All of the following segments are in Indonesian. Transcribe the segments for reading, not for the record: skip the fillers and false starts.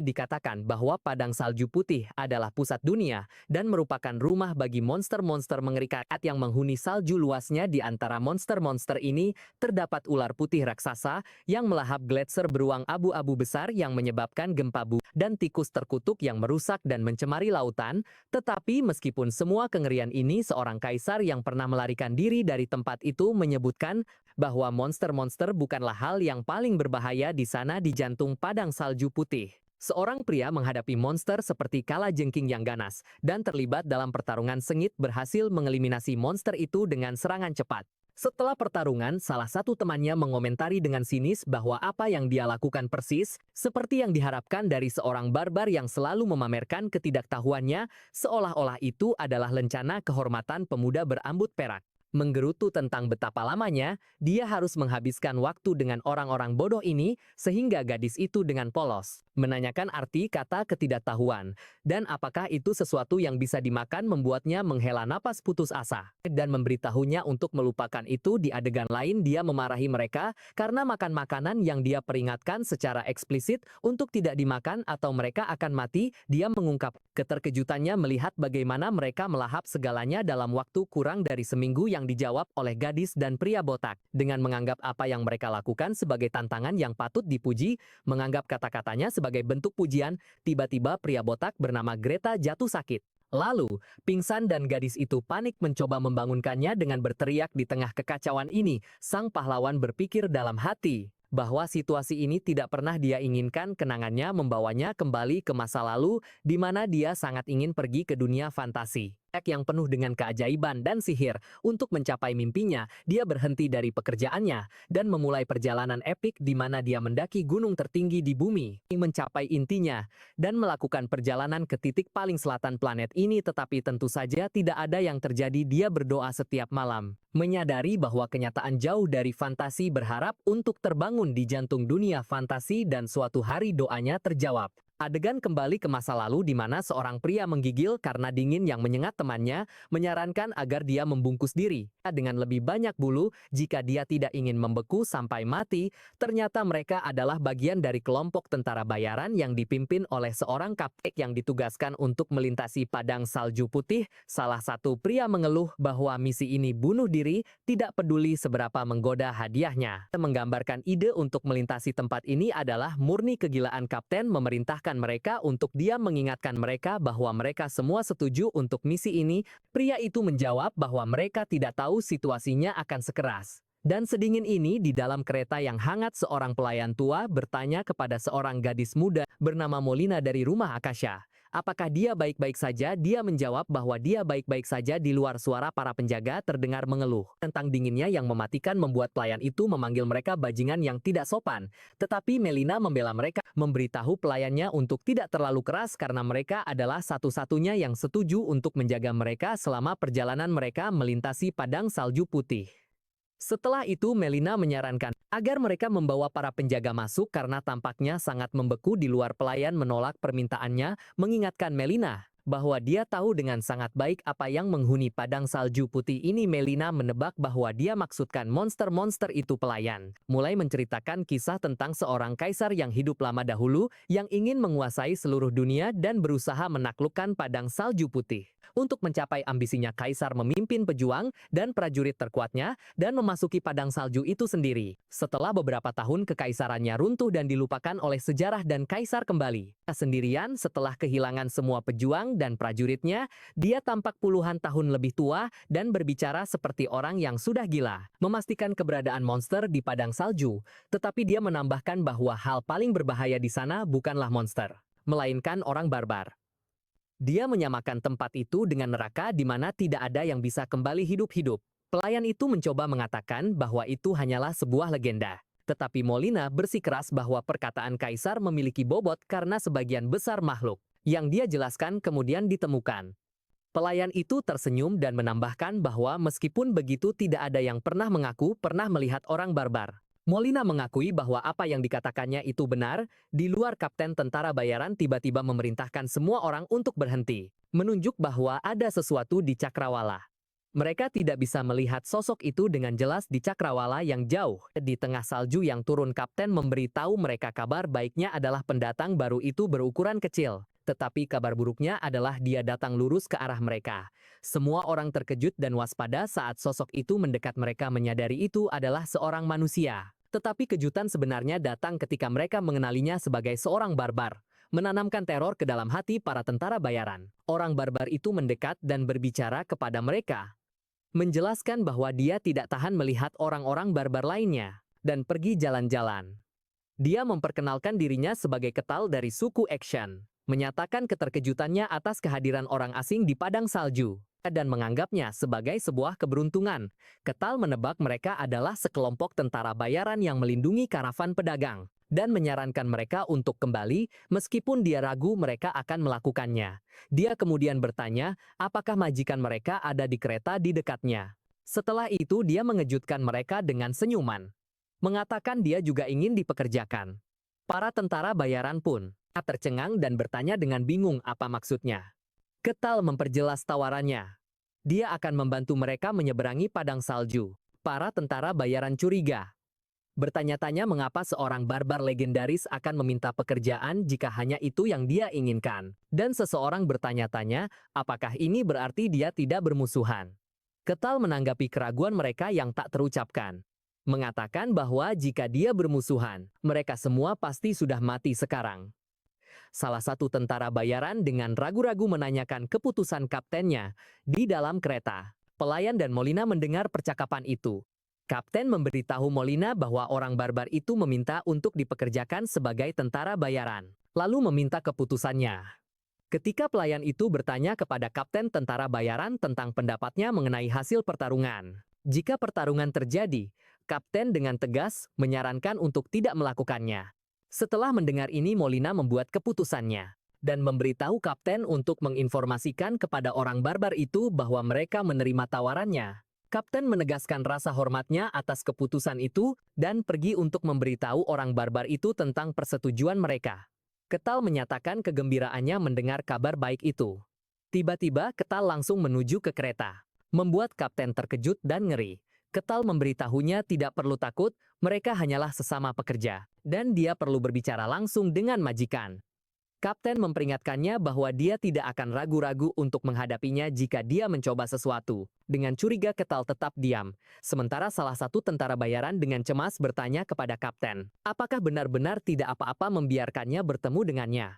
dikatakan bahwa padang salju putih adalah pusat dunia dan merupakan rumah bagi monster-monster mengerikan yang menghuni salju. Luasnya. Di antara monster-monster ini terdapat ular putih raksasa yang melahap gletser beruang abu-abu besar yang menyebabkan gempa bumi dan tikus terkutuk yang merusak dan mencemari lautan. Tetapi meskipun semua kengerian ini, seorang kaisar yang pernah melarikan diri dari tempat itu menyebutkan bahwa monster-monster bukanlah hal yang paling berbahaya di sana. Di jantung padang salju putih, seorang pria menghadapi monster seperti kalajengking yang ganas dan terlibat dalam pertarungan sengit, berhasil mengeliminasi monster itu dengan serangan cepat. Setelah pertarungan, salah satu temannya mengomentari dengan sinis bahwa apa yang dia lakukan persis seperti yang diharapkan dari seorang barbar yang selalu memamerkan ketidaktahuannya, seolah-olah itu adalah lencana kehormatan pemuda berambut perak. Menggerutu tentang betapa lamanya dia harus menghabiskan waktu dengan orang-orang bodoh ini, sehingga gadis itu dengan polos menanyakan arti kata ketidaktahuan, dan apakah itu sesuatu yang bisa dimakan, membuatnya menghela napas putus asa, dan memberitahunya untuk melupakan itu. Di adegan lain, dia memarahi mereka karena makan makanan yang dia peringatkan secara eksplisit untuk tidak dimakan atau mereka akan mati. Dia mengungkap keterkejutannya melihat bagaimana mereka melahap segalanya dalam waktu kurang dari seminggu, yang dijawab oleh gadis dan pria botak dengan menganggap apa yang mereka lakukan sebagai tantangan yang patut dipuji, menganggap kata-katanya sebagai bentuk pujian. Tiba-tiba pria botak bernama Greta jatuh sakit, lalu pingsan, dan gadis itu panik mencoba membangunkannya dengan berteriak. Di tengah kekacauan ini, sang pahlawan berpikir dalam hati bahwa situasi ini tidak pernah dia inginkan. Kenangannya membawanya kembali ke masa lalu di mana dia sangat ingin pergi ke dunia fantasi yang penuh dengan keajaiban dan sihir. Untuk mencapai mimpinya, dia berhenti dari pekerjaannya dan memulai perjalanan epik di mana dia mendaki gunung tertinggi di bumi, mencapai intinya, dan melakukan perjalanan ke titik paling selatan planet ini. Tetapi tentu saja tidak ada yang terjadi. Dia berdoa setiap malam, menyadari bahwa kenyataan jauh dari fantasi, berharap untuk terbangun di jantung dunia fantasi, dan suatu hari doanya terjawab. Adegan kembali ke masa lalu di mana seorang pria menggigil karena dingin yang menyengat. Temannya menyarankan agar dia membungkus diri dengan lebih banyak bulu jika dia tidak ingin membeku sampai mati. Ternyata mereka adalah bagian dari kelompok tentara bayaran yang dipimpin oleh seorang kapten yang ditugaskan untuk melintasi padang salju putih. Salah satu pria mengeluh bahwa misi ini bunuh diri, tidak peduli seberapa menggoda hadiahnya. Menggambarkan ide untuk melintasi tempat ini adalah murni kegilaan kapten memerintahkan mereka untuk diam, mengingatkan mereka bahwa mereka semua setuju untuk misi ini. Pria itu menjawab bahwa mereka tidak tahu situasinya akan sekeras dan sedingin ini. Di dalam kereta yang hangat, seorang pelayan tua bertanya kepada seorang gadis muda bernama Molina dari rumah Akasha, apakah dia baik-baik saja? Dia menjawab bahwa dia baik-baik saja. Di luar, suara para penjaga terdengar mengeluh tentang dinginnya yang mematikan, membuat pelayan itu memanggil mereka bajingan yang tidak sopan. Tetapi Melina membela mereka, memberitahu pelayannya untuk tidak terlalu keras karena mereka adalah satu-satunya yang setuju untuk menjaga mereka selama perjalanan mereka melintasi padang salju putih. Setelah itu, Melina menyarankan agar mereka membawa para penjaga masuk karena tampaknya sangat membeku di luar. Pelayan menolak permintaannya, mengingatkan Melina bahwa dia tahu dengan sangat baik apa yang menghuni padang salju putih ini. Melina menebak bahwa dia maksudkan monster-monster itu. Pelayan mulai menceritakan kisah tentang seorang kaisar yang hidup lama dahulu yang ingin menguasai seluruh dunia dan berusaha menaklukkan padang salju putih. Untuk mencapai ambisinya, kaisar memimpin pejuang dan prajurit terkuatnya dan memasuki padang salju itu sendiri. Setelah beberapa tahun, kekaisarannya runtuh dan dilupakan oleh sejarah, dan kaisar kembali sendirian setelah kehilangan semua pejuang dan prajuritnya. Dia tampak puluhan tahun lebih tua dan berbicara seperti orang yang sudah gila, memastikan keberadaan monster di padang salju. Tetapi dia menambahkan bahwa hal paling berbahaya di sana bukanlah monster, melainkan orang barbar. Dia menyamakan tempat itu dengan neraka di mana tidak ada yang bisa kembali hidup-hidup. Pelayan itu mencoba mengatakan bahwa itu hanyalah sebuah legenda. Tetapi Molina bersikeras bahwa perkataan kaisar memiliki bobot karena sebagian besar makhluk yang dia jelaskan kemudian ditemukan. Pelayan itu tersenyum dan menambahkan bahwa meskipun begitu, tidak ada yang pernah mengaku pernah melihat orang barbar. Molina mengakui bahwa apa yang dikatakannya itu benar. Di luar, kapten tentara bayaran tiba-tiba memerintahkan semua orang untuk berhenti, menunjuk bahwa ada sesuatu di cakrawala. Mereka tidak bisa melihat sosok itu dengan jelas di cakrawala yang jauh. Di tengah salju yang turun, kapten memberitahu mereka kabar baiknya adalah pendatang baru itu berukuran kecil. Tetapi kabar buruknya adalah dia datang lurus ke arah mereka. Semua orang terkejut dan waspada saat sosok itu mendekat. Mereka menyadari itu adalah seorang manusia. Tetapi kejutan sebenarnya datang ketika mereka mengenalinya sebagai seorang barbar, menanamkan teror ke dalam hati para tentara bayaran. Orang barbar itu mendekat dan berbicara kepada mereka, menjelaskan bahwa dia tidak tahan melihat orang-orang barbar lainnya, dan pergi jalan-jalan. Dia memperkenalkan dirinya sebagai Ketal dari suku Action, menyatakan keterkejutannya atas kehadiran orang asing di padang salju, dan menganggapnya sebagai sebuah keberuntungan. Ketal menebak mereka adalah sekelompok tentara bayaran yang melindungi karavan pedagang, dan menyarankan mereka untuk kembali meskipun dia ragu mereka akan melakukannya. Dia kemudian bertanya, apakah majikan mereka ada di kereta di dekatnya. Setelah itu dia mengejutkan mereka dengan senyuman, mengatakan dia juga ingin dipekerjakan. Para tentara bayaran pun tercengang dan bertanya dengan bingung apa maksudnya. Ketal memperjelas tawarannya. Dia akan membantu mereka menyeberangi padang salju. Para tentara bayaran curiga, bertanya-tanya mengapa seorang barbar legendaris akan meminta pekerjaan jika hanya itu yang dia inginkan. Dan seseorang bertanya-tanya, apakah ini berarti dia tidak bermusuhan? Ketal menanggapi keraguan mereka yang tak terucapkan, mengatakan bahwa jika dia bermusuhan, mereka semua pasti sudah mati sekarang. Salah satu tentara bayaran dengan ragu-ragu menanyakan keputusan kaptennya di dalam kereta. Pelayan dan Molina mendengar percakapan itu. Kapten memberitahu Molina bahwa orang barbar itu meminta untuk dipekerjakan sebagai tentara bayaran, lalu meminta keputusannya. Ketika pelayan itu bertanya kepada kapten tentara bayaran tentang pendapatnya mengenai hasil pertarungan, jika pertarungan terjadi, kapten dengan tegas menyarankan untuk tidak melakukannya. Setelah mendengar ini, Molina membuat keputusannya dan memberitahu kapten untuk menginformasikan kepada orang barbar itu bahwa mereka menerima tawarannya. Kapten menegaskan rasa hormatnya atas keputusan itu dan pergi untuk memberitahu orang barbar itu tentang persetujuan mereka. Ketal menyatakan kegembiraannya mendengar kabar baik itu. Tiba-tiba Ketal langsung menuju ke kereta, membuat kapten terkejut dan ngeri. Ketal memberitahunya tidak perlu takut, mereka hanyalah sesama pekerja, dan dia perlu berbicara langsung dengan majikan. Kapten memperingatkannya bahwa dia tidak akan ragu-ragu untuk menghadapinya jika dia mencoba sesuatu. Dengan curiga, Ketal tetap diam. Sementara salah satu tentara bayaran dengan cemas bertanya kepada kapten, apakah benar-benar tidak apa-apa membiarkannya bertemu dengannya.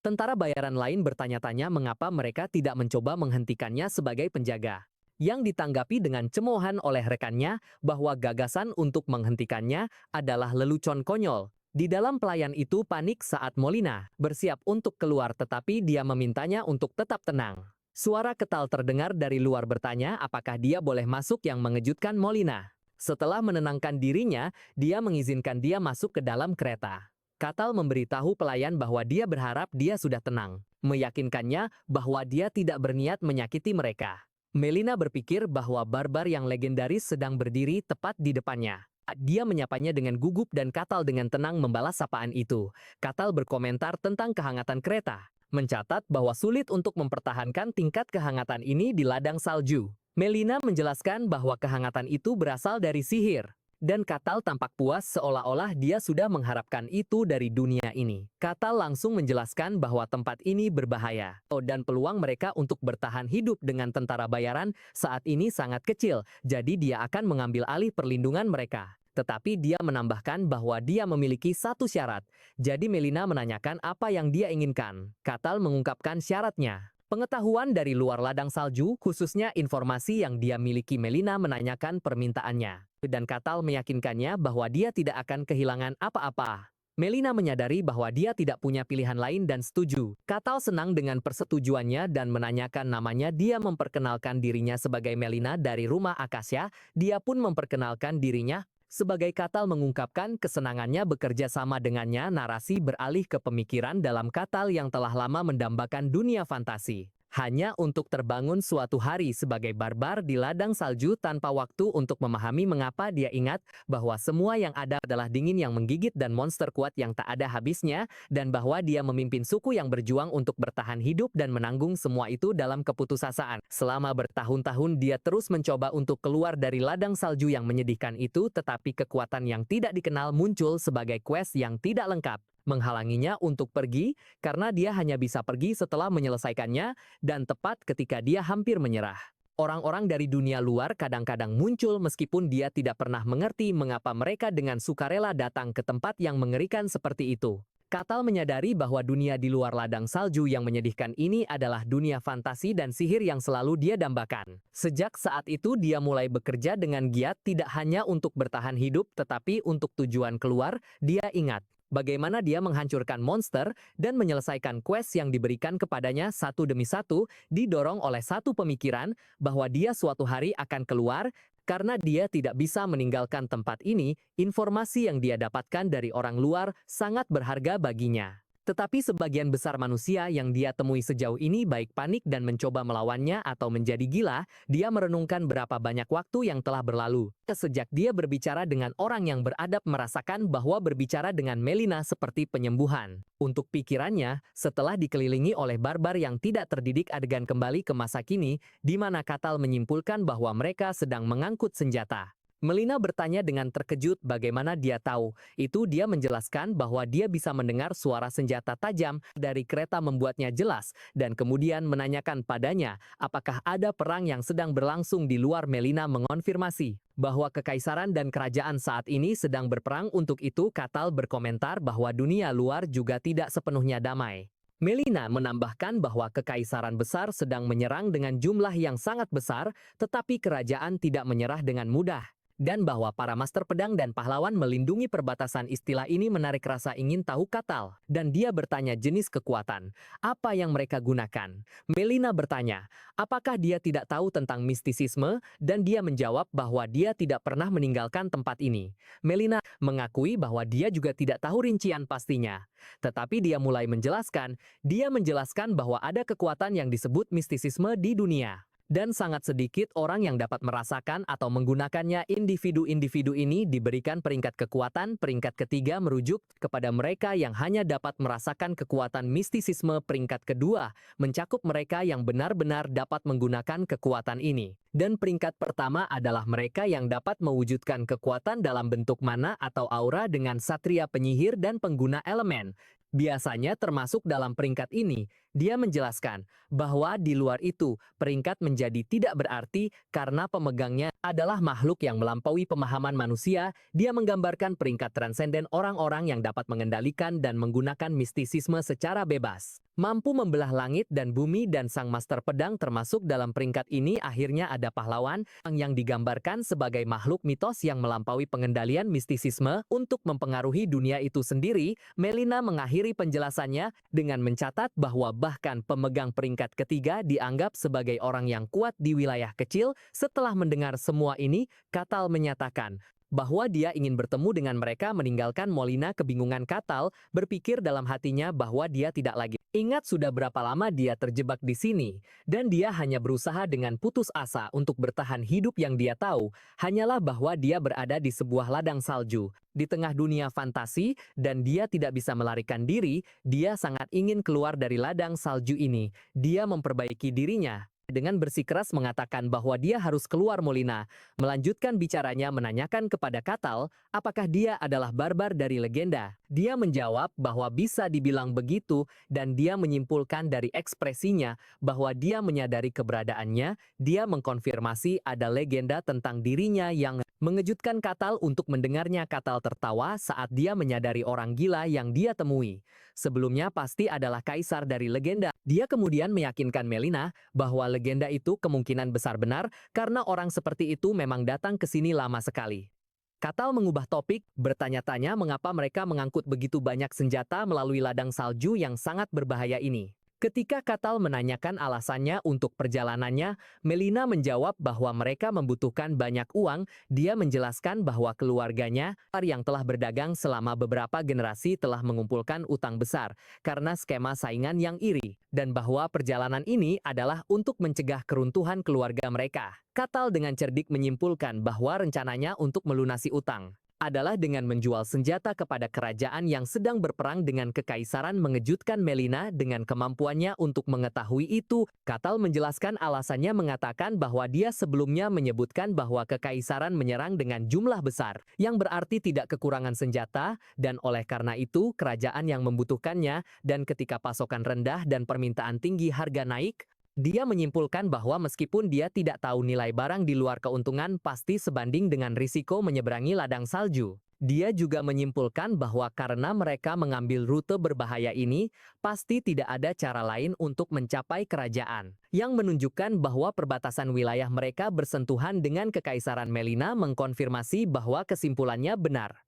Tentara bayaran lain bertanya-tanya mengapa mereka tidak mencoba menghentikannya sebagai penjaga. Yang ditanggapi dengan cemoohan oleh rekannya bahwa gagasan untuk menghentikannya adalah lelucon konyol. Di dalam pelayan itu panik saat Molina bersiap untuk keluar, tetapi dia memintanya untuk tetap tenang. Suara Ketal terdengar dari luar bertanya apakah dia boleh masuk, yang mengejutkan Molina. Setelah menenangkan dirinya, dia mengizinkan dia masuk ke dalam kereta. Ketal memberitahu pelayan bahwa dia berharap dia sudah tenang, meyakinkannya bahwa dia tidak berniat menyakiti mereka. Melina berpikir bahwa barbar yang legendaris sedang berdiri tepat di depannya. Dia menyapanya dengan gugup dan Ketal dengan tenang membalas sapaan itu. Ketal berkomentar tentang kehangatan kereta, mencatat bahwa sulit untuk mempertahankan tingkat kehangatan ini di ladang salju. Melina menjelaskan bahwa kehangatan itu berasal dari sihir, dan Ketal tampak puas seolah-olah dia sudah mengharapkan itu dari dunia ini. Ketal langsung menjelaskan bahwa tempat ini berbahaya, dan peluang mereka untuk bertahan hidup dengan tentara bayaran saat ini sangat kecil, jadi dia akan mengambil alih perlindungan mereka. Tetapi dia menambahkan bahwa dia memiliki satu syarat. Jadi Melina menanyakan apa yang dia inginkan. Ketal mengungkapkan syaratnya. Pengetahuan dari luar ladang salju, khususnya informasi yang dia miliki. Melina menanyakan permintaannya, dan Ketal meyakinkannya bahwa dia tidak akan kehilangan apa-apa. Melina menyadari bahwa dia tidak punya pilihan lain dan setuju. Ketal senang dengan persetujuannya dan menanyakan namanya. Dia memperkenalkan dirinya sebagai Melina dari rumah Akasya. Dia pun memperkenalkan dirinya sebagai Ketal, mengungkapkan kesenangannya bekerja sama dengannya. Narasi beralih ke pemikiran dalam Ketal yang telah lama mendambakan dunia fantasi. hanya untuk terbangun suatu hari sebagai barbar di ladang salju tanpa waktu untuk memahami mengapa dia ingat bahwa semua yang ada adalah dingin yang menggigit dan monster kuat yang tak ada habisnya, dan bahwa dia memimpin suku yang berjuang untuk bertahan hidup dan menanggung semua itu dalam keputusasaan. Selama bertahun-tahun dia terus mencoba untuk keluar dari ladang salju yang menyedihkan itu, tetapi kekuatan yang tidak dikenal muncul sebagai quest yang tidak lengkap, menghalanginya untuk pergi, karena dia hanya bisa pergi setelah menyelesaikannya, dan tepat ketika dia hampir menyerah. Orang-orang dari dunia luar kadang-kadang muncul meskipun dia tidak pernah mengerti mengapa mereka dengan sukarela datang ke tempat yang mengerikan seperti itu. Katal menyadari bahwa dunia di luar ladang salju yang menyedihkan ini adalah dunia fantasi dan sihir yang selalu dia dambakan. Sejak saat itu dia mulai bekerja dengan giat, tidak hanya untuk bertahan hidup tetapi untuk tujuan keluar. Dia ingat bagaimana dia menghancurkan monster dan menyelesaikan quest yang diberikan kepadanya satu demi satu, didorong oleh satu pemikiran bahwa dia suatu hari akan keluar. Karena dia tidak bisa meninggalkan tempat ini, informasi yang dia dapatkan dari orang luar sangat berharga baginya. Tetapi sebagian besar manusia yang dia temui sejauh ini baik panik dan mencoba melawannya atau menjadi gila. Dia merenungkan berapa banyak waktu yang telah berlalu sejak dia berbicara dengan orang yang beradab, merasakan bahwa berbicara dengan Melina seperti penyembuhan. Untuk pikirannya, setelah dikelilingi oleh barbar yang tidak terdidik, adegan kembali ke masa kini, di mana Katal menyimpulkan bahwa mereka sedang mengangkut senjata. Melina bertanya dengan terkejut bagaimana dia tahu. Itu dia menjelaskan bahwa dia bisa mendengar suara senjata tajam dari kereta membuatnya jelas, dan kemudian menanyakan padanya apakah ada perang yang sedang berlangsung di luar. Melina mengonfirmasi bahwa kekaisaran dan kerajaan saat ini sedang berperang. Untuk itu Katal berkomentar bahwa dunia luar juga tidak sepenuhnya damai. Melina menambahkan bahwa kekaisaran besar sedang menyerang dengan jumlah yang sangat besar, tetapi kerajaan tidak menyerah dengan mudah. Dan bahwa para master pedang dan pahlawan melindungi perbatasan. Istilah ini menarik rasa ingin tahu Katal, dan dia bertanya jenis kekuatan apa yang mereka gunakan. Melina bertanya, apakah dia tidak tahu tentang mistisisme, dan dia menjawab bahwa dia tidak pernah meninggalkan tempat ini. Melina mengakui bahwa dia juga tidak tahu rincian pastinya. Tetapi dia mulai menjelaskan, bahwa ada kekuatan yang disebut mistisisme di dunia. Dan sangat sedikit orang yang dapat merasakan atau menggunakannya. Individu-individu ini diberikan peringkat kekuatan. Peringkat ketiga merujuk kepada mereka yang hanya dapat merasakan kekuatan mistisisme. Peringkat kedua mencakup mereka yang benar-benar dapat menggunakan kekuatan ini. Dan peringkat pertama adalah mereka yang dapat mewujudkan kekuatan dalam bentuk mana atau aura dengan satria penyihir dan pengguna elemen. Biasanya termasuk dalam peringkat ini. Dia menjelaskan bahwa di luar itu, peringkat menjadi tidak berarti karena pemegangnya adalah makhluk yang melampaui pemahaman manusia. Dia menggambarkan peringkat transenden orang-orang yang dapat mengendalikan dan menggunakan mistisisme secara bebas. Mampu membelah langit dan bumi, dan sang master pedang termasuk dalam peringkat ini. Akhirnya ada pahlawan yang digambarkan sebagai makhluk mitos yang melampaui pengendalian mistisisme untuk mempengaruhi dunia itu sendiri. Melina mengakhiri penjelasannya dengan mencatat bahwa bahkan pemegang peringkat ketiga dianggap sebagai orang yang kuat di wilayah kecil. Setelah mendengar semua ini, Katal menyatakan bahwa dia ingin bertemu dengan mereka. Meninggalkan Molina, kebingungan Katal berpikir dalam hatinya bahwa dia tidak lagi ingat sudah berapa lama dia terjebak di sini, dan dia hanya berusaha dengan putus asa untuk bertahan hidup. Yang dia tahu hanyalah bahwa dia berada di sebuah ladang salju di tengah dunia fantasi, dan dia tidak bisa melarikan diri. Dia sangat ingin keluar dari ladang salju ini. Dia memperbaiki dirinya dengan bersikeras mengatakan bahwa dia harus keluar. Molina melanjutkan bicaranya, menanyakan kepada Katal apakah dia adalah barbar dari legenda. Dia menjawab bahwa bisa dibilang begitu, dan dia menyimpulkan dari ekspresinya bahwa dia menyadari keberadaannya. Dia mengkonfirmasi ada legenda tentang dirinya yang mengejutkan Katal untuk mendengarnya. Katal tertawa saat dia menyadari orang gila yang dia temui sebelumnya pasti adalah kaisar dari legenda. Dia kemudian meyakinkan Melina bahwa legenda itu kemungkinan besar benar karena orang seperti itu memang datang ke sini lama sekali. Katal mengubah topik, bertanya-tanya mengapa mereka mengangkut begitu banyak senjata melalui ladang salju yang sangat berbahaya ini. Ketika Katal menanyakan alasannya untuk perjalanannya, Melina menjawab bahwa mereka membutuhkan banyak uang. Dia menjelaskan bahwa keluarganya yang telah berdagang selama beberapa generasi telah mengumpulkan utang besar karena skema saingan yang iri, dan bahwa perjalanan ini adalah untuk mencegah keruntuhan keluarga mereka. Katal dengan cerdik menyimpulkan bahwa rencananya untuk melunasi utang adalah dengan menjual senjata kepada kerajaan yang sedang berperang dengan kekaisaran. Mengejutkan Melina dengan kemampuannya untuk mengetahui itu. Katal menjelaskan alasannya mengatakan bahwa dia sebelumnya menyebutkan bahwa kekaisaran menyerang dengan jumlah besar, yang berarti tidak kekurangan senjata, dan oleh karena itu kerajaan yang membutuhkannya, dan ketika pasokan rendah dan permintaan tinggi harga naik. Dia menyimpulkan bahwa meskipun dia tidak tahu nilai barang di luar keuntungan pasti sebanding dengan risiko menyeberangi ladang salju. Dia juga menyimpulkan bahwa karena mereka mengambil rute berbahaya ini, pasti tidak ada cara lain untuk mencapai kerajaan. Yang menunjukkan bahwa perbatasan wilayah mereka bersentuhan dengan kekaisaran. Melina mengkonfirmasi bahwa kesimpulannya benar.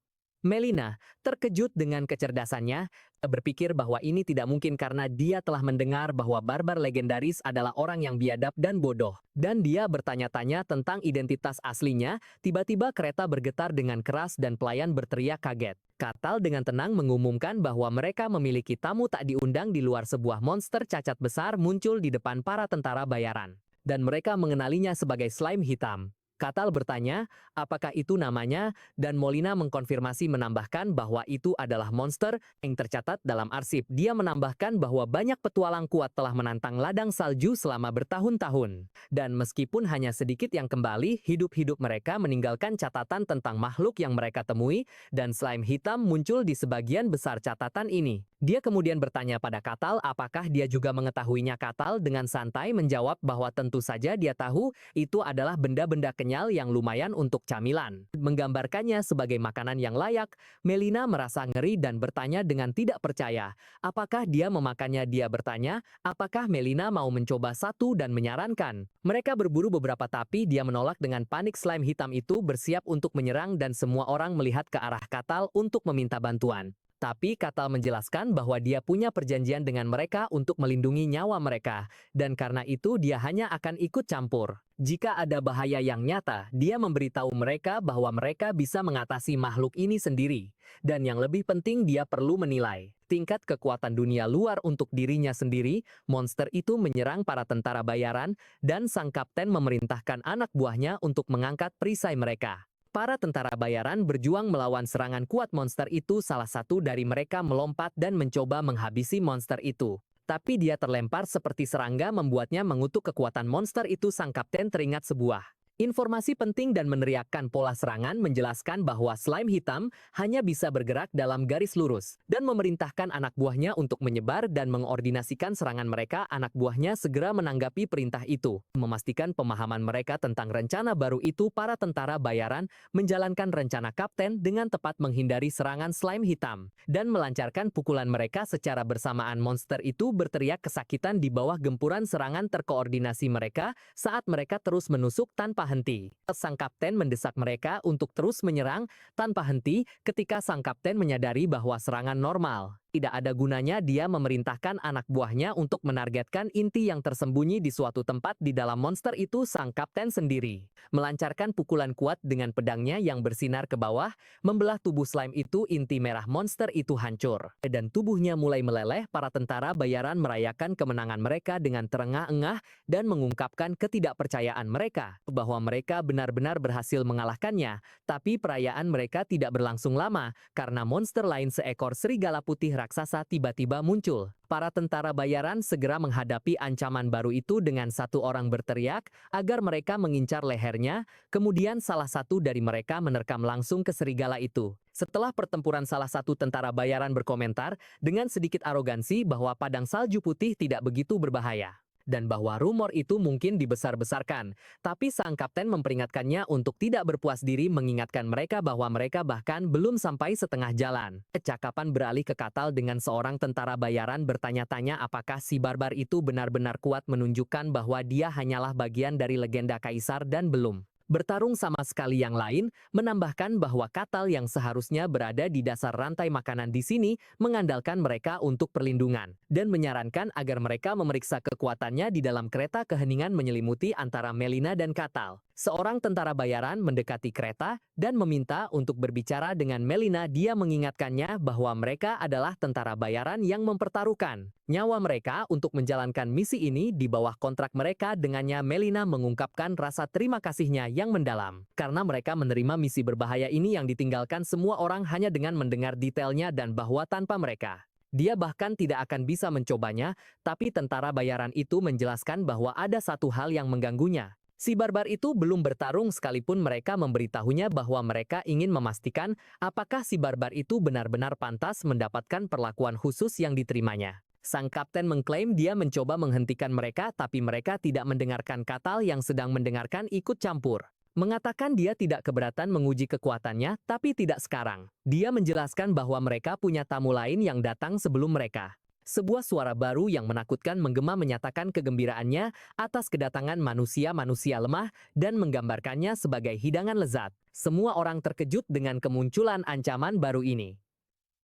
Melina terkejut dengan kecerdasannya, berpikir bahwa ini tidak mungkin karena dia telah mendengar bahwa barbar legendaris adalah orang yang biadab dan bodoh. Dan dia bertanya-tanya tentang identitas aslinya. Tiba-tiba kereta bergetar dengan keras dan pelayan berteriak kaget. Katal dengan tenang mengumumkan bahwa mereka memiliki tamu tak diundang di luar. Sebuah monster cacat besar muncul di depan para tentara bayaran, dan mereka mengenalinya sebagai slime hitam. Katal bertanya, apakah itu namanya, dan Molina mengkonfirmasi menambahkan bahwa itu adalah monster yang tercatat dalam arsip. Dia menambahkan bahwa banyak petualang kuat telah menantang ladang salju selama bertahun-tahun. Dan meskipun hanya sedikit yang kembali, hidup-hidup mereka meninggalkan catatan tentang makhluk yang mereka temui, dan slime hitam muncul di sebagian besar catatan ini. Dia kemudian bertanya pada Katal apakah dia juga mengetahuinya. Katal dengan santai menjawab bahwa tentu saja dia tahu itu adalah benda-benda kenyal yang lumayan untuk camilan. Menggambarkannya sebagai makanan yang layak, Melina merasa ngeri dan bertanya dengan tidak percaya, apakah dia memakannya. Dia bertanya, apakah Melina mau mencoba satu dan menyarankan. Mereka berburu beberapa tapi dia menolak dengan panik. Slime hitam itu bersiap untuk menyerang dan semua orang melihat ke arah Katal untuk meminta bantuan. Tapi Katal menjelaskan bahwa dia punya perjanjian dengan mereka untuk melindungi nyawa mereka, dan karena itu dia hanya akan ikut campur. Jika ada bahaya yang nyata, dia memberitahu mereka bahwa mereka bisa mengatasi makhluk ini sendiri. Dan yang lebih penting, dia perlu menilai tingkat kekuatan dunia luar untuk dirinya sendiri. Monster itu menyerang para tentara bayaran, dan sang kapten memerintahkan anak buahnya untuk mengangkat perisai mereka. Para tentara bayaran berjuang melawan serangan kuat monster itu. Salah satu dari mereka melompat dan mencoba menghabisi monster itu. Tapi dia terlempar seperti serangga membuatnya mengutuk kekuatan monster itu. Sang kapten teringat sebuah informasi penting dan meneriakkan pola serangan, menjelaskan bahwa slime hitam hanya bisa bergerak dalam garis lurus, dan memerintahkan anak buahnya untuk menyebar dan mengordinasikan serangan mereka. Anak buahnya segera menanggapi perintah itu, memastikan pemahaman mereka tentang rencana baru itu. Para tentara bayaran menjalankan rencana kapten dengan tepat, menghindari serangan slime hitam, dan melancarkan pukulan mereka secara bersamaan. Monster itu berteriak kesakitan di bawah gempuran serangan terkoordinasi mereka saat mereka terus menusuk tanpa henti. Sang kapten mendesak mereka untuk terus menyerang tanpa henti. Ketika sang kapten menyadari bahwa serangan normal tidak ada gunanya, dia memerintahkan anak buahnya untuk menargetkan inti yang tersembunyi di suatu tempat di dalam monster itu. Sang kapten sendiri melancarkan pukulan kuat dengan pedangnya yang bersinar ke bawah, membelah tubuh slime itu. Inti merah monster itu hancur, dan tubuhnya mulai meleleh. Para tentara bayaran merayakan kemenangan mereka dengan terengah-engah dan mengungkapkan ketidakpercayaan mereka bahwa mereka benar-benar berhasil mengalahkannya. Tapi perayaan mereka tidak berlangsung lama, karena monster lain, seekor serigala putih raksasa, tiba-tiba muncul. Para tentara bayaran segera menghadapi ancaman baru itu dengan satu orang berteriak agar mereka mengincar lehernya. Kemudian salah satu dari mereka menerkam langsung ke serigala itu. Setelah pertempuran, salah satu tentara bayaran berkomentar dengan sedikit arogansi bahwa padang salju putih tidak begitu berbahaya, dan bahwa rumor itu mungkin dibesar-besarkan. Tapi sang kapten memperingatkannya untuk tidak berpuas diri, mengingatkan mereka bahwa mereka bahkan belum sampai setengah jalan. Cakapan beralih ke Katal dengan seorang tentara bayaran bertanya-tanya apakah si barbar itu benar-benar kuat, menunjukkan bahwa dia hanyalah bagian dari legenda kaisar dan belum Bertarung sama sekali yang lain menambahkan bahwa Katal yang seharusnya berada di dasar rantai makanan di sini mengandalkan mereka untuk perlindungan dan menyarankan agar mereka memeriksa kekuatannya di dalam kereta keheningan menyelimuti antara Melina dan Katal. Seorang tentara bayaran mendekati kereta dan meminta untuk berbicara dengan Melina. Dia mengingatkannya bahwa mereka adalah tentara bayaran yang mempertaruhkan nyawa mereka untuk menjalankan misi ini di bawah kontrak mereka. Dengannya Melina mengungkapkan rasa terima kasihnya yang mendalam karena mereka menerima misi berbahaya ini yang ditinggalkan semua orang hanya dengan mendengar detailnya dan bahwa tanpa mereka dia bahkan tidak akan bisa mencobanya. Tapi tentara bayaran itu menjelaskan bahwa ada satu hal yang mengganggunya. Si barbar itu belum bertarung sekalipun mereka memberitahunya bahwa mereka ingin memastikan apakah si barbar itu benar-benar pantas mendapatkan perlakuan khusus yang diterimanya. Sang kapten mengklaim dia mencoba menghentikan mereka, tapi mereka tidak mendengarkan. Katal yang sedang mendengarkan ikut campur. Mengatakan dia tidak keberatan menguji kekuatannya, tapi tidak sekarang. Dia menjelaskan bahwa mereka punya tamu lain yang datang sebelum mereka. Sebuah suara baru yang menakutkan menggema menyatakan kegembiraannya atas kedatangan manusia-manusia lemah dan menggambarkannya sebagai hidangan lezat. Semua orang terkejut dengan kemunculan ancaman baru ini.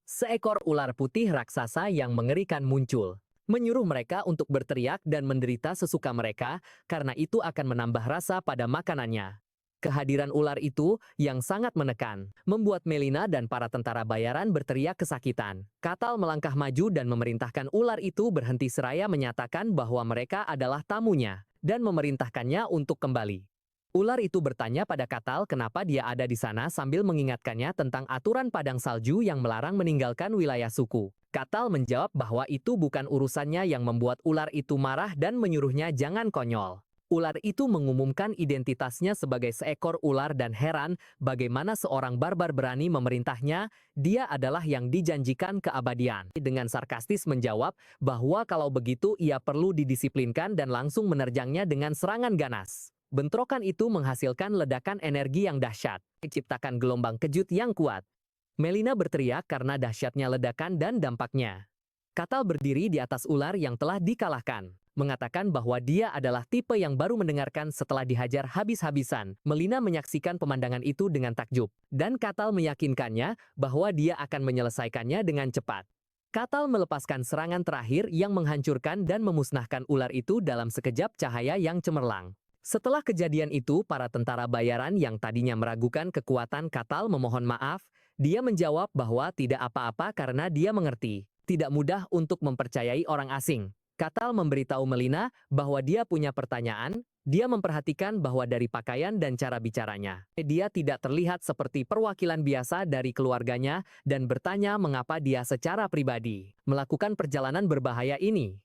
Seekor ular putih raksasa yang mengerikan muncul, menyuruh mereka untuk berteriak dan menderita sesuka mereka, karena itu akan menambah rasa pada makanannya. Kehadiran ular itu, yang sangat menekan, membuat Melina dan para tentara bayaran berteriak kesakitan. Katal melangkah maju dan memerintahkan ular itu berhenti seraya menyatakan bahwa mereka adalah tamunya, dan memerintahkannya untuk kembali. Ular itu bertanya pada Katal kenapa dia ada di sana sambil mengingatkannya tentang aturan padang salju yang melarang meninggalkan wilayah suku. Katal menjawab bahwa itu bukan urusannya, yang membuat ular itu marah dan menyuruhnya jangan konyol. Ular itu mengumumkan identitasnya sebagai seekor ular dan heran bagaimana seorang barbar berani memerintahnya. Dia adalah yang dijanjikan keabadian. Dengan sarkastis menjawab bahwa kalau begitu ia perlu didisiplinkan dan langsung menerjangnya dengan serangan ganas. Bentrokan itu menghasilkan ledakan energi yang dahsyat, menciptakan gelombang kejut yang kuat. Melina berteriak karena dahsyatnya ledakan dan dampaknya. Katal berdiri di atas ular yang telah dikalahkan, mengatakan bahwa dia adalah tipe yang baru mendengarkan setelah dihajar habis-habisan. Melina menyaksikan pemandangan itu dengan takjub, dan Katal meyakinkannya bahwa dia akan menyelesaikannya dengan cepat. Katal melepaskan serangan terakhir yang menghancurkan dan memusnahkan ular itu dalam sekejap cahaya yang cemerlang. Setelah kejadian itu, para tentara bayaran yang tadinya meragukan kekuatan Katal memohon maaf. Dia menjawab bahwa tidak apa-apa karena dia mengerti. Tidak mudah untuk mempercayai orang asing. Katal memberitahu Melina bahwa dia punya pertanyaan. Dia memperhatikan bahwa dari pakaian dan cara bicaranya, dia tidak terlihat seperti perwakilan biasa dari keluarganya dan bertanya mengapa dia secara pribadi melakukan perjalanan berbahaya ini.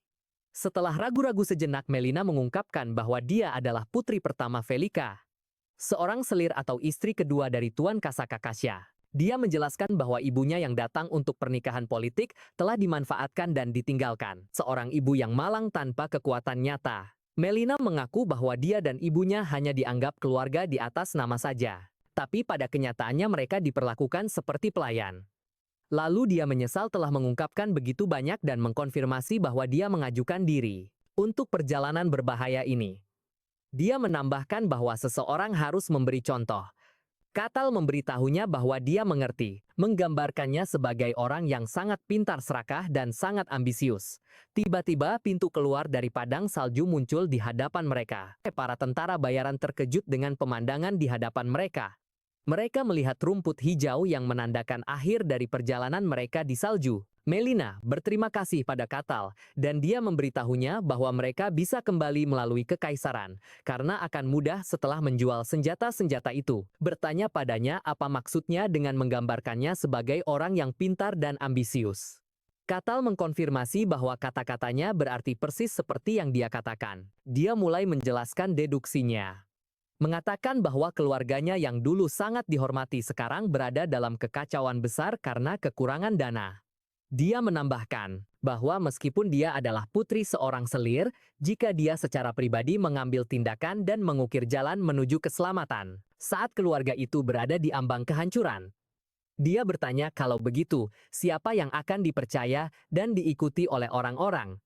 Setelah ragu-ragu sejenak, Melina mengungkapkan bahwa dia adalah putri pertama Velika, seorang selir atau istri kedua dari Tuan Kasakakasya. Dia menjelaskan bahwa ibunya yang datang untuk pernikahan politik telah dimanfaatkan dan ditinggalkan. Seorang ibu yang malang tanpa kekuatan nyata. Melina mengaku bahwa dia dan ibunya hanya dianggap keluarga di atas nama saja. Tapi pada kenyataannya mereka diperlakukan seperti pelayan. Lalu dia menyesal telah mengungkapkan begitu banyak dan mengkonfirmasi bahwa dia mengajukan diri untuk perjalanan berbahaya ini. Dia menambahkan bahwa seseorang harus memberi contoh. Katal memberitahunya bahwa dia mengerti, menggambarkannya sebagai orang yang sangat pintar, serakah, dan sangat ambisius. Tiba-tiba pintu keluar dari padang salju muncul di hadapan mereka. Para tentara bayaran terkejut dengan pemandangan di hadapan mereka. Mereka melihat rumput hijau yang menandakan akhir dari perjalanan mereka di salju. Melina berterima kasih pada Katal, dan dia memberitahunya bahwa mereka bisa kembali melalui kekaisaran, karena akan mudah setelah menjual senjata-senjata itu. Bertanya padanya apa maksudnya dengan menggambarkannya sebagai orang yang pintar dan ambisius. Katal mengkonfirmasi bahwa kata-katanya berarti persis seperti yang dia katakan. Dia mulai menjelaskan deduksinya. Mengatakan bahwa keluarganya yang dulu sangat dihormati sekarang berada dalam kekacauan besar karena kekurangan dana. Dia menambahkan bahwa meskipun dia adalah putri seorang selir, jika dia secara pribadi mengambil tindakan dan mengukir jalan menuju keselamatan, saat keluarga itu berada di ambang kehancuran. Dia bertanya kalau begitu, siapa yang akan dipercaya dan diikuti oleh orang-orang?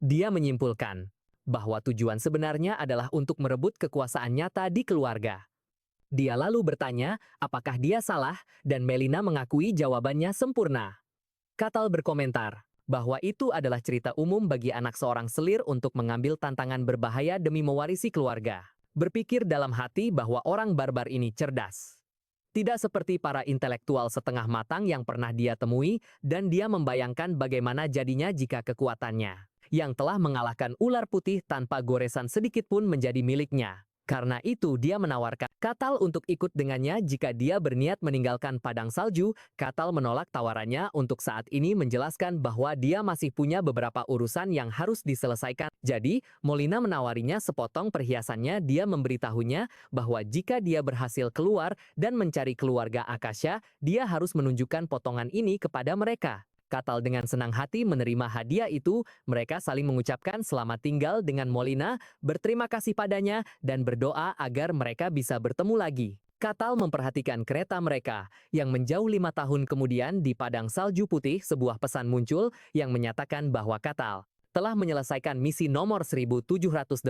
Dia menyimpulkan bahwa tujuan sebenarnya adalah untuk merebut kekuasaan nyata di keluarga. Dia lalu bertanya, apakah dia salah, dan Melina mengakui jawabannya sempurna. Katal berkomentar bahwa itu adalah cerita umum bagi anak seorang selir untuk mengambil tantangan berbahaya demi mewarisi keluarga. Berpikir dalam hati bahwa orang barbar ini cerdas. Tidak seperti para intelektual setengah matang yang pernah dia temui, dan dia membayangkan bagaimana jadinya jika kekuatannya, yang telah mengalahkan ular putih tanpa goresan sedikit pun menjadi miliknya. Karena itu dia menawarkan Katal untuk ikut dengannya jika dia berniat meninggalkan padang salju. Katal menolak tawarannya untuk saat ini, menjelaskan bahwa dia masih punya beberapa urusan yang harus diselesaikan. Jadi, Molina menawarinya sepotong perhiasannya. Dia memberitahunya bahwa jika dia berhasil keluar dan mencari keluarga Akasha, dia harus menunjukkan potongan ini kepada mereka. Katal dengan senang hati menerima hadiah itu. Mereka saling mengucapkan selamat tinggal dengan Molina, berterima kasih padanya, dan berdoa agar mereka bisa bertemu lagi. Katal memperhatikan kereta mereka, yang menjauh 5 tahun kemudian di padang salju putih. Sebuah pesan muncul yang menyatakan bahwa Katal telah menyelesaikan misi nomor 1784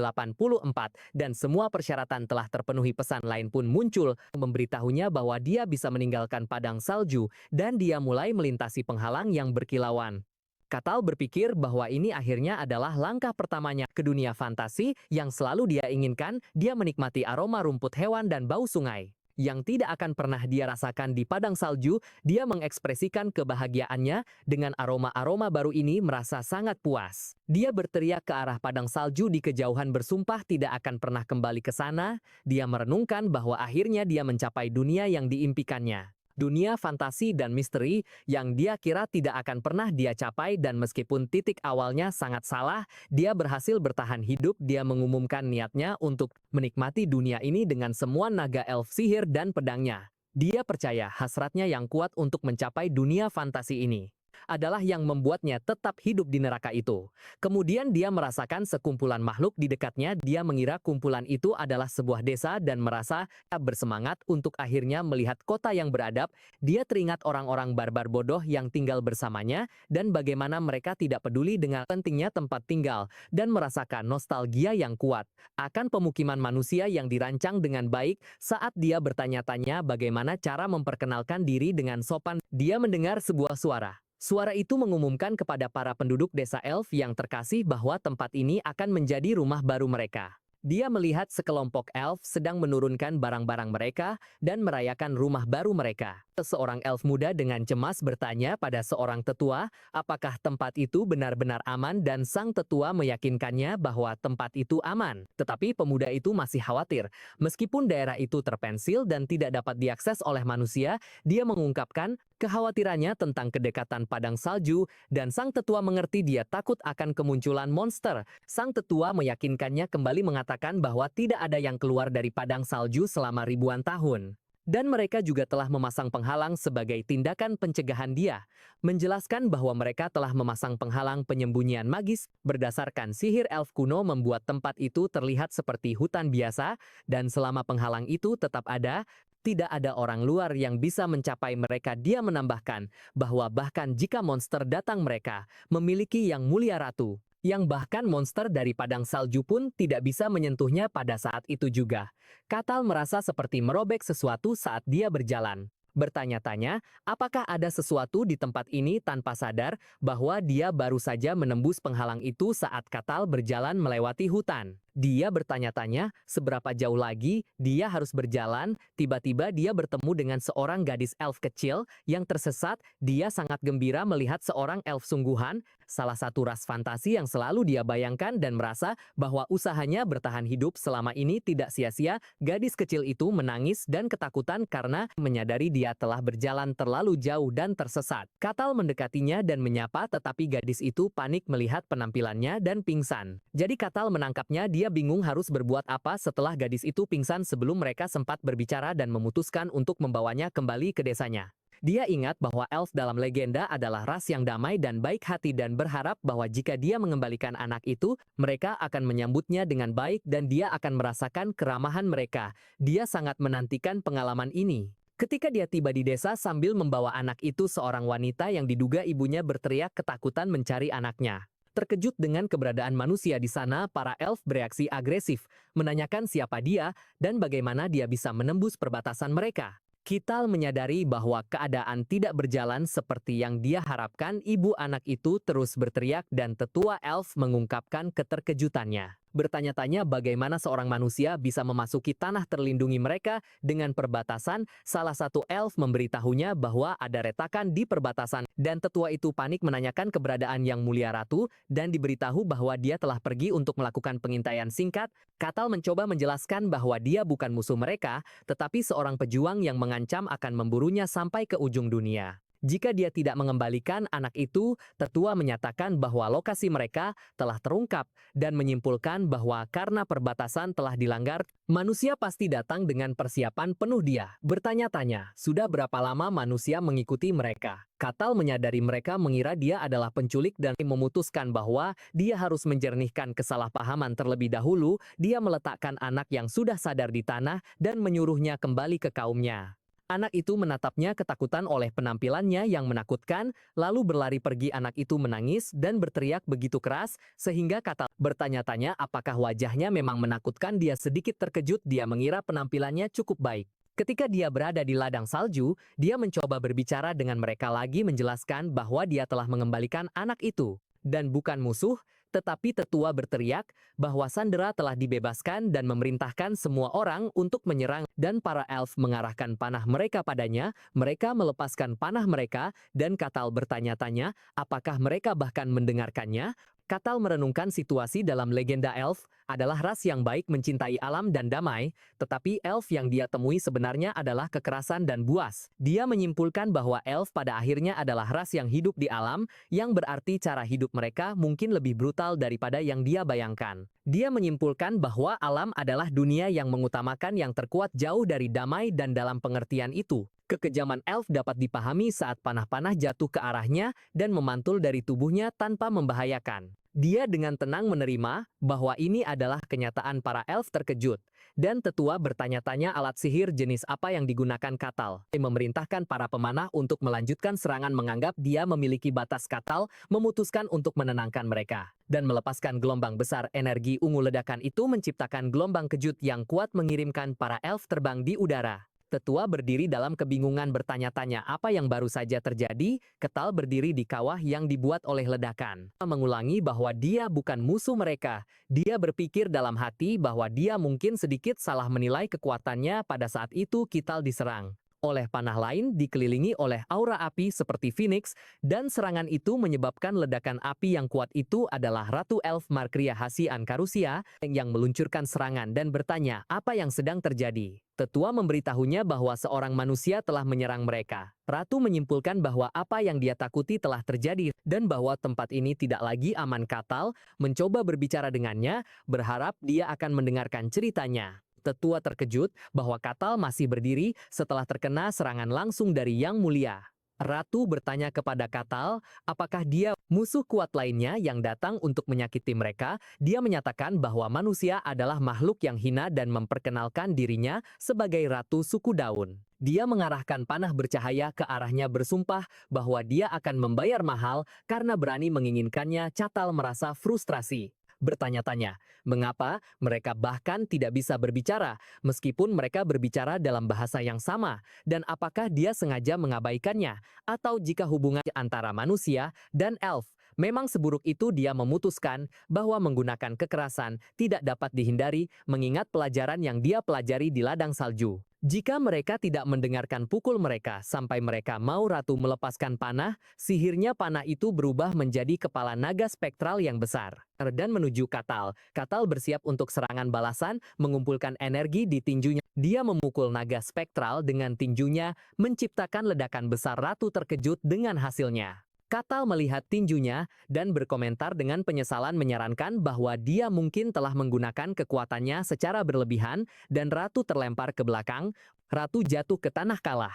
dan semua persyaratan telah terpenuhi. Pesan lain pun muncul, memberitahunya bahwa dia bisa meninggalkan padang salju dan dia mulai melintasi penghalang yang berkilauan. Katal berpikir bahwa ini akhirnya adalah langkah pertamanya ke dunia fantasi yang selalu dia inginkan. Dia menikmati aroma rumput hewan dan bau sungai yang tidak akan pernah dia rasakan di padang salju. Dia mengekspresikan kebahagiaannya dengan aroma-aroma baru ini, merasa sangat puas. Dia berteriak ke arah padang salju di kejauhan, bersumpah tidak akan pernah kembali ke sana. Dia merenungkan bahwa akhirnya dia mencapai dunia yang diimpikannya. Dunia fantasi dan misteri yang dia kira tidak akan pernah dia capai, dan meskipun titik awalnya sangat salah, dia berhasil bertahan hidup. Dia mengumumkan niatnya untuk menikmati dunia ini dengan semua naga elf sihir dan pedangnya. Dia percaya hasratnya yang kuat untuk mencapai dunia fantasi ini adalah yang membuatnya tetap hidup di neraka itu. Kemudian dia merasakan sekumpulan makhluk di dekatnya. Dia mengira kumpulan itu adalah sebuah desa dan merasa bersemangat untuk akhirnya melihat kota yang beradab. Dia teringat orang-orang barbar bodoh yang tinggal bersamanya dan bagaimana mereka tidak peduli dengan pentingnya tempat tinggal, dan merasakan nostalgia yang kuat akan pemukiman manusia yang dirancang dengan baik. Saat dia bertanya-tanya bagaimana cara memperkenalkan diri dengan sopan, dia mendengar sebuah suara. Suara itu mengumumkan kepada para penduduk desa elf yang terkasih bahwa tempat ini akan menjadi rumah baru mereka. Dia melihat sekelompok elf sedang menurunkan barang-barang mereka dan merayakan rumah baru mereka. Seorang elf muda dengan cemas bertanya pada seorang tetua, apakah tempat itu benar-benar aman, dan sang tetua meyakinkannya bahwa tempat itu aman. Tetapi pemuda itu masih khawatir. Meskipun daerah itu terpencil dan tidak dapat diakses oleh manusia, dia mengungkapkan kekhawatirannya tentang kedekatan padang salju, dan sang tetua mengerti dia takut akan kemunculan monster. Sang tetua meyakinkannya kembali, mengatakan bahwa tidak ada yang keluar dari padang salju selama ribuan tahun. Dan mereka juga telah memasang penghalang sebagai tindakan pencegahan. Dia menjelaskan bahwa mereka telah memasang penghalang penyembunyian magis. Berdasarkan sihir elf kuno membuat tempat itu terlihat seperti hutan biasa, dan selama penghalang itu tetap ada, tidak ada orang luar yang bisa mencapai mereka. Dia menambahkan bahwa bahkan jika monster datang, mereka memiliki yang mulia ratu, yang bahkan monster dari padang salju pun tidak bisa menyentuhnya pada saat itu juga. Katal merasa seperti merobek sesuatu saat dia berjalan. Bertanya-tanya, apakah ada sesuatu di tempat ini, tanpa sadar bahwa dia baru saja menembus penghalang itu saat Katal berjalan melewati hutan. Dia bertanya-tanya seberapa jauh lagi dia harus berjalan. Tiba-tiba dia bertemu dengan seorang gadis elf kecil yang tersesat. Dia sangat gembira melihat seorang elf sungguhan, salah satu ras fantasi yang selalu dia bayangkan, dan merasa bahwa usahanya bertahan hidup selama ini tidak sia-sia. Gadis kecil itu menangis dan ketakutan karena menyadari dia telah berjalan terlalu jauh dan tersesat. Katal mendekatinya dan menyapa, tetapi gadis itu panik melihat penampilannya dan pingsan. Jadi Katal menangkapnya. Dia bingung harus berbuat apa setelah gadis itu pingsan sebelum mereka sempat berbicara dan memutuskan untuk membawanya kembali ke desanya. Dia ingat bahwa elf dalam legenda adalah ras yang damai dan baik hati, dan berharap bahwa jika dia mengembalikan anak itu, mereka akan menyambutnya dengan baik dan dia akan merasakan keramahan mereka. Dia sangat menantikan pengalaman ini. Ketika dia tiba di desa sambil membawa anak itu, seorang wanita yang diduga ibunya berteriak ketakutan mencari anaknya. Terkejut dengan keberadaan manusia di sana, para elf bereaksi agresif, menanyakan siapa dia dan bagaimana dia bisa menembus perbatasan mereka. Kital menyadari bahwa keadaan tidak berjalan seperti yang dia harapkan. Ibu anak itu terus berteriak dan tetua elf mengungkapkan keterkejutannya. Bertanya-tanya bagaimana seorang manusia bisa memasuki tanah terlindungi mereka dengan perbatasan. Salah satu elf memberitahunya bahwa ada retakan di perbatasan dan tetua itu panik menanyakan keberadaan Yang Mulia Ratu dan diberitahu bahwa dia telah pergi untuk melakukan pengintaian singkat. Katal mencoba menjelaskan bahwa dia bukan musuh mereka, tetapi seorang pejuang yang mengancam akan memburunya sampai ke ujung dunia. Jika dia tidak mengembalikan anak itu, tetua menyatakan bahwa lokasi mereka telah terungkap dan menyimpulkan bahwa karena perbatasan telah dilanggar, manusia pasti datang dengan persiapan penuh. Dia bertanya-tanya, sudah berapa lama manusia mengikuti mereka? Katal menyadari mereka mengira dia adalah penculik dan memutuskan bahwa dia harus menjernihkan kesalahpahaman terlebih dahulu. Dia meletakkan anak yang sudah sadar di tanah dan menyuruhnya kembali ke kaumnya. Anak itu menatapnya ketakutan oleh penampilannya yang menakutkan, lalu berlari pergi. Anak itu menangis dan berteriak begitu keras, sehingga Katal bertanya-tanya apakah wajahnya memang menakutkan. Dia sedikit terkejut, dia mengira penampilannya cukup baik. Ketika dia berada di ladang salju, dia mencoba berbicara dengan mereka lagi, menjelaskan bahwa dia telah mengembalikan anak itu. Dan bukan musuh, tetapi tetua berteriak bahwa Sandera telah dibebaskan dan memerintahkan semua orang untuk menyerang, dan para elf mengarahkan panah mereka padanya. Mereka melepaskan panah mereka, dan Katal bertanya-tanya apakah mereka bahkan mendengarkannya. Katal merenungkan situasi dalam legenda elf adalah ras yang baik, mencintai alam dan damai, tetapi elf yang dia temui sebenarnya adalah kekerasan dan buas. Dia menyimpulkan bahwa elf pada akhirnya adalah ras yang hidup di alam, yang berarti cara hidup mereka mungkin lebih brutal daripada yang dia bayangkan. Dia menyimpulkan bahwa alam adalah dunia yang mengutamakan yang terkuat jauh dari damai, dan dalam pengertian itu, kekejaman elf dapat dipahami saat panah-panah jatuh ke arahnya dan memantul dari tubuhnya tanpa membahayakan. Dia dengan tenang menerima bahwa ini adalah kenyataan. Para elf terkejut, dan tetua bertanya-tanya alat sihir jenis apa yang digunakan Katal. Memerintahkan para pemanah untuk melanjutkan serangan. Menganggap dia memiliki batas, Katal memutuskan untuk menenangkan mereka dan melepaskan gelombang besar energi ungu. Ledakan itu menciptakan gelombang kejut yang kuat, mengirimkan para elf terbang di udara. Tetua berdiri dalam kebingungan, bertanya-tanya apa yang baru saja terjadi. Katal berdiri di kawah yang dibuat oleh ledakan, mengulangi bahwa dia bukan musuh mereka. Dia berpikir dalam hati bahwa dia mungkin sedikit salah menilai kekuatannya. Pada saat itu Katal diserang oleh panah lain, dikelilingi oleh aura api seperti Phoenix, dan serangan itu menyebabkan ledakan api yang kuat. Itu adalah Ratu Elf Markria Hasi Ankarusia yang meluncurkan serangan dan bertanya apa yang sedang terjadi. Tetua memberitahunya bahwa seorang manusia telah menyerang mereka. Ratu menyimpulkan bahwa apa yang dia takuti telah terjadi dan bahwa tempat ini tidak lagi aman. Katal mencoba berbicara dengannya, berharap dia akan mendengarkan ceritanya. Tetua terkejut bahwa Katal masih berdiri setelah terkena serangan langsung dari Yang Mulia. Ratu bertanya kepada Katal apakah dia musuh kuat lainnya yang datang untuk menyakiti mereka. Dia menyatakan bahwa manusia adalah makhluk yang hina dan memperkenalkan dirinya sebagai ratu suku daun. Dia mengarahkan panah bercahaya ke arahnya, bersumpah bahwa dia akan membayar mahal karena berani menginginkannya. Katal merasa frustrasi, bertanya-tanya mengapa mereka bahkan tidak bisa berbicara meskipun mereka berbicara dalam bahasa yang sama, dan apakah dia sengaja mengabaikannya, atau jika hubungan antara manusia dan elf memang seburuk itu. Dia memutuskan bahwa menggunakan kekerasan tidak dapat dihindari, mengingat pelajaran yang dia pelajari di ladang salju. Jika mereka tidak mendengarkan pukul mereka sampai mereka mau. Ratu melepaskan panah, sihirnya panah itu berubah menjadi kepala naga spektral yang besar dan menuju Katal. Katal bersiap untuk serangan balasan, mengumpulkan energi di tinjunya. Dia memukul naga spektral dengan tinjunya, menciptakan ledakan besar. Ratu terkejut dengan hasilnya. Katal melihat tinjunya dan berkomentar dengan penyesalan, menyarankan bahwa dia mungkin telah menggunakan kekuatannya secara berlebihan, dan Ratu terlempar ke belakang. Ratu jatuh ke tanah kalah.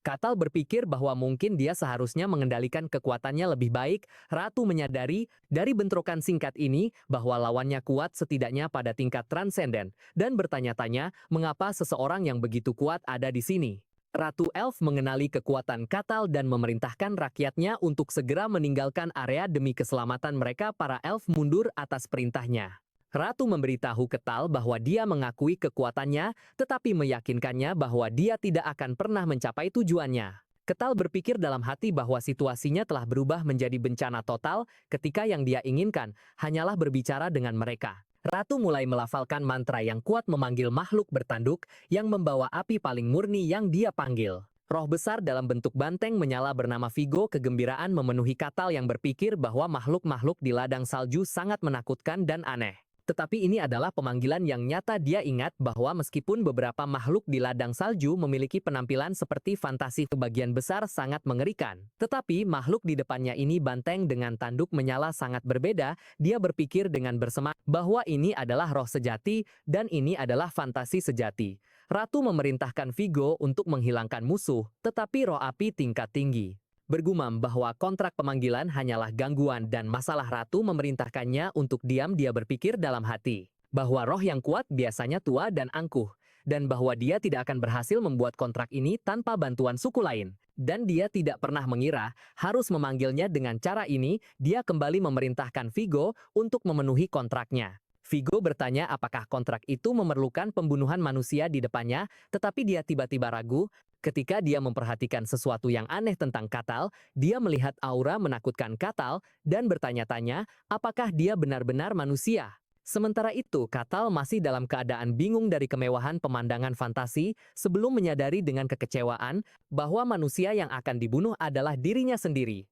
Katal berpikir bahwa mungkin dia seharusnya mengendalikan kekuatannya lebih baik. Ratu menyadari dari bentrokan singkat ini bahwa lawannya kuat setidaknya pada tingkat transenden, dan bertanya-tanya mengapa seseorang yang begitu kuat ada di sini. Ratu Elf mengenali kekuatan Katal dan memerintahkan rakyatnya untuk segera meninggalkan area demi keselamatan mereka. Para elf mundur atas perintahnya. Ratu memberitahu Katal bahwa dia mengakui kekuatannya, tetapi meyakinkannya bahwa dia tidak akan pernah mencapai tujuannya. Katal berpikir dalam hati bahwa situasinya telah berubah menjadi bencana total ketika yang dia inginkan hanyalah berbicara dengan mereka. Ratu mulai melafalkan mantra yang kuat memanggil makhluk bertanduk yang membawa api paling murni yang dia panggil. Roh besar dalam bentuk banteng menyala bernama Vigo. Kegembiraan memenuhi Katal yang berpikir bahwa makhluk-makhluk di ladang salju sangat menakutkan dan aneh. Tetapi ini adalah pemanggilan yang nyata. Dia ingat bahwa meskipun beberapa makhluk di ladang salju memiliki penampilan seperti fantasi, sebagian besar sangat mengerikan. Tetapi makhluk di depannya ini banteng dengan tanduk menyala sangat berbeda. Dia berpikir dengan bersemangat bahwa ini adalah roh sejati dan ini adalah fantasi sejati. Ratu memerintahkan Vigo untuk menghilangkan musuh, tetapi roh api tingkat tinggi bergumam bahwa kontrak pemanggilan hanyalah gangguan dan masalah. Ratu memerintahkannya untuk diam. Dia berpikir dalam hati bahwa roh yang kuat biasanya tua dan angkuh, dan bahwa dia tidak akan berhasil membuat kontrak ini tanpa bantuan suku lain. Dan dia tidak pernah mengira harus memanggilnya dengan cara ini. Dia kembali memerintahkan Vigo untuk memenuhi kontraknya. Vigo bertanya apakah kontrak itu memerlukan pembunuhan manusia di depannya, tetapi dia tiba-tiba ragu. Ketika dia memperhatikan sesuatu yang aneh tentang Katal, dia melihat aura menakutkan Katal dan bertanya-tanya apakah dia benar-benar manusia. Sementara itu, Katal masih dalam keadaan bingung dari kemewahan pemandangan fantasi sebelum menyadari dengan kekecewaan bahwa manusia yang akan dibunuh adalah dirinya sendiri.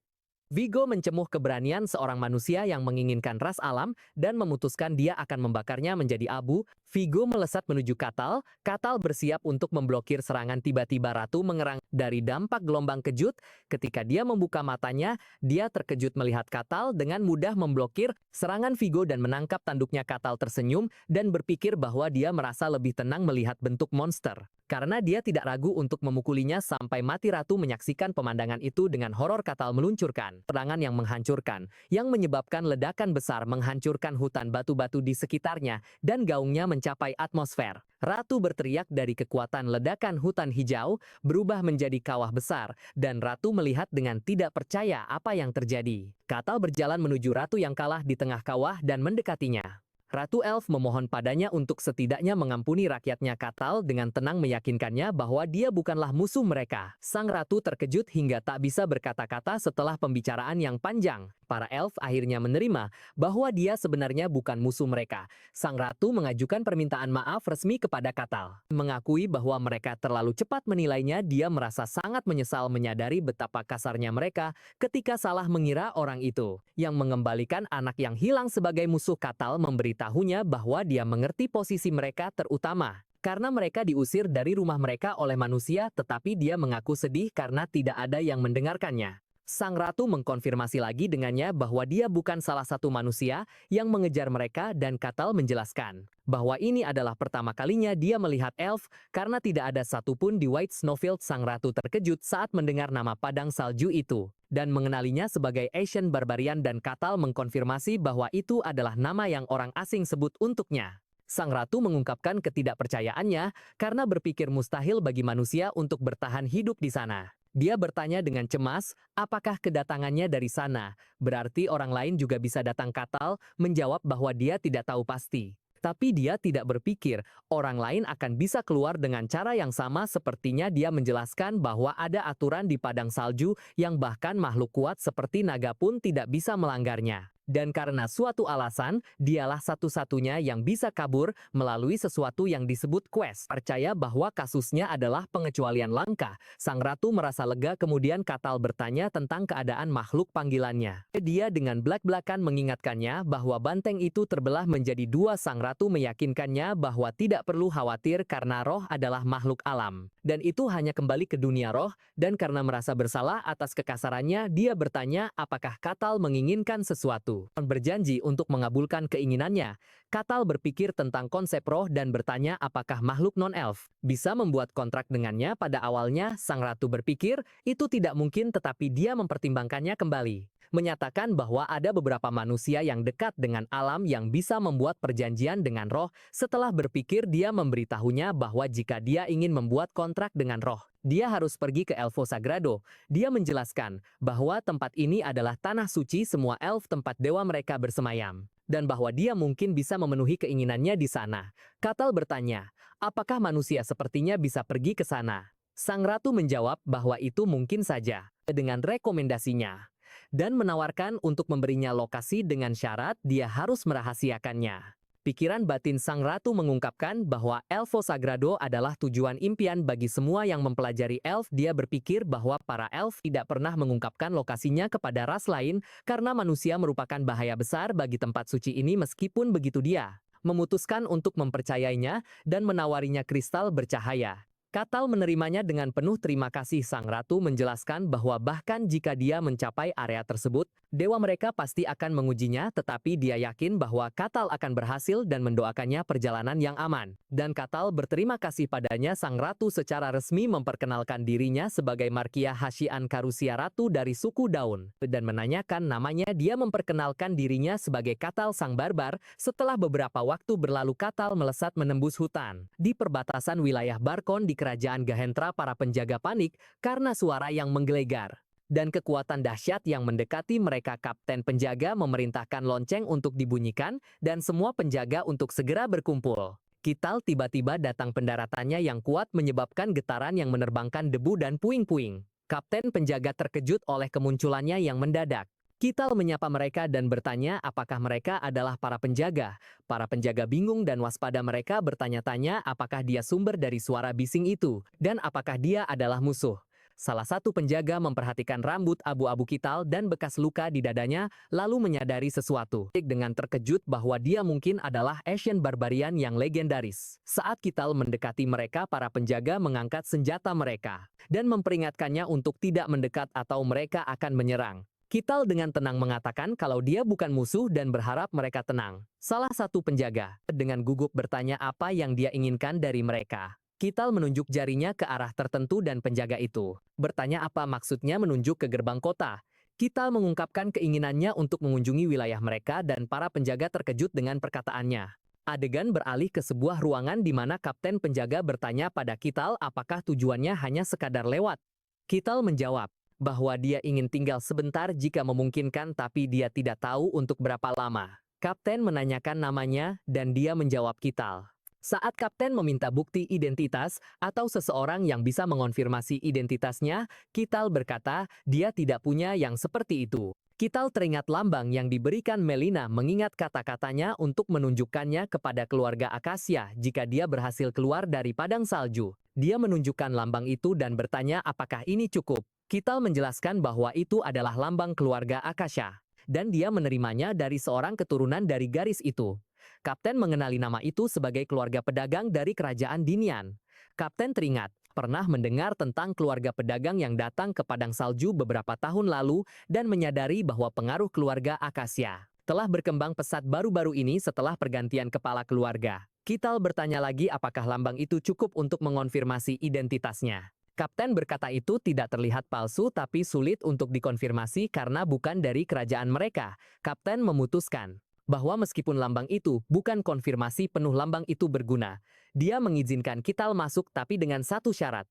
Vigo mencemuh keberanian seorang manusia yang menginginkan ras alam dan memutuskan dia akan membakarnya menjadi abu. Vigo melesat menuju Katal. Katal bersiap untuk memblokir serangan. Tiba-tiba Ratu mengerang dari dampak gelombang kejut. Ketika dia membuka matanya, dia terkejut melihat Katal dengan mudah memblokir serangan Vigo dan menangkap tanduknya. Katal tersenyum dan berpikir bahwa dia merasa lebih tenang melihat bentuk monster. Karena dia tidak ragu untuk memukulinya sampai mati. Ratu menyaksikan pemandangan itu dengan horor. Katal meluncurkan serangan yang menghancurkan, yang menyebabkan ledakan besar menghancurkan hutan batu-batu di sekitarnya, dan gaungnya mencapai atmosfer. Ratu berteriak dari kekuatan ledakan. Hutan hijau berubah menjadi kawah besar, dan Ratu melihat dengan tidak percaya apa yang terjadi. Katal berjalan menuju Ratu yang kalah di tengah kawah dan mendekatinya. Ratu Elf memohon padanya untuk setidaknya mengampuni rakyatnya. Katal dengan tenang meyakinkannya bahwa dia bukanlah musuh mereka. Sang Ratu terkejut hingga tak bisa berkata-kata. Setelah pembicaraan yang panjang, para elf akhirnya menerima bahwa dia sebenarnya bukan musuh mereka. Sang Ratu mengajukan permintaan maaf resmi kepada Katal. Mengakui bahwa mereka terlalu cepat menilainya. Dia merasa sangat menyesal menyadari betapa kasarnya mereka ketika salah mengira orang itu yang mengembalikan anak yang hilang sebagai musuh. Katal memberitahunya bahwa dia mengerti posisi mereka, terutama karena mereka diusir dari rumah mereka oleh manusia, tetapi dia mengaku sedih karena tidak ada yang mendengarkannya. Sang Ratu mengkonfirmasi lagi dengannya bahwa dia bukan salah satu manusia yang mengejar mereka, dan Katal menjelaskan bahwa ini adalah pertama kalinya dia melihat elf karena tidak ada satupun di White Snowfield. Sang Ratu terkejut saat mendengar nama padang salju itu dan mengenalinya sebagai Asian Barbarian, dan Katal mengkonfirmasi bahwa itu adalah nama yang orang asing sebut untuknya. Sang Ratu mengungkapkan ketidakpercayaannya karena berpikir mustahil bagi manusia untuk bertahan hidup di sana. Dia bertanya dengan cemas, apakah kedatangannya dari sana berarti orang lain juga bisa datang? Katal menjawab bahwa dia tidak tahu pasti. Tapi dia tidak berpikir orang lain akan bisa keluar dengan cara yang sama. Sepertinya dia menjelaskan bahwa ada aturan di padang salju yang bahkan makhluk kuat seperti naga pun tidak bisa melanggarnya. Dan karena suatu alasan, dialah satu-satunya yang bisa kabur melalui sesuatu yang disebut quest. Percaya bahwa kasusnya adalah pengecualian langka. Sang Ratu merasa lega. Kemudian Katal bertanya tentang keadaan makhluk panggilannya. Dia dengan belak-belakan mengingatkannya bahwa banteng itu terbelah menjadi dua. Sang Ratu meyakinkannya bahwa tidak perlu khawatir karena roh adalah makhluk alam, dan itu hanya kembali ke dunia roh. Dan karena merasa bersalah atas kekasarannya, dia bertanya apakah Katal menginginkan sesuatu. Berjanji untuk mengabulkan keinginannya. Katal berpikir tentang konsep roh dan bertanya apakah makhluk non-elf bisa membuat kontrak dengannya. Pada awalnya, Sang Ratu berpikir itu tidak mungkin, tetapi dia mempertimbangkannya kembali. menyatakan bahwa ada beberapa manusia yang dekat dengan alam yang bisa membuat perjanjian dengan roh. Setelah berpikir, dia memberitahunya bahwa jika dia ingin membuat kontrak dengan roh, dia harus pergi ke Elfo Sagrado. Dia menjelaskan bahwa tempat ini adalah tanah suci semua elf, tempat dewa mereka bersemayam, dan bahwa dia mungkin bisa memenuhi keinginannya di sana. Katal bertanya, apakah manusia sepertinya bisa pergi ke sana? Sang ratu menjawab bahwa itu mungkin saja, dengan rekomendasinya, dan menawarkan untuk memberinya lokasi dengan syarat dia harus merahasiakannya. Pikiran batin sang ratu mengungkapkan bahwa Elfo Sagrado adalah tujuan impian bagi semua yang mempelajari elf. Dia berpikir bahwa para elf tidak pernah mengungkapkan lokasinya kepada ras lain karena manusia merupakan bahaya besar bagi tempat suci ini. Meskipun begitu, dia memutuskan untuk mempercayainya dan menawarinya kristal bercahaya. Katal menerimanya dengan penuh terima kasih. Sang ratu menjelaskan bahwa bahkan jika dia mencapai area tersebut, dewa mereka pasti akan mengujinya, tetapi dia yakin bahwa Katal akan berhasil dan mendoakannya perjalanan yang aman. Dan Katal berterima kasih padanya. Sang ratu secara resmi memperkenalkan dirinya sebagai Markia Hashian Karusia, ratu dari suku Daun, dan menanyakan namanya. Dia memperkenalkan dirinya sebagai Katal sang barbar. Setelah beberapa waktu berlalu, Katal melesat menembus hutan. Di perbatasan wilayah Barkon di Kerajaan Gahentra, para penjaga panik karena suara yang menggelegar dan kekuatan dahsyat yang mendekati mereka. Kapten penjaga memerintahkan lonceng untuk dibunyikan dan semua penjaga untuk segera berkumpul. Kital tiba-tiba datang. Pendaratannya yang kuat menyebabkan getaran yang menerbangkan debu dan puing-puing. Kapten penjaga terkejut oleh kemunculannya yang mendadak. Kital menyapa mereka dan bertanya apakah mereka adalah para penjaga. Para penjaga bingung dan waspada. Mereka bertanya-tanya apakah dia sumber dari suara bising itu, dan apakah dia adalah musuh. Salah satu penjaga memperhatikan rambut abu-abu Kital dan bekas luka di dadanya, lalu menyadari sesuatu. Dengan terkejut bahwa dia mungkin adalah Asian Barbarian yang legendaris. Saat Kital mendekati mereka, para penjaga mengangkat senjata mereka dan memperingatkannya untuk tidak mendekat atau mereka akan menyerang. Kital dengan tenang mengatakan kalau dia bukan musuh dan berharap mereka tenang. Salah satu penjaga dengan gugup bertanya apa yang dia inginkan dari mereka. Kital menunjuk jarinya ke arah tertentu dan penjaga itu bertanya apa maksudnya menunjuk ke gerbang kota. Kital mengungkapkan keinginannya untuk mengunjungi wilayah mereka dan para penjaga terkejut dengan perkataannya. Adegan beralih ke sebuah ruangan di mana kapten penjaga bertanya pada Kital apakah tujuannya hanya sekadar lewat. Kital menjawab bahwa dia ingin tinggal sebentar jika memungkinkan, tapi dia tidak tahu untuk berapa lama. Kapten menanyakan namanya dan dia menjawab Kital. Saat kapten meminta bukti identitas atau seseorang yang bisa mengonfirmasi identitasnya, Kital berkata dia tidak punya yang seperti itu. Kital teringat lambang yang diberikan Melina, mengingat kata-katanya untuk menunjukkannya kepada keluarga Akasia jika dia berhasil keluar dari padang salju. Dia menunjukkan lambang itu dan bertanya apakah ini cukup. Kital menjelaskan bahwa itu adalah lambang keluarga Akasha, dan dia menerimanya dari seorang keturunan dari garis itu. Kapten mengenali nama itu sebagai keluarga pedagang dari kerajaan Dinian. Kapten teringat pernah mendengar tentang keluarga pedagang yang datang ke padang salju beberapa tahun lalu dan menyadari bahwa pengaruh keluarga Akasia telah berkembang pesat baru-baru ini setelah pergantian kepala keluarga. Kital bertanya lagi apakah lambang itu cukup untuk mengonfirmasi identitasnya. Kapten berkata itu tidak terlihat palsu tapi sulit untuk dikonfirmasi karena bukan dari kerajaan mereka. Kapten memutuskan bahwa meskipun lambang itu bukan konfirmasi penuh, lambang itu berguna. Dia mengizinkan Kital masuk tapi dengan satu syarat.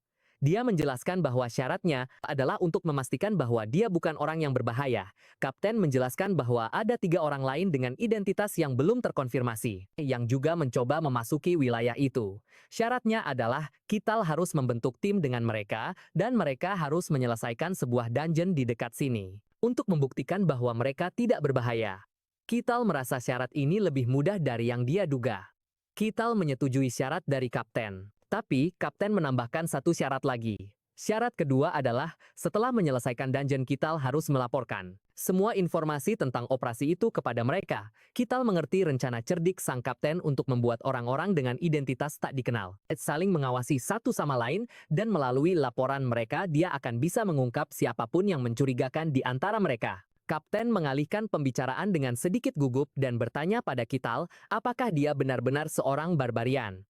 Dia menjelaskan bahwa syaratnya adalah untuk memastikan bahwa dia bukan orang yang berbahaya. Kapten menjelaskan bahwa ada 3 orang lain dengan identitas yang belum terkonfirmasi, yang juga mencoba memasuki wilayah itu. Syaratnya adalah Kital harus membentuk tim dengan mereka, dan mereka harus menyelesaikan sebuah dungeon di dekat sini, untuk membuktikan bahwa mereka tidak berbahaya. Kital merasa syarat ini lebih mudah dari yang dia duga. Kital menyetujui syarat dari Kapten. Tapi, Kapten menambahkan satu syarat lagi. Syarat kedua adalah, setelah menyelesaikan dungeon Kital harus melaporkan semua informasi tentang operasi itu kepada mereka. Kital mengerti rencana cerdik sang Kapten untuk membuat orang-orang dengan identitas tak dikenal saling mengawasi satu sama lain, dan melalui laporan mereka dia akan bisa mengungkap siapapun yang mencurigakan di antara mereka. Kapten mengalihkan pembicaraan dengan sedikit gugup dan bertanya pada Kital, apakah dia benar-benar seorang barbarian.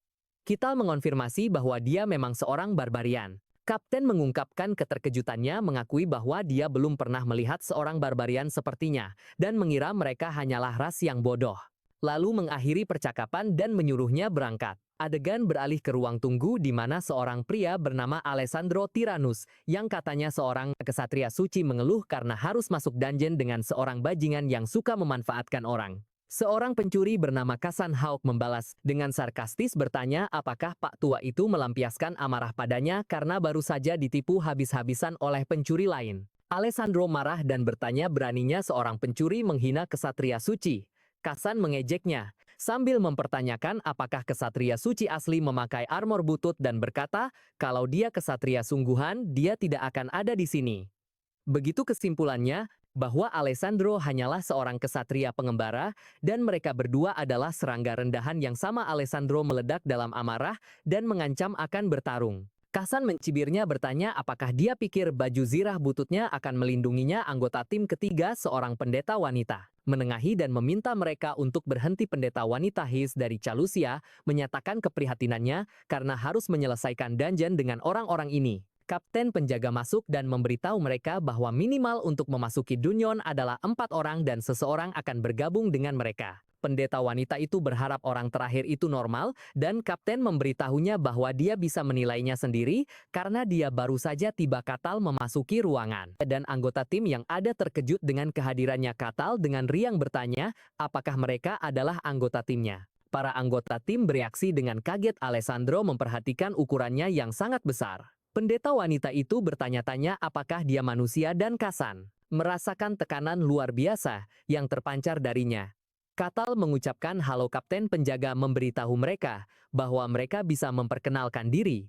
Kital mengonfirmasi bahwa dia memang seorang barbarian. Kapten mengungkapkan keterkejutannya mengakui bahwa dia belum pernah melihat seorang barbarian sepertinya dan mengira mereka hanyalah ras yang bodoh. Lalu mengakhiri percakapan dan menyuruhnya berangkat. Adegan beralih ke ruang tunggu di mana seorang pria bernama Alessandro Tyrannus yang katanya seorang kesatria suci mengeluh karena harus masuk dungeon dengan seorang bajingan yang suka memanfaatkan orang. Seorang pencuri bernama Kasan Hawk membalas dengan sarkastis bertanya apakah Pak Tua itu melampiaskan amarah padanya karena baru saja ditipu habis-habisan oleh pencuri lain. Alessandro marah dan bertanya beraninya seorang pencuri menghina kesatria suci. Kasan mengejeknya, sambil mempertanyakan apakah kesatria suci asli memakai armor butut dan berkata, kalau dia kesatria sungguhan, dia tidak akan ada di sini. Begitu kesimpulannya, bahwa Alessandro hanyalah seorang kesatria pengembara, dan mereka berdua adalah serangga rendahan yang sama. Alessandro meledak dalam amarah dan mengancam akan bertarung. Kasan mencibirnya bertanya apakah dia pikir baju zirah bututnya akan melindunginya. Anggota tim ketiga seorang pendeta wanita menengahi dan meminta mereka untuk berhenti. Pendeta wanita His dari Calusia menyatakan keprihatinannya karena harus menyelesaikan dungeon dengan orang-orang ini. Kapten penjaga masuk dan memberitahu mereka bahwa minimal untuk memasuki dungeon adalah 4 orang dan seseorang akan bergabung dengan mereka. Pendeta wanita itu berharap orang terakhir itu normal dan kapten memberitahunya bahwa dia bisa menilainya sendiri karena dia baru saja tiba. Katal memasuki ruangan. Dan anggota tim yang ada terkejut dengan kehadirannya Katal dengan riang bertanya apakah mereka adalah anggota timnya. Para anggota tim bereaksi dengan kaget. Alessandro memperhatikan ukurannya yang sangat besar. Pendeta wanita itu bertanya-tanya apakah dia manusia dan Kasan merasakan tekanan luar biasa yang terpancar darinya. Katal mengucapkan halo. Kapten penjaga memberitahu mereka bahwa mereka bisa memperkenalkan diri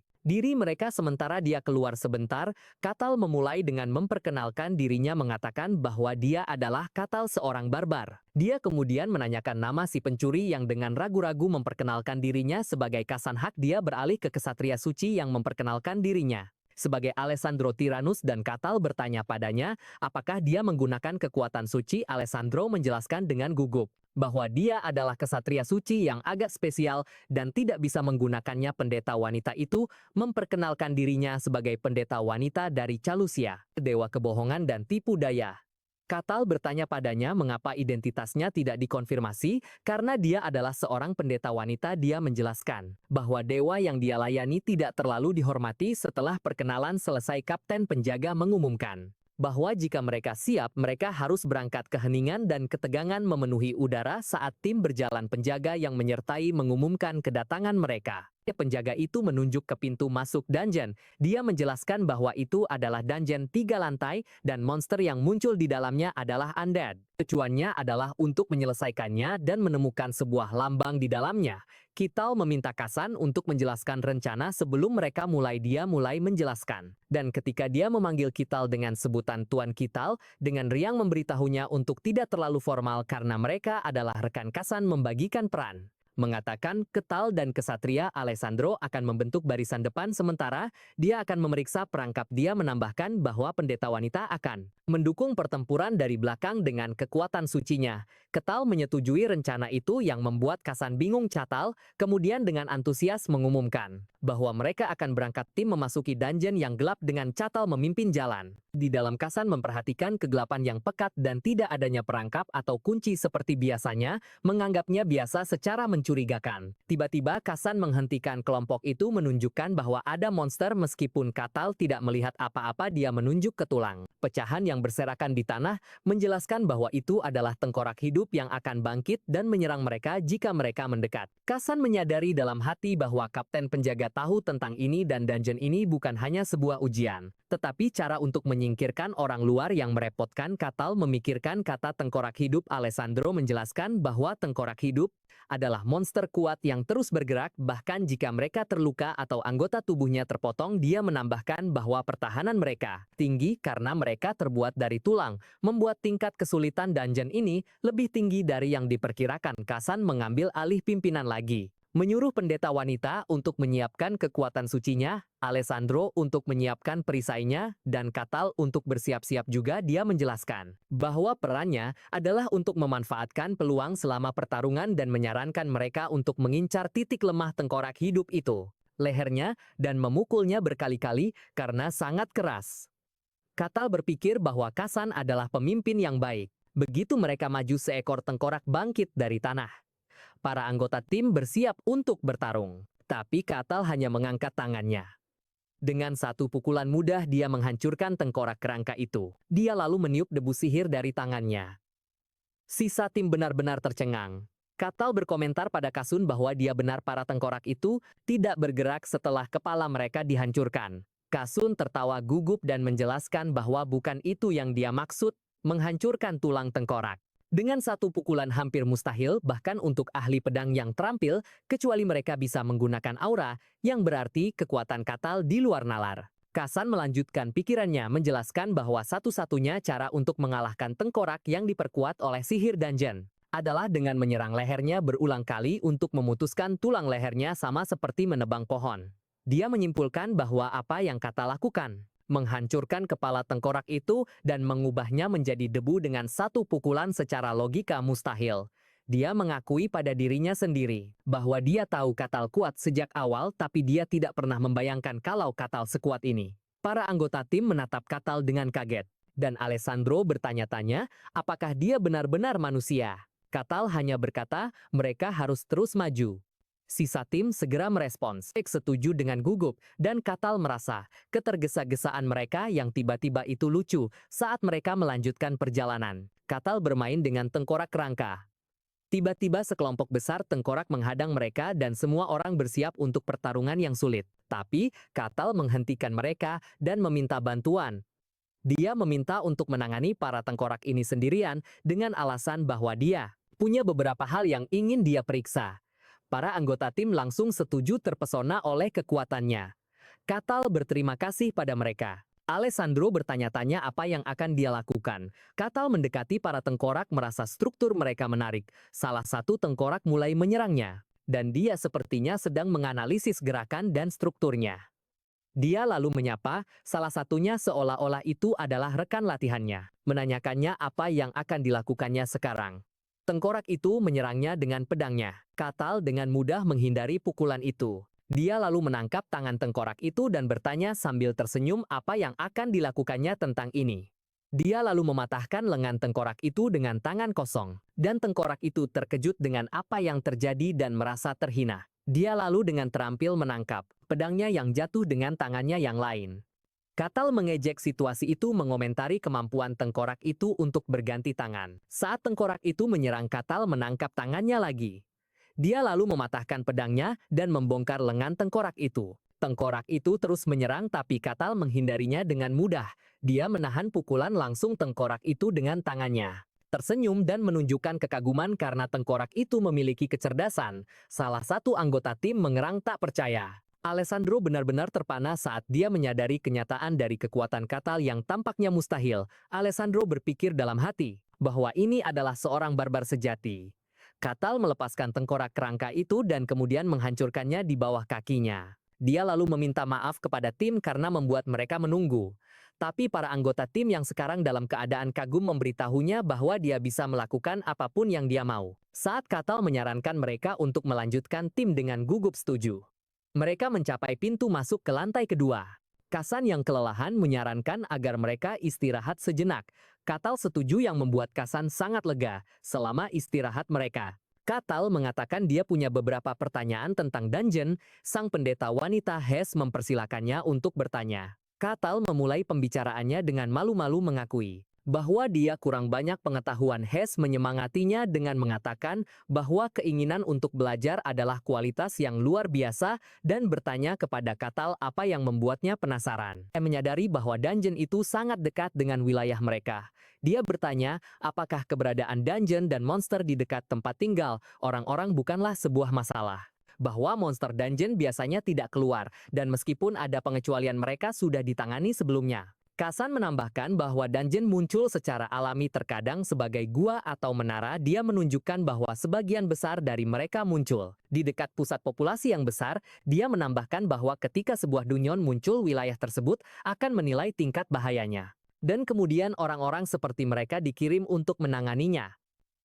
mereka sementara dia keluar sebentar. Katal memulai dengan memperkenalkan dirinya mengatakan bahwa dia adalah Katal seorang barbar. Dia kemudian menanyakan nama si pencuri yang dengan ragu-ragu memperkenalkan dirinya sebagai Kasan Hak. Dia beralih ke kesatria suci yang memperkenalkan dirinya sebagai Alessandro Tyrannus dan Katal bertanya padanya apakah dia menggunakan kekuatan suci. Alessandro menjelaskan dengan gugup bahwa dia adalah kesatria suci yang agak spesial dan tidak bisa menggunakannya. Pendeta wanita itu memperkenalkan dirinya sebagai pendeta wanita dari Calusia, dewa kebohongan dan tipu daya. Katal bertanya padanya mengapa identitasnya tidak dikonfirmasi karena dia adalah seorang pendeta wanita. Dia menjelaskan bahwa dewa yang dia layani tidak terlalu dihormati. Setelah perkenalan selesai, kapten penjaga mengumumkan bahwa jika mereka siap, mereka harus berangkat. Keheningan dan ketegangan memenuhi udara saat tim berjalan. Penjaga yang menyertai mengumumkan kedatangan mereka. Penjaga itu menunjuk ke pintu masuk dungeon. Dia menjelaskan bahwa itu adalah dungeon 3 lantai dan monster yang muncul di dalamnya adalah undead. Tujuannya adalah untuk menyelesaikannya dan menemukan sebuah lambang di dalamnya. Kital meminta Kasan untuk menjelaskan rencana sebelum mereka mulai. Dia mulai menjelaskan. Dan ketika dia memanggil Kital dengan sebutan Tuan Kital, dengan riang memberitahunya untuk tidak terlalu formal karena mereka adalah rekan. Kasan membagikan peran. Mengatakan Ketal dan kesatria Alessandro akan membentuk barisan depan sementara dia akan memeriksa perangkap. Dia menambahkan bahwa pendeta wanita akan mendukung pertempuran dari belakang dengan kekuatan sucinya. Ketal menyetujui rencana itu yang membuat Kasan bingung. Catal kemudian dengan antusias mengumumkan bahwa mereka akan berangkat. Tim memasuki dungeon yang gelap dengan Catal memimpin jalan. Di dalam Kasan memperhatikan kegelapan yang pekat dan tidak adanya perangkap atau kunci seperti biasanya, menganggapnya biasa secara mencurigakan. Tiba-tiba Kasan menghentikan kelompok itu menunjukkan bahwa ada monster. Meskipun Katal tidak melihat apa-apa, dia menunjuk ke tulang pecahan yang berserakan di tanah, menjelaskan bahwa itu adalah tengkorak hidup yang akan bangkit dan menyerang mereka jika mereka mendekat. Kasan menyadari dalam hati bahwa kapten penjaga tahu tentang ini dan dungeon ini bukan hanya sebuah ujian, tetapi cara untuk menyingkirkan orang luar yang merepotkan. Katal memikirkan kata tengkorak hidup. Alessandro menjelaskan bahwa tengkorak hidup adalah monster kuat yang terus bergerak bahkan jika mereka terluka atau anggota tubuhnya terpotong. Dia menambahkan bahwa pertahanan mereka tinggi karena mereka terbuat dari tulang, membuat tingkat kesulitan dungeon ini lebih tinggi dari yang diperkirakan. Kasan mengambil alih pimpinan lagi, menyuruh pendeta wanita untuk menyiapkan kekuatan sucinya, Alessandro untuk menyiapkan perisainya, dan Katal untuk bersiap-siap juga. Dia menjelaskan bahwa perannya adalah untuk memanfaatkan peluang selama pertarungan dan menyarankan mereka untuk mengincar titik lemah tengkorak hidup itu. lehernya dan memukulnya berkali-kali karena sangat keras. Katal berpikir bahwa Kasan adalah pemimpin yang baik. Begitu mereka maju, seekor tengkorak bangkit dari tanah. Para anggota tim bersiap untuk bertarung. Tapi Katal hanya mengangkat tangannya. Dengan satu pukulan mudah dia menghancurkan tengkorak kerangka itu. Dia lalu meniup debu sihir dari tangannya. Sisa tim benar-benar tercengang. Katal berkomentar pada Kasun bahwa dia benar, para tengkorak itu tidak bergerak setelah kepala mereka dihancurkan. Kasun tertawa gugup dan menjelaskan bahwa bukan itu yang dia maksud, menghancurkan tulang tengkorak. Dengan satu pukulan hampir mustahil bahkan untuk ahli pedang yang terampil, kecuali mereka bisa menggunakan aura, yang berarti kekuatan Katal di luar nalar. Kasan melanjutkan pikirannya menjelaskan bahwa satu-satunya cara untuk mengalahkan tengkorak yang diperkuat oleh sihir dungeon adalah dengan menyerang lehernya berulang kali untuk memutuskan tulang lehernya, sama seperti menebang pohon. Dia menyimpulkan bahwa apa yang Katal lakukan, menghancurkan kepala tengkorak itu dan mengubahnya menjadi debu dengan satu pukulan, secara logika mustahil. Dia mengakui pada dirinya sendiri bahwa dia tahu Katal kuat sejak awal, tapi dia tidak pernah membayangkan kalau Katal sekuat ini. Para anggota tim menatap Katal dengan kaget, dan Alessandro bertanya-tanya apakah dia benar-benar manusia. Katal hanya berkata, mereka harus terus maju. Sisa tim segera merespons, setuju dengan gugup, dan Katal merasa ketergesa-gesaan mereka yang tiba-tiba itu lucu saat mereka melanjutkan perjalanan. Katal bermain dengan tengkorak kerangka. Tiba-tiba sekelompok besar tengkorak menghadang mereka dan semua orang bersiap untuk pertarungan yang sulit. Tapi, Katal menghentikan mereka dan meminta bantuan. Dia meminta untuk menangani para tengkorak ini sendirian dengan alasan bahwa dia punya beberapa hal yang ingin dia periksa. Para anggota tim langsung setuju, terpesona oleh kekuatannya. Katal berterima kasih pada mereka. Alessandro bertanya-tanya apa yang akan dia lakukan. Katal mendekati para tengkorak, merasa struktur mereka menarik. Salah satu tengkorak mulai menyerangnya, dan dia sepertinya sedang menganalisis gerakan dan strukturnya. Dia lalu menyapa salah satunya seolah-olah itu adalah rekan latihannya, menanyakannya apa yang akan dilakukannya sekarang. Tengkorak itu menyerangnya dengan pedangnya. Katal dengan mudah menghindari pukulan itu. Dia lalu menangkap tangan tengkorak itu dan bertanya sambil tersenyum apa yang akan dilakukannya tentang ini. Dia lalu mematahkan lengan tengkorak itu dengan tangan kosong, dan tengkorak itu terkejut dengan apa yang terjadi dan merasa terhina. Dia lalu dengan terampil menangkap pedangnya yang jatuh dengan tangannya yang lain. Katal mengejek situasi itu, mengomentari kemampuan tengkorak itu untuk berganti tangan. Saat tengkorak itu menyerang, Katal menangkap tangannya lagi. Dia lalu mematahkan pedangnya dan membongkar lengan tengkorak itu. Tengkorak itu terus menyerang tapi Katal menghindarinya dengan mudah. Dia menahan pukulan langsung tengkorak itu dengan tangannya. Tersenyum dan menunjukkan kekaguman karena tengkorak itu memiliki kecerdasan. Salah satu anggota tim mengerang tak percaya. Alessandro benar-benar terpana saat dia menyadari kenyataan dari kekuatan Katal yang tampaknya mustahil. Alessandro berpikir dalam hati bahwa ini adalah seorang barbar sejati. Katal melepaskan tengkorak kerangka itu dan kemudian menghancurkannya di bawah kakinya. Dia lalu meminta maaf kepada tim karena membuat mereka menunggu. Tapi para anggota tim yang sekarang dalam keadaan kagum memberitahunya bahwa dia bisa melakukan apapun yang dia mau. Saat Katal menyarankan mereka untuk melanjutkan, tim dengan gugup setuju. Mereka mencapai pintu masuk ke lantai kedua. Kasan yang kelelahan menyarankan agar mereka istirahat sejenak. Katal setuju yang membuat Kasan sangat lega selama istirahat mereka. Katal mengatakan dia punya beberapa pertanyaan tentang dungeon. Sang pendeta wanita Hes mempersilakannya untuk bertanya. Katal memulai pembicaraannya dengan malu-malu mengakui bahwa dia kurang banyak pengetahuan. Hes menyemangatinya dengan mengatakan bahwa keinginan untuk belajar adalah kualitas yang luar biasa dan bertanya kepada Katal apa yang membuatnya penasaran. Dia menyadari bahwa dungeon itu sangat dekat dengan wilayah mereka. Dia bertanya apakah keberadaan dungeon dan monster di dekat tempat tinggal orang-orang bukanlah sebuah masalah. Bahwa monster dungeon biasanya tidak keluar dan meskipun ada pengecualian mereka sudah ditangani sebelumnya. Kasan menambahkan bahwa dungeon muncul secara alami terkadang sebagai gua atau menara. Dia menunjukkan bahwa sebagian besar dari mereka muncul di dekat pusat populasi yang besar. Dia menambahkan bahwa ketika sebuah dungeon muncul, wilayah tersebut akan menilai tingkat bahayanya. Dan kemudian orang-orang seperti mereka dikirim untuk menanganinya.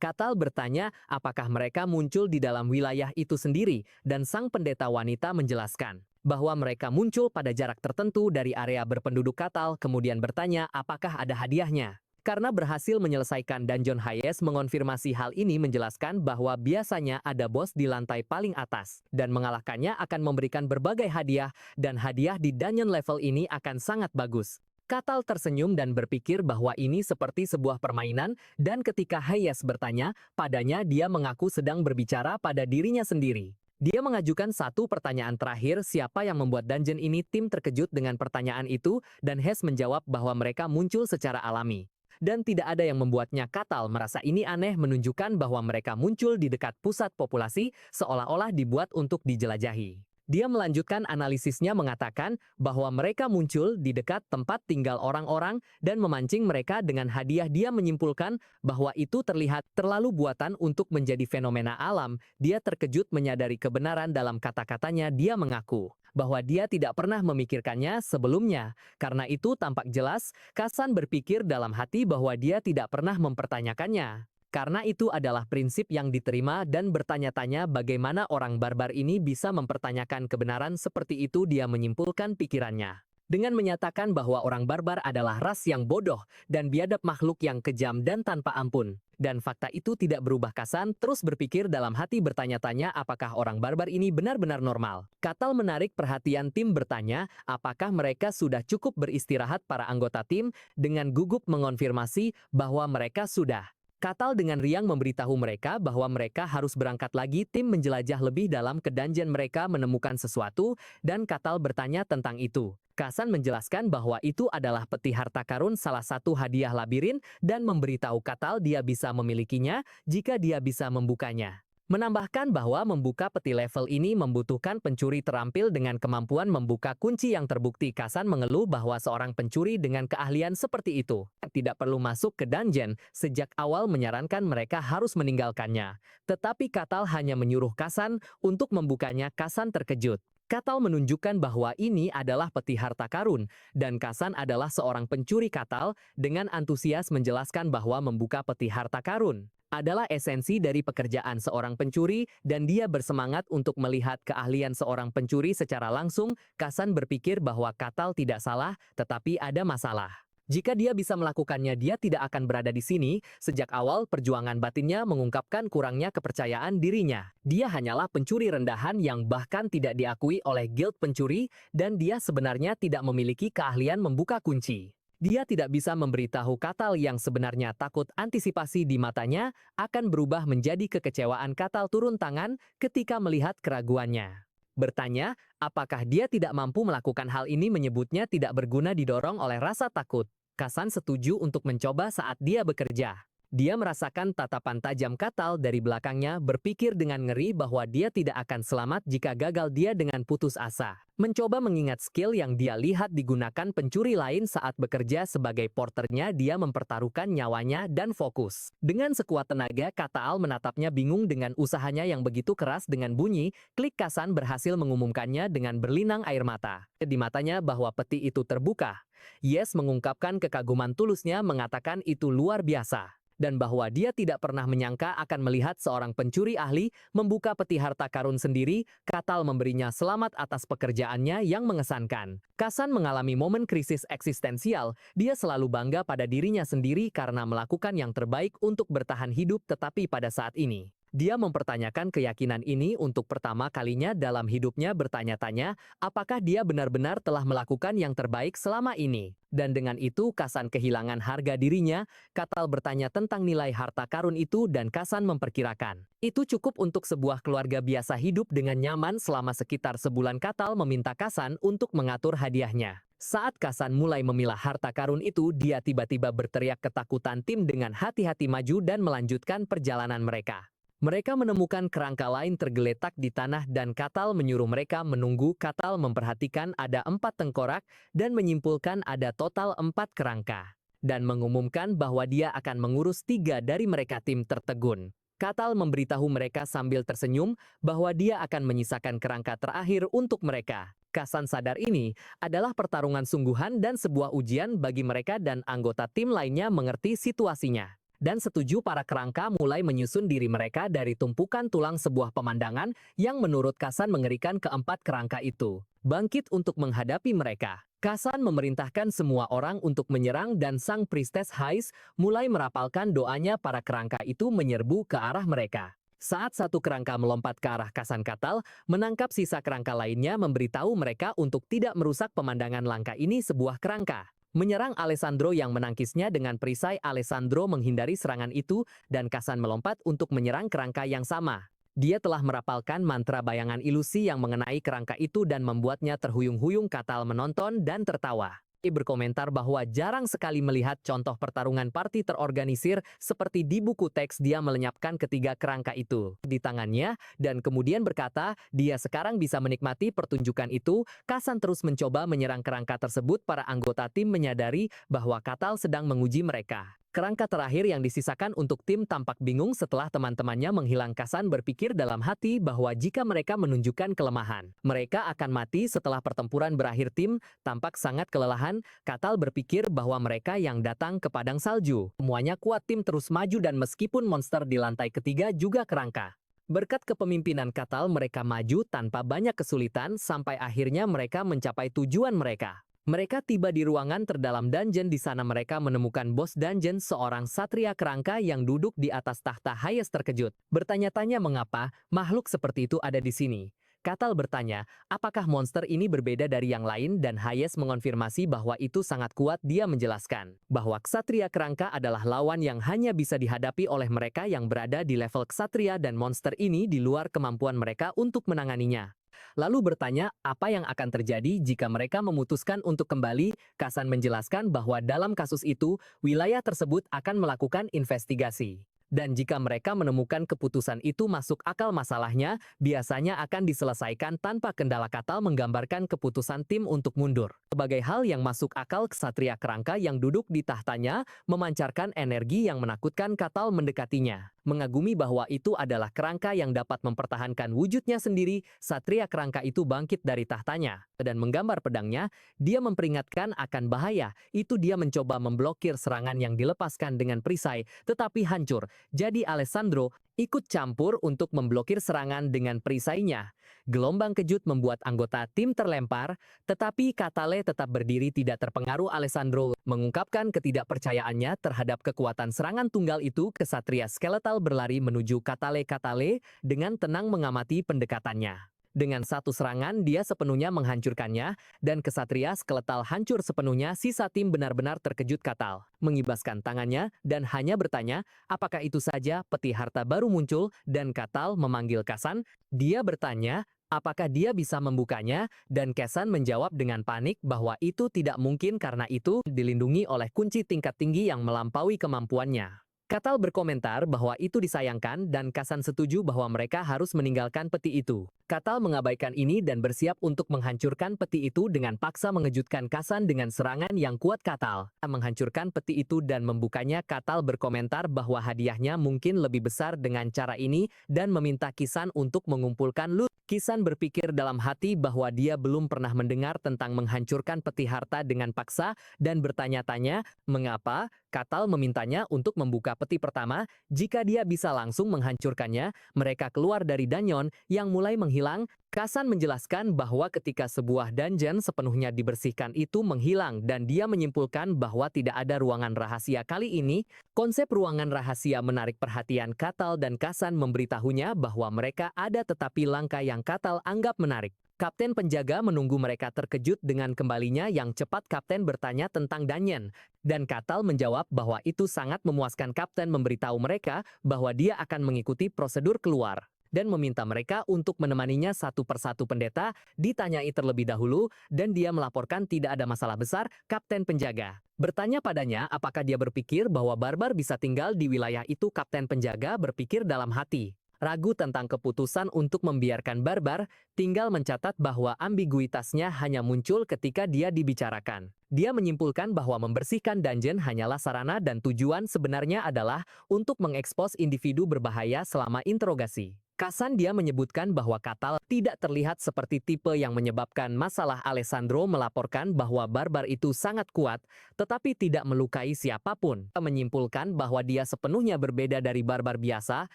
Katal bertanya apakah mereka muncul di dalam wilayah itu sendiri, dan sang pendeta wanita menjelaskan bahwa mereka muncul pada jarak tertentu dari area berpenduduk Katal kemudian bertanya apakah ada hadiahnya. Karena berhasil menyelesaikan dungeon, Hayes mengonfirmasi hal ini menjelaskan bahwa biasanya ada bos di lantai paling atas dan mengalahkannya akan memberikan berbagai hadiah dan hadiah di dungeon level ini akan sangat bagus. Katal tersenyum dan berpikir bahwa ini seperti sebuah permainan dan ketika Hayes bertanya padanya dia mengaku sedang berbicara pada dirinya sendiri. Dia mengajukan satu pertanyaan terakhir siapa yang membuat dungeon ini. Tim terkejut dengan pertanyaan itu dan Hayes menjawab bahwa mereka muncul secara alami. Dan tidak ada yang membuatnya. Katal merasa ini aneh menunjukkan bahwa mereka muncul di dekat pusat populasi seolah-olah dibuat untuk dijelajahi. Dia melanjutkan analisisnya mengatakan bahwa mereka muncul di dekat tempat tinggal orang-orang dan memancing mereka dengan hadiah. Dia menyimpulkan bahwa itu terlihat terlalu buatan untuk menjadi fenomena alam. Dia terkejut menyadari kebenaran dalam kata-katanya. Dia mengaku bahwa dia tidak pernah memikirkannya sebelumnya. Karena itu tampak jelas, Kasan berpikir dalam hati bahwa dia tidak pernah mempertanyakannya. Karena itu adalah prinsip yang diterima dan bertanya-tanya bagaimana orang barbar ini bisa mempertanyakan kebenaran seperti itu. Dia menyimpulkan pikirannya dengan menyatakan bahwa orang barbar adalah ras yang bodoh dan biadab, makhluk yang kejam dan tanpa ampun. Dan fakta itu tidak berubah. Kasan terus berpikir dalam hati bertanya-tanya apakah orang barbar ini benar-benar normal. Katal menarik perhatian tim bertanya apakah mereka sudah cukup beristirahat. Para anggota tim dengan gugup mengonfirmasi bahwa mereka sudah. Katal dengan riang memberitahu mereka bahwa mereka harus berangkat lagi. Tim menjelajah lebih dalam ke dungeon. Mereka menemukan sesuatu dan Katal bertanya tentang itu. Kasan menjelaskan bahwa itu adalah peti harta karun, salah satu hadiah labirin, dan memberitahu Katal dia bisa memilikinya jika dia bisa membukanya. Menambahkan bahwa membuka peti level ini membutuhkan pencuri terampil dengan kemampuan membuka kunci yang terbukti. Kasan mengeluh bahwa seorang pencuri dengan keahlian seperti itu tidak perlu masuk ke dungeon. Sejak awal menyarankan mereka harus meninggalkannya. Tetapi Katal hanya menyuruh Kasan untuk membukanya. Kasan terkejut. Katal menunjukkan bahwa ini adalah peti harta karun, dan Kasan adalah seorang pencuri. Katal dengan antusias menjelaskan bahwa membuka peti harta karun adalah esensi dari pekerjaan seorang pencuri dan dia bersemangat untuk melihat keahlian seorang pencuri secara langsung. Kasan berpikir bahwa Katal tidak salah, tetapi ada masalah. Jika dia bisa melakukannya, dia tidak akan berada di sini. Sejak awal, perjuangan batinnya mengungkapkan kurangnya kepercayaan dirinya. Dia hanyalah pencuri rendahan yang bahkan tidak diakui oleh guild pencuri, dan dia sebenarnya tidak memiliki keahlian membuka kunci. Dia tidak bisa memberitahu Katal yang sebenarnya. Takut antisipasi di matanya akan berubah menjadi kekecewaan. Katal turun tangan ketika melihat keraguannya. Bertanya, apakah dia tidak mampu melakukan hal ini. Menyebutnya tidak berguna didorong oleh rasa takut. Kasan setuju untuk mencoba saat dia bekerja. Dia merasakan tatapan tajam Katal dari belakangnya, berpikir dengan ngeri bahwa dia tidak akan selamat jika gagal. Dia dengan putus asa mencoba mengingat skill yang dia lihat digunakan pencuri lain saat bekerja sebagai porternya. Dia mempertaruhkan nyawanya dan fokus. Dengan sekuat tenaga, Katal menatapnya bingung dengan usahanya yang begitu keras. Dengan bunyi klik, Kasan berhasil mengumumkannya dengan berlinang air mata di matanya bahwa peti itu terbuka. Yes mengungkapkan kekaguman tulusnya, mengatakan itu luar biasa. Dan bahwa dia tidak pernah menyangka akan melihat seorang pencuri ahli membuka peti harta karun sendiri. Katal memberinya selamat atas pekerjaannya yang mengesankan. Kasan mengalami momen krisis eksistensial. Dia selalu bangga pada dirinya sendiri karena melakukan yang terbaik untuk bertahan hidup, tetapi pada saat ini dia mempertanyakan keyakinan ini untuk pertama kalinya dalam hidupnya. Bertanya-tanya apakah dia benar-benar telah melakukan yang terbaik selama ini. Dan dengan itu Kasan kehilangan harga dirinya. Katal bertanya tentang nilai harta karun itu dan Kasan memperkirakan itu cukup untuk sebuah keluarga biasa hidup dengan nyaman selama sekitar sebulan. Katal meminta Kasan untuk mengatur hadiahnya. Saat Kasan mulai memilah harta karun itu, dia tiba-tiba berteriak ketakutan. Tim dengan hati-hati maju dan melanjutkan perjalanan mereka. Mereka menemukan kerangka lain tergeletak di tanah dan Katal menyuruh mereka menunggu. Katal memperhatikan ada 4 tengkorak dan menyimpulkan ada total 4 kerangka. Dan mengumumkan bahwa dia akan mengurus 3 dari mereka. Tim tertegun. Katal memberitahu mereka sambil tersenyum bahwa dia akan menyisakan kerangka terakhir untuk mereka. Kasan sadar ini adalah pertarungan sungguhan dan sebuah ujian bagi mereka dan anggota tim lainnya mengerti situasinya. Dan setuju para kerangka mulai menyusun diri mereka dari tumpukan tulang sebuah pemandangan yang menurut Kasan mengerikan keempat kerangka itu. Bangkit untuk menghadapi mereka. Kasan memerintahkan semua orang untuk menyerang dan sang priestess Hais mulai merapalkan doanya para kerangka itu menyerbu ke arah mereka. Saat satu kerangka melompat ke arah Kasan Katal, menangkap sisa kerangka lainnya memberitahu mereka untuk tidak merusak pemandangan langka ini sebuah kerangka. Menyerang Alessandro yang menangkisnya dengan perisai. Alessandro menghindari serangan itu dan Kasan melompat untuk menyerang kerangka yang sama. Dia telah merapalkan mantra bayangan ilusi yang mengenai kerangka itu dan membuatnya terhuyung-huyung. Katal menonton dan tertawa. Ia berkomentar bahwa jarang sekali melihat contoh pertarungan party terorganisir seperti di buku teks. Dia melenyapkan ketiga kerangka itu di tangannya dan kemudian berkata dia sekarang bisa menikmati pertunjukan itu. Kasan terus mencoba menyerang kerangka tersebut. Para anggota tim menyadari bahwa Katal sedang menguji mereka. Kerangka terakhir yang disisakan untuk tim tampak bingung setelah teman-temannya menghilang. Kasan berpikir dalam hati bahwa jika mereka menunjukkan kelemahan, mereka akan mati setelah pertempuran berakhir. Tim tampak sangat kelelahan. Katal berpikir bahwa mereka yang datang ke padang salju. Semuanya kuat. Tim terus maju dan meskipun monster di lantai ketiga juga kerangka. Berkat kepemimpinan Katal mereka maju tanpa banyak kesulitan sampai akhirnya mereka mencapai tujuan mereka. Mereka tiba di ruangan terdalam dungeon. Di sana mereka menemukan bos dungeon, seorang satria kerangka yang duduk di atas tahta. Hayes terkejut, bertanya-tanya mengapa makhluk seperti itu ada di sini. Katal bertanya, apakah monster ini berbeda dari yang lain dan Hayes mengonfirmasi bahwa itu sangat kuat. Dia menjelaskan bahwa ksatria kerangka adalah lawan yang hanya bisa dihadapi oleh mereka yang berada di level ksatria dan monster ini di luar kemampuan mereka untuk menanganinya. Lalu bertanya apa yang akan terjadi jika mereka memutuskan untuk kembali. Kasan menjelaskan bahwa dalam kasus itu, wilayah tersebut akan melakukan investigasi. Dan jika mereka menemukan keputusan itu masuk akal, masalahnya biasanya akan diselesaikan tanpa kendala. Katal menggambarkan keputusan tim untuk mundur sebagai hal yang masuk akal. Ksatria kerangka yang duduk di tahtanya memancarkan energi yang menakutkan. Katal mendekatinya, mengagumi bahwa itu adalah kerangka yang dapat mempertahankan wujudnya sendiri. Satria kerangka itu bangkit dari tahtanya dan menggambar pedangnya. Dia memperingatkan akan bahaya itu. Dia mencoba memblokir serangan yang dilepaskan dengan perisai, tetapi hancur. Jadi Alessandro ikut campur untuk memblokir serangan dengan perisainya. Gelombang kejut membuat anggota tim terlempar, tetapi Katale tetap berdiri tidak terpengaruh. Alessandro mengungkapkan ketidakpercayaannya terhadap kekuatan serangan tunggal itu. Kesatria skeletal berlari menuju Katale. Katale dengan tenang mengamati pendekatannya. Dengan satu serangan dia sepenuhnya menghancurkannya dan kesatria skeletal hancur sepenuhnya. Sisa tim benar-benar terkejut. Katal mengibaskan tangannya dan hanya bertanya, apakah itu saja? Peti harta baru muncul dan Katal memanggil Kasan. Dia bertanya apakah dia bisa membukanya dan Kasan menjawab dengan panik bahwa itu tidak mungkin karena itu dilindungi oleh kunci tingkat tinggi yang melampaui kemampuannya. Katal berkomentar bahwa itu disayangkan dan Kasan setuju bahwa mereka harus meninggalkan peti itu. Katal mengabaikan ini dan bersiap untuk menghancurkan peti itu dengan paksa, mengejutkan Kasan dengan serangan yang kuat. Katal menghancurkan peti itu dan membukanya. Katal berkomentar bahwa hadiahnya mungkin lebih besar dengan cara ini dan meminta Kisan untuk mengumpulkan loot. Kisan berpikir dalam hati bahwa dia belum pernah mendengar tentang menghancurkan peti harta dengan paksa dan bertanya-tanya mengapa. Katal memintanya untuk membuka peti pertama. Jika dia bisa langsung menghancurkannya, mereka keluar dari dungeon yang mulai menghilang. Kasan menjelaskan bahwa ketika sebuah dungeon sepenuhnya dibersihkan itu menghilang dan dia menyimpulkan bahwa tidak ada ruangan rahasia kali ini. Konsep ruangan rahasia menarik perhatian Katal dan Kasan memberitahunya bahwa mereka ada, tetapi langkah yang Katal anggap menarik. Kapten penjaga menunggu mereka terkejut dengan kembalinya yang cepat. Kapten bertanya tentang dungeon dan Katal menjawab bahwa itu sangat memuaskan. Kapten memberitahu mereka bahwa dia akan mengikuti prosedur keluar dan meminta mereka untuk menemaninya satu persatu. Pendeta ditanyai terlebih dahulu dan dia melaporkan tidak ada masalah besar. Kapten penjaga bertanya padanya apakah dia berpikir bahwa barbar bisa tinggal di wilayah itu. Kapten penjaga berpikir dalam hati, ragu tentang keputusan untuk membiarkan barbar tinggal, mencatat bahwa ambiguitasnya hanya muncul ketika dia dibicarakan. Dia menyimpulkan bahwa membersihkan dungeon hanyalah sarana dan tujuan sebenarnya adalah untuk mengekspos individu berbahaya selama interogasi. Kasan dia menyebutkan bahwa Katal tidak terlihat seperti tipe yang menyebabkan masalah. Alessandro melaporkan bahwa barbar itu sangat kuat, tetapi tidak melukai siapapun. Dia menyimpulkan bahwa dia sepenuhnya berbeda dari barbar biasa.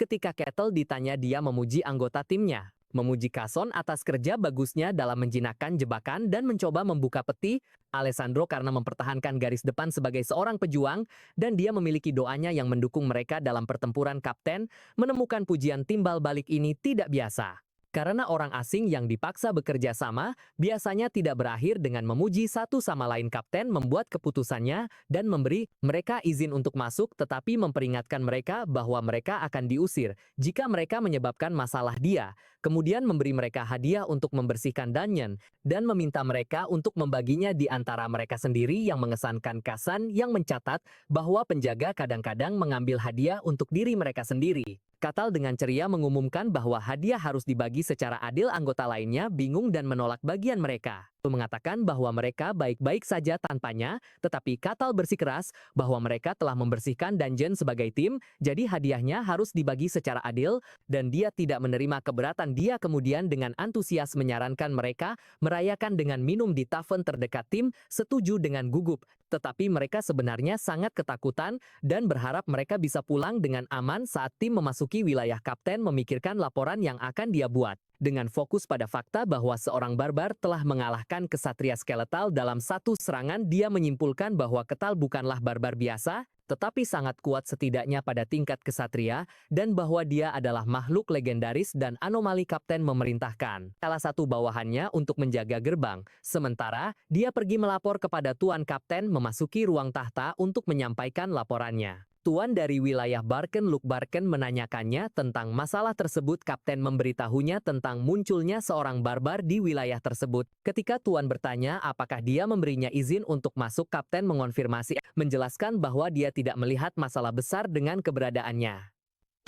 Ketika Kettle ditanya, dia memuji anggota timnya. Memuji Kason atas kerja bagusnya dalam menjinakkan jebakan dan mencoba membuka peti Alessandro karena mempertahankan garis depan sebagai seorang pejuang, dan dia memiliki doanya yang mendukung mereka dalam pertempuran. Kapten menemukan pujian timbal balik ini tidak biasa. Karena orang asing yang dipaksa bekerja sama biasanya tidak berakhir dengan memuji satu sama lain. Kapten membuat keputusannya dan memberi mereka izin untuk masuk, tetapi memperingatkan mereka bahwa mereka akan diusir jika mereka menyebabkan masalah. Dia kemudian memberi mereka hadiah untuk membersihkan dungeon dan meminta mereka untuk membaginya di antara mereka sendiri. Yang mengesankan, Kasan yang mencatat bahwa penjaga kadang-kadang mengambil hadiah untuk diri mereka sendiri. Katal dengan ceria mengumumkan bahwa hadiah harus dibagi secara adil. Anggota lainnya bingung dan menolak bagian mereka. Mengatakan bahwa mereka baik-baik saja tanpanya, tetapi Katal bersikeras bahwa mereka telah membersihkan dungeon sebagai tim, jadi hadiahnya harus dibagi secara adil, dan dia tidak menerima keberatan. Dia kemudian dengan antusias menyarankan mereka merayakan dengan minum di tavern terdekat. Tim setuju dengan gugup, tetapi mereka sebenarnya sangat ketakutan dan berharap mereka bisa pulang dengan aman saat tim memasuki wilayah. Kapten memikirkan laporan yang akan dia buat. Dengan fokus pada fakta bahwa seorang barbar telah mengalahkan kesatria skeletal dalam satu serangan, dia menyimpulkan bahwa Ketal bukanlah barbar biasa, tetapi sangat kuat setidaknya pada tingkat kesatria, dan bahwa dia adalah makhluk legendaris dan anomali. Kapten memerintahkan salah satu bawahannya untuk menjaga gerbang, sementara dia pergi melapor kepada Tuan. Kapten memasuki ruang tahta untuk menyampaikan laporannya. Tuan dari wilayah Barken, Luke Barken, menanyakannya tentang masalah tersebut. Kapten memberitahunya tentang munculnya seorang barbar di wilayah tersebut. Ketika Tuan bertanya apakah dia memberinya izin untuk masuk, Kapten mengonfirmasi, menjelaskan bahwa dia tidak melihat masalah besar dengan keberadaannya.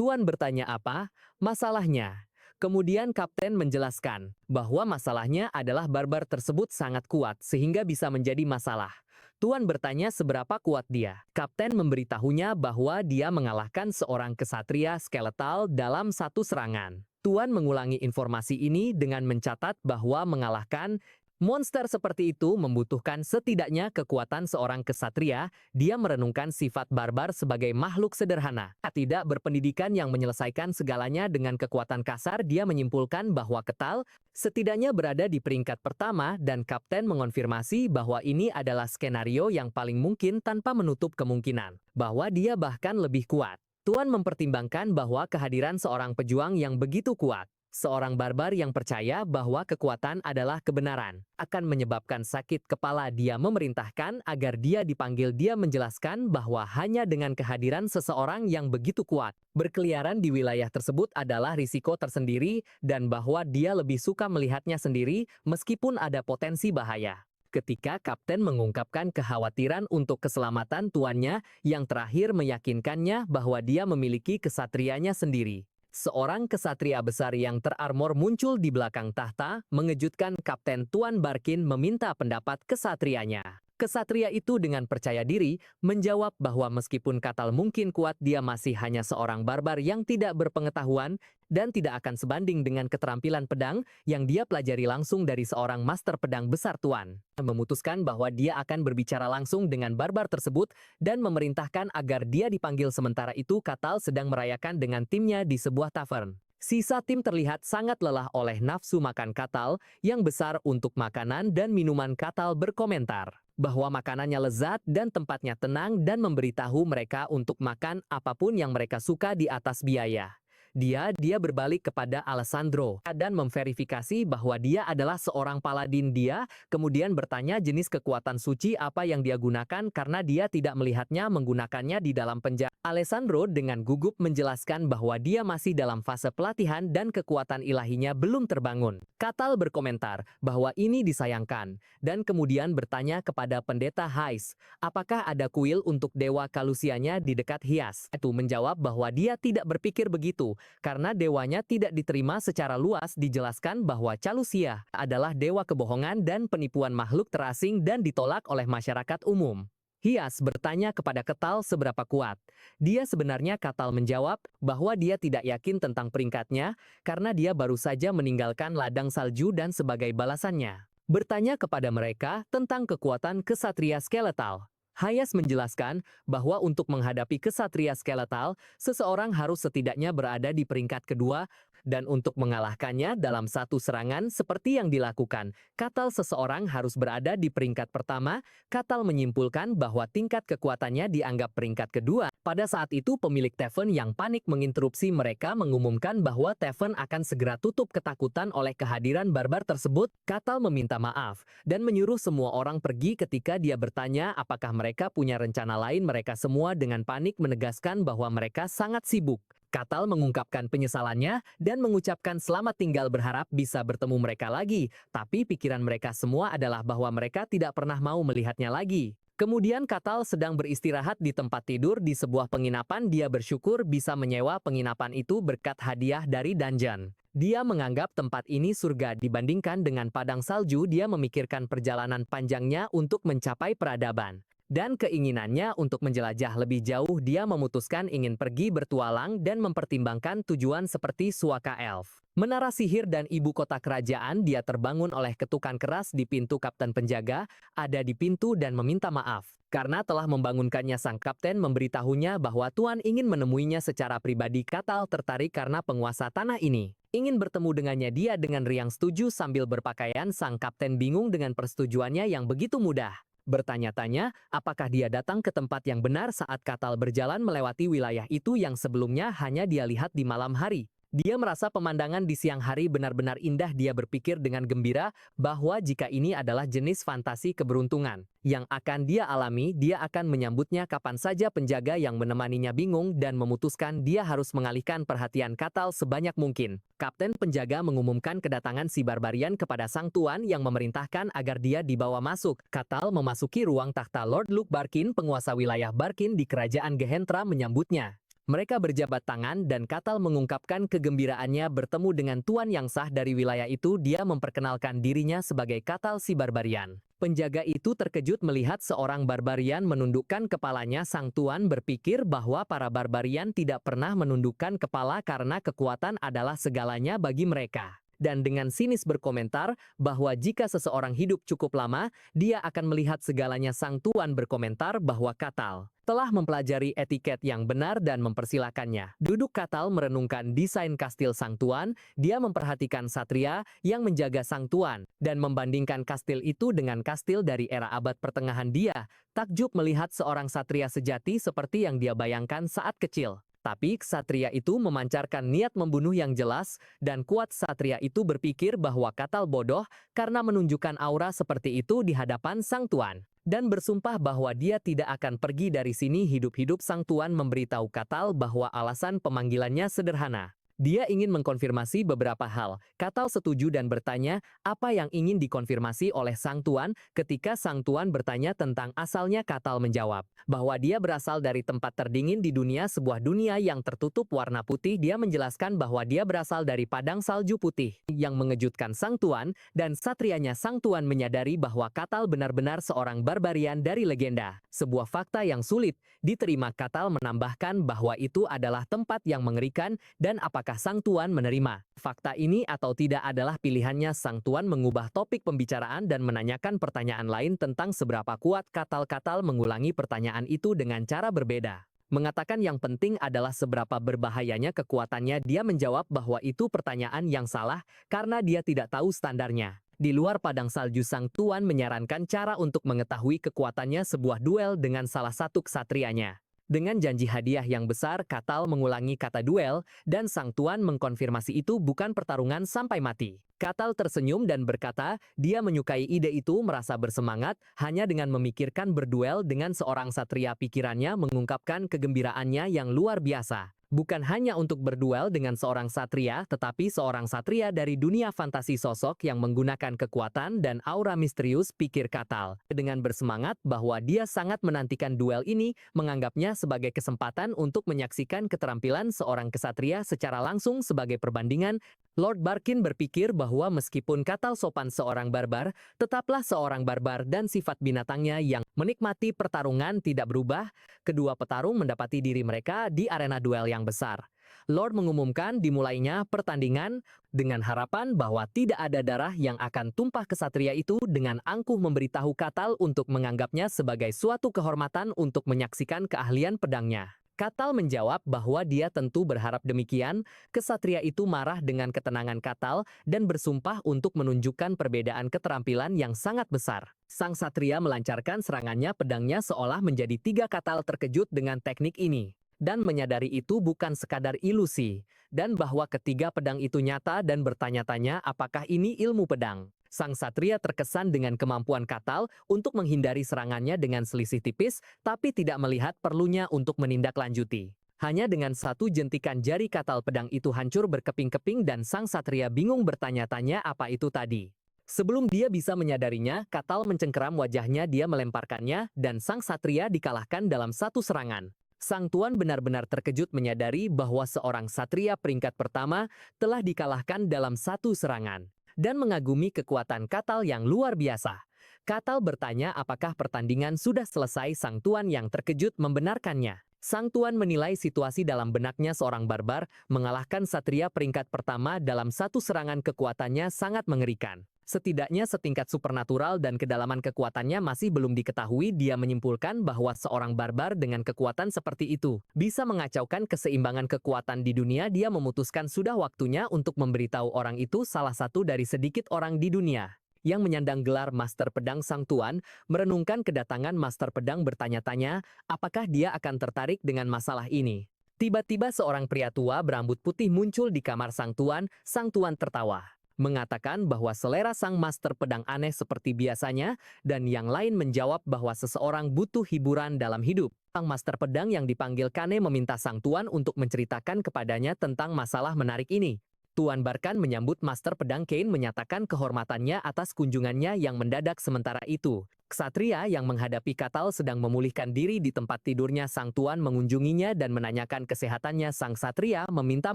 Tuan bertanya apa masalahnya. Kemudian Kapten menjelaskan bahwa masalahnya adalah barbar tersebut sangat kuat sehingga bisa menjadi masalah. Tuan bertanya seberapa kuat dia. Kapten memberitahunya bahwa dia mengalahkan seorang kesatria skeletal dalam satu serangan. Tuan mengulangi informasi ini dengan mencatat bahwa mengalahkan monster seperti itu membutuhkan setidaknya kekuatan seorang kesatria. Dia merenungkan sifat barbar sebagai makhluk sederhana, tidak berpendidikan yang menyelesaikan segalanya dengan kekuatan kasar. Dia menyimpulkan bahwa Ketal setidaknya berada di peringkat pertama, dan Kapten mengonfirmasi bahwa ini adalah skenario yang paling mungkin tanpa menutup kemungkinan bahwa dia bahkan lebih kuat. Tuan mempertimbangkan bahwa kehadiran seorang pejuang yang begitu kuat, seorang barbar yang percaya bahwa kekuatan adalah kebenaran, akan menyebabkan sakit kepala. Dia memerintahkan agar dia dipanggil. Dia menjelaskan bahwa hanya dengan kehadiran seseorang yang begitu kuat, berkeliaran di wilayah tersebut adalah risiko tersendiri, dan bahwa dia lebih suka melihatnya sendiri meskipun ada potensi bahaya. Ketika Kapten mengungkapkan kekhawatiran untuk keselamatan tuannya, yang terakhir meyakinkannya bahwa dia memiliki kesatrianya sendiri. Seorang kesatria besar yang terarmor muncul di belakang tahta, mengejutkan Kapten. Tuan Barkin meminta pendapat kesatrianya. Kesatria itu dengan percaya diri menjawab bahwa meskipun Katal mungkin kuat, dia masih hanya seorang barbar yang tidak berpengetahuan dan tidak akan sebanding dengan keterampilan pedang yang dia pelajari langsung dari seorang master pedang besar. Tuan memutuskan bahwa dia akan berbicara langsung dengan barbar tersebut dan memerintahkan agar dia dipanggil. Sementara itu Katal sedang merayakan dengan timnya di sebuah tavern. Sisa tim terlihat sangat lelah oleh nafsu makan Katal yang besar untuk makanan dan minuman. Katal berkomentar bahwa makanannya lezat dan tempatnya tenang, dan memberitahu mereka untuk makan apapun yang mereka suka di atas biaya. Dia berbalik kepada Alessandro dan memverifikasi bahwa dia adalah seorang paladin. Dia kemudian bertanya jenis kekuatan suci apa yang dia gunakan karena dia tidak melihatnya menggunakannya di dalam penjara. Alessandro dengan gugup menjelaskan bahwa dia masih dalam fase pelatihan dan kekuatan ilahinya belum terbangun. Katal berkomentar bahwa ini disayangkan, dan kemudian bertanya kepada pendeta Hais, apakah ada kuil untuk dewa Kalusianya di dekat Hias. Itu menjawab bahwa dia tidak berpikir begitu, karena dewanya tidak diterima secara luas. Dijelaskan bahwa Calusia adalah dewa kebohongan dan penipuan makhluk terasing dan ditolak oleh masyarakat umum. Hyas bertanya kepada Ketal seberapa kuat. Dia sebenarnya Katal menjawab bahwa dia tidak yakin tentang peringkatnya karena dia baru saja meninggalkan ladang salju dan sebagai balasannya bertanya kepada mereka tentang kekuatan kesatria skeletal. Hyas menjelaskan bahwa untuk menghadapi kesatria skeletal, seseorang harus setidaknya berada di peringkat kedua dan untuk mengalahkannya dalam satu serangan seperti yang dilakukan, Katal seseorang harus berada di peringkat pertama. Katal menyimpulkan bahwa tingkat kekuatannya dianggap peringkat kedua. Pada saat itu pemilik tavern yang panik menginterupsi mereka mengumumkan bahwa tavern akan segera tutup ketakutan oleh kehadiran barbar tersebut. Katal meminta maaf dan menyuruh semua orang pergi ketika dia bertanya apakah mereka punya rencana lain. Mereka semua dengan panik menegaskan bahwa mereka sangat sibuk. Katal mengungkapkan penyesalannya dan mengucapkan selamat tinggal berharap bisa bertemu mereka lagi, tapi pikiran mereka semua adalah bahwa mereka tidak pernah mau melihatnya lagi. Kemudian Katal sedang beristirahat di tempat tidur di sebuah penginapan. Dia bersyukur bisa menyewa penginapan itu berkat hadiah dari dungeon. Dia menganggap tempat ini surga dibandingkan dengan padang salju. Dia memikirkan perjalanan panjangnya untuk mencapai peradaban. Dan keinginannya untuk menjelajah lebih jauh. Dia memutuskan ingin pergi bertualang dan mempertimbangkan tujuan seperti Suaka Elf, menara sihir dan ibu kota kerajaan. Dia terbangun oleh ketukan keras di pintu. Kapten penjaga ada di pintu dan meminta maaf karena telah membangunkannya. Sang kapten memberitahunya bahwa Tuan ingin menemuinya secara pribadi. Katal tertarik karena penguasa tanah ini ingin bertemu dengannya. Dia dengan riang setuju sambil berpakaian. Sang kapten bingung dengan persetujuannya yang begitu mudah. Bertanya-tanya, apakah dia datang ke tempat yang benar saat Katal berjalan melewati wilayah itu yang sebelumnya hanya dia lihat di malam hari. Dia merasa pemandangan di siang hari benar-benar indah. Dia berpikir dengan gembira bahwa jika ini adalah jenis fantasi keberuntungan yang akan dia alami, dia akan menyambutnya kapan saja. Penjaga yang menemaninya bingung dan memutuskan dia harus mengalihkan perhatian Katal sebanyak mungkin. Kapten penjaga mengumumkan kedatangan si barbarian kepada sang tuan yang memerintahkan agar dia dibawa masuk. Katal memasuki ruang takhta. Lord Luke Barkin, penguasa wilayah Barkin di kerajaan Gehentra, menyambutnya. Mereka berjabat tangan dan Katal mengungkapkan kegembiraannya bertemu dengan tuan yang sah dari wilayah itu. Dia memperkenalkan dirinya sebagai Katal si barbarian. Penjaga itu terkejut melihat seorang barbarian menundukkan kepalanya. Sang tuan berpikir bahwa para barbarian tidak pernah menundukkan kepala karena kekuatan adalah segalanya bagi mereka. Dan dengan sinis berkomentar bahwa jika seseorang hidup cukup lama, dia akan melihat segalanya. Sang tuan berkomentar bahwa Katal telah mempelajari etiket yang benar dan mempersilakannya duduk. Katal merenungkan desain kastil sang tuan. Dia memperhatikan satria yang menjaga sang tuan dan membandingkan kastil itu dengan kastil dari era abad pertengahan. Dia takjub melihat seorang satria sejati seperti yang dia bayangkan saat kecil. Tapi ksatria itu memancarkan niat membunuh yang jelas dan kuat. Satria itu berpikir bahwa Katal bodoh karena menunjukkan aura seperti itu di hadapan sang tuan, dan bersumpah bahwa dia tidak akan pergi dari sini hidup-hidup. Sang tuan memberitahu Katal bahwa alasan pemanggilannya sederhana. Dia ingin mengkonfirmasi beberapa hal. Katal setuju dan bertanya apa yang ingin dikonfirmasi oleh sang tuan. Ketika sang tuan bertanya tentang asalnya, Katal menjawab bahwa dia berasal dari tempat terdingin di dunia, sebuah dunia yang tertutup warna putih. Dia menjelaskan bahwa dia berasal dari padang salju putih. Yang mengejutkan sang tuan dan satrianya, sang tuan menyadari bahwa Katal benar-benar seorang barbarian dari legenda. Sebuah fakta yang sulit diterima. Katal menambahkan bahwa itu adalah tempat yang mengerikan dan apakah sang tuan menerima fakta ini atau tidak adalah pilihannya. Sang tuan mengubah topik pembicaraan dan menanyakan pertanyaan lain tentang seberapa kuat Katal. Katal mengulangi pertanyaan itu dengan cara berbeda, mengatakan yang penting adalah seberapa berbahayanya kekuatannya. Dia menjawab bahwa itu pertanyaan yang salah karena dia tidak tahu standarnya. Di luar padang salju, sang tuan menyarankan cara untuk mengetahui kekuatannya, sebuah duel dengan salah satu ksatrianya. Dengan janji hadiah yang besar, Katal mengulangi kata duel, dan sang tuan mengkonfirmasi itu bukan pertarungan sampai mati. Katal tersenyum dan berkata, dia menyukai ide itu, merasa bersemangat hanya dengan memikirkan berduel dengan seorang satria. Pikirannya mengungkapkan kegembiraannya yang luar biasa. Bukan hanya untuk berduel dengan seorang satria, tetapi seorang satria dari dunia fantasi, sosok yang menggunakan kekuatan dan aura misterius, pikir Katal. Dengan bersemangat bahwa dia sangat menantikan duel ini, menganggapnya sebagai kesempatan untuk menyaksikan keterampilan seorang kesatria secara langsung. Sebagai perbandingan, Lord Barkin berpikir bahwa meskipun Katal sopan seorang barbar, tetaplah seorang barbar dan sifat binatangnya yang menikmati pertarungan tidak berubah. Kedua petarung mendapati diri mereka di arena duel yang besar. Lord mengumumkan dimulainya pertandingan dengan harapan bahwa tidak ada darah yang akan tumpah. Kesatria itu dengan angkuh memberitahu Katal untuk menganggapnya sebagai suatu kehormatan untuk menyaksikan keahlian pedangnya. Katal menjawab bahwa dia tentu berharap demikian. Kesatria itu marah dengan ketenangan Katal dan bersumpah untuk menunjukkan perbedaan keterampilan yang sangat besar. Sang satria melancarkan serangannya, pedangnya seolah menjadi tiga. Katal terkejut dengan teknik ini dan menyadari itu bukan sekadar ilusi, dan bahwa ketiga pedang itu nyata dan bertanya-tanya apakah ini ilmu pedang. Sang satria terkesan dengan kemampuan Katal untuk menghindari serangannya dengan selisih tipis, tapi tidak melihat perlunya untuk menindaklanjuti. Hanya dengan satu jentikan jari Katal pedang itu hancur berkeping-keping dan sang satria bingung bertanya-tanya apa itu tadi. Sebelum dia bisa menyadarinya, Katal mencengkeram wajahnya, dia melemparkannya, dan sang satria dikalahkan dalam satu serangan. Sang tuan benar-benar terkejut menyadari bahwa seorang satria peringkat pertama telah dikalahkan dalam satu serangan, dan mengagumi kekuatan Katal yang luar biasa. Katal bertanya apakah pertandingan sudah selesai. Sang tuan yang terkejut membenarkannya. Sang tuan menilai situasi dalam benaknya seorang barbar mengalahkan satria peringkat pertama dalam satu serangan. Kekuatannya sangat mengerikan. Setidaknya setingkat supernatural dan kedalaman kekuatannya masih belum diketahui. Dia menyimpulkan bahwa seorang barbar dengan kekuatan seperti itu bisa mengacaukan keseimbangan kekuatan di dunia. Dia memutuskan sudah waktunya untuk memberitahu orang itu, salah satu dari sedikit orang di dunia yang menyandang gelar Master Pedang. Sang tuan merenungkan kedatangan Master Pedang, bertanya-tanya apakah dia akan tertarik dengan masalah ini. Tiba-tiba seorang pria tua berambut putih muncul di kamar sang tuan. Sang tuan tertawa, mengatakan bahwa selera sang master pedang aneh seperti biasanya, dan yang lain menjawab bahwa seseorang butuh hiburan dalam hidup. Sang master pedang yang dipanggil Kane meminta sang tuan untuk menceritakan kepadanya tentang masalah menarik ini. Tuan Barkan menyambut master pedang Kane, menyatakan kehormatannya atas kunjungannya yang mendadak. Sementara itu, ksatria yang menghadapi Katal sedang memulihkan diri di tempat tidurnya. Sang tuan mengunjunginya dan menanyakan kesehatannya. Sang ksatria meminta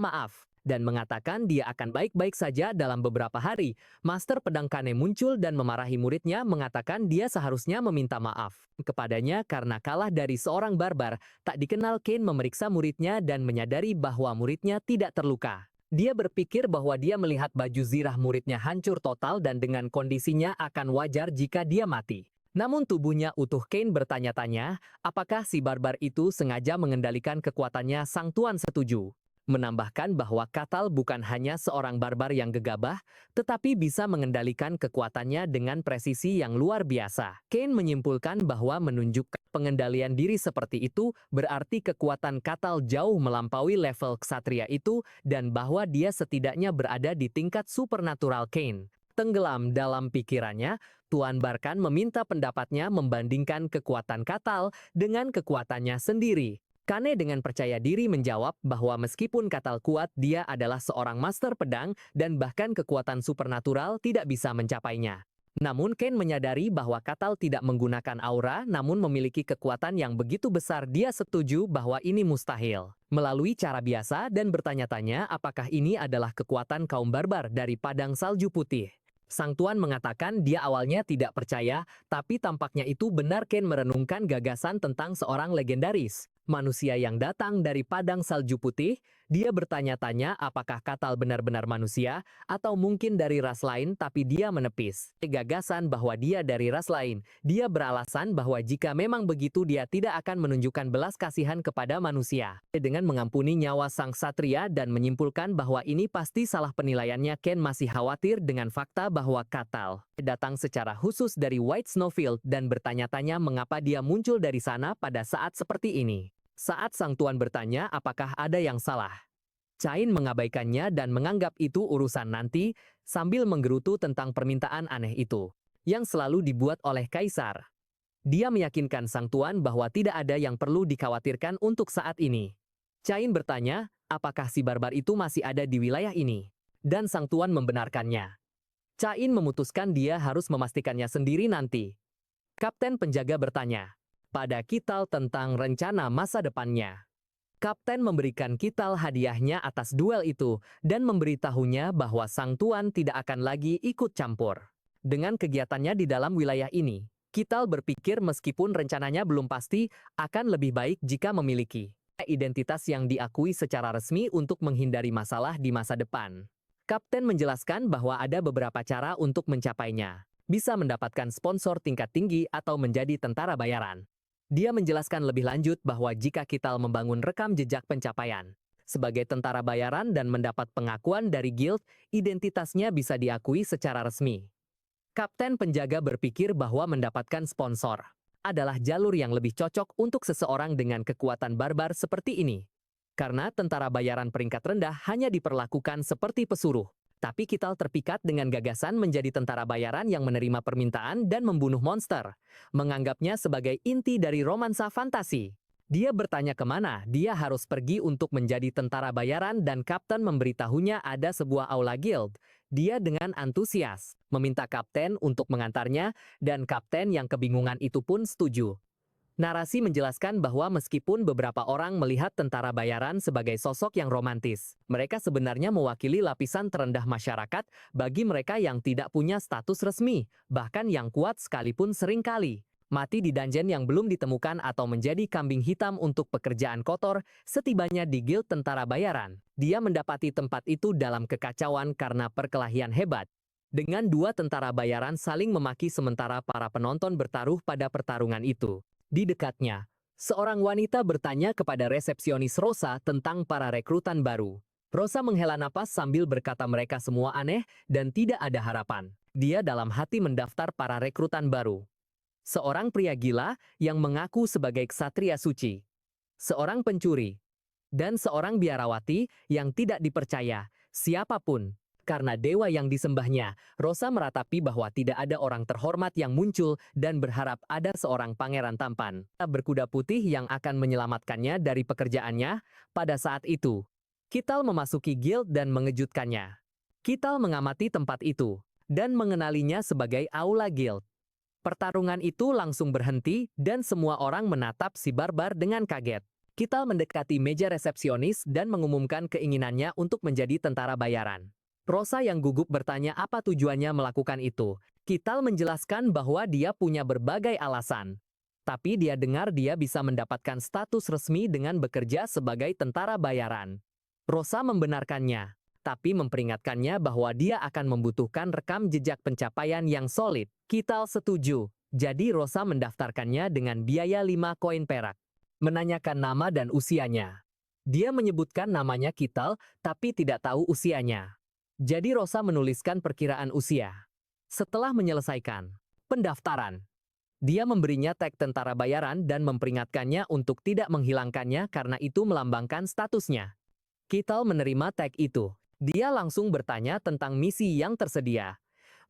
maaf dan mengatakan dia akan baik-baik saja dalam beberapa hari. Master pedang Kane muncul dan memarahi muridnya, mengatakan dia seharusnya meminta maaf kepadanya karena kalah dari seorang barbar tak dikenal. Kane memeriksa muridnya dan menyadari bahwa muridnya tidak terluka. Dia berpikir bahwa dia melihat baju zirah muridnya hancur total dan dengan kondisinya akan wajar jika dia mati. Namun tubuhnya utuh. Kane bertanya-tanya apakah si barbar itu sengaja mengendalikan kekuatannya. Sang tuan setuju, menambahkan bahwa Katal bukan hanya seorang barbar yang gegabah, tetapi bisa mengendalikan kekuatannya dengan presisi yang luar biasa. Kane menyimpulkan bahwa menunjukkan pengendalian diri seperti itu berarti kekuatan Katal jauh melampaui level ksatria itu, dan bahwa dia setidaknya berada di tingkat supernatural. Kane tenggelam dalam pikirannya. Tuan Barkan meminta pendapatnya membandingkan kekuatan Katal dengan kekuatannya sendiri. Kane dengan percaya diri menjawab bahwa meskipun Katal kuat, dia adalah seorang master pedang dan bahkan kekuatan supernatural tidak bisa mencapainya. Namun Kane menyadari bahwa Katal tidak menggunakan aura namun memiliki kekuatan yang begitu besar. Dia setuju bahwa ini mustahil melalui cara biasa dan bertanya-tanya apakah ini adalah kekuatan kaum barbar dari Padang Salju Putih. Sang tuan mengatakan dia awalnya tidak percaya, tapi tampaknya itu benar. Kane merenungkan gagasan tentang seorang legendaris manusia yang datang dari Padang Salju Putih. Dia bertanya-tanya apakah Katal benar-benar manusia atau mungkin dari ras lain, tapi dia menepis gagasan bahwa dia dari ras lain. Dia beralasan bahwa jika memang begitu dia tidak akan menunjukkan belas kasihan kepada manusia dengan mengampuni nyawa sang satria dan menyimpulkan bahwa ini pasti salah penilaiannya. Kane masih khawatir dengan fakta bahwa Katal datang secara khusus dari White Snowfield dan bertanya-tanya mengapa dia muncul dari sana pada saat seperti ini. Saat sang tuan bertanya apakah ada yang salah, Cain mengabaikannya dan menganggap itu urusan nanti, sambil menggerutu tentang permintaan aneh itu yang selalu dibuat oleh kaisar. Dia meyakinkan sang tuan bahwa tidak ada yang perlu dikhawatirkan untuk saat ini. Cain bertanya apakah si barbar itu masih ada di wilayah ini, dan sang tuan membenarkannya. Cain memutuskan dia harus memastikannya sendiri nanti. Kapten penjaga bertanya pada Kital tentang rencana masa depannya. Kapten memberikan Kital hadiahnya atas duel itu dan memberitahunya bahwa sang tuan tidak akan lagi ikut campur dengan kegiatannya di dalam wilayah ini. Kital berpikir meskipun rencananya belum pasti, akan lebih baik jika memiliki identitas yang diakui secara resmi untuk menghindari masalah di masa depan. Kapten menjelaskan bahwa ada beberapa cara untuk mencapainya. Bisa mendapatkan sponsor tingkat tinggi atau menjadi tentara bayaran. Dia menjelaskan lebih lanjut bahwa jika Kital membangun rekam jejak pencapaian sebagai tentara bayaran dan mendapat pengakuan dari guild, identitasnya bisa diakui secara resmi. Kapten penjaga berpikir bahwa mendapatkan sponsor adalah jalur yang lebih cocok untuk seseorang dengan kekuatan barbar seperti ini. Karena tentara bayaran peringkat rendah hanya diperlakukan seperti pesuruh. Tapi Kital terpikat dengan gagasan menjadi tentara bayaran yang menerima permintaan dan membunuh monster. Menganggapnya sebagai inti dari romansa fantasi. Dia bertanya kemana dia harus pergi untuk menjadi tentara bayaran dan Kapten memberitahunya ada sebuah aula guild. Dia dengan antusias meminta Kapten untuk mengantarnya dan Kapten yang kebingungan itu pun setuju. Narasi menjelaskan bahwa meskipun beberapa orang melihat tentara bayaran sebagai sosok yang romantis, mereka sebenarnya mewakili lapisan terendah masyarakat bagi mereka yang tidak punya status resmi, bahkan yang kuat sekalipun seringkali mati di dungeon yang belum ditemukan atau menjadi kambing hitam untuk pekerjaan kotor. Setibanya di guild tentara bayaran, dia mendapati tempat itu dalam kekacauan karena perkelahian hebat. Dengan dua tentara bayaran saling memaki sementara para penonton bertaruh pada pertarungan itu. Di dekatnya, seorang wanita bertanya kepada resepsionis Rosa tentang para rekrutan baru. Rosa menghela napas sambil berkata mereka semua aneh dan tidak ada harapan. Dia dalam hati mendaftar para rekrutan baru. Seorang pria gila yang mengaku sebagai ksatria suci, seorang pencuri, dan seorang biarawati yang tidak dipercaya siapapun. Karena dewa yang disembahnya, Rosa meratapi bahwa tidak ada orang terhormat yang muncul dan berharap ada seorang pangeran tampan berkuda putih yang akan menyelamatkannya dari pekerjaannya. Pada saat itu, Kital memasuki guild dan mengejutkannya. Kital mengamati tempat itu dan mengenalinya sebagai aula guild. Pertarungan itu langsung berhenti dan semua orang menatap si barbar dengan kaget. Kital mendekati meja resepsionis dan mengumumkan keinginannya untuk menjadi tentara bayaran. Rosa yang gugup bertanya apa tujuannya melakukan itu. Kital menjelaskan bahwa dia punya berbagai alasan. Tapi dia dengar dia bisa mendapatkan status resmi dengan bekerja sebagai tentara bayaran. Rosa membenarkannya, tapi memperingatkannya bahwa dia akan membutuhkan rekam jejak pencapaian yang solid. Kital setuju, jadi Rosa mendaftarkannya dengan biaya 5 koin perak. Menanyakan nama dan usianya. Dia menyebutkan namanya Kital, tapi tidak tahu usianya. Jadi Rosa menuliskan perkiraan usia. Setelah menyelesaikan pendaftaran, dia memberinya tag tentara bayaran dan memperingatkannya untuk tidak menghilangkannya karena itu melambangkan statusnya. Kital menerima tag itu. Dia langsung bertanya tentang misi yang tersedia,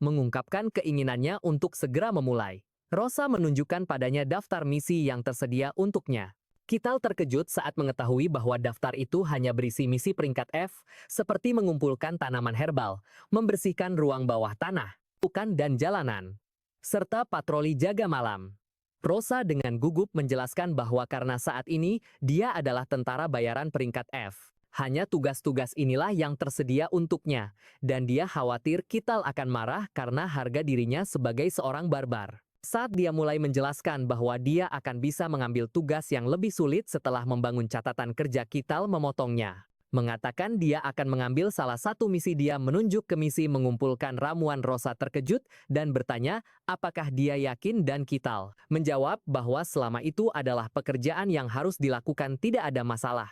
mengungkapkan keinginannya untuk segera memulai. Rosa menunjukkan padanya daftar misi yang tersedia untuknya. Kital terkejut saat mengetahui bahwa daftar itu hanya berisi misi peringkat F, seperti mengumpulkan tanaman herbal, membersihkan ruang bawah tanah, hutan dan jalanan, serta patroli jaga malam. Rosa dengan gugup menjelaskan bahwa karena saat ini dia adalah tentara bayaran peringkat F. Hanya tugas-tugas inilah yang tersedia untuknya, dan dia khawatir Kital akan marah karena harga dirinya sebagai seorang barbar. Saat dia mulai menjelaskan bahwa dia akan bisa mengambil tugas yang lebih sulit setelah membangun catatan kerja, Kital memotongnya. Mengatakan dia akan mengambil salah satu misi. Dia menunjuk ke misi mengumpulkan ramuan. Rosa terkejut dan bertanya apakah dia yakin dan Kital menjawab bahwa selama itu adalah pekerjaan yang harus dilakukan, tidak ada masalah.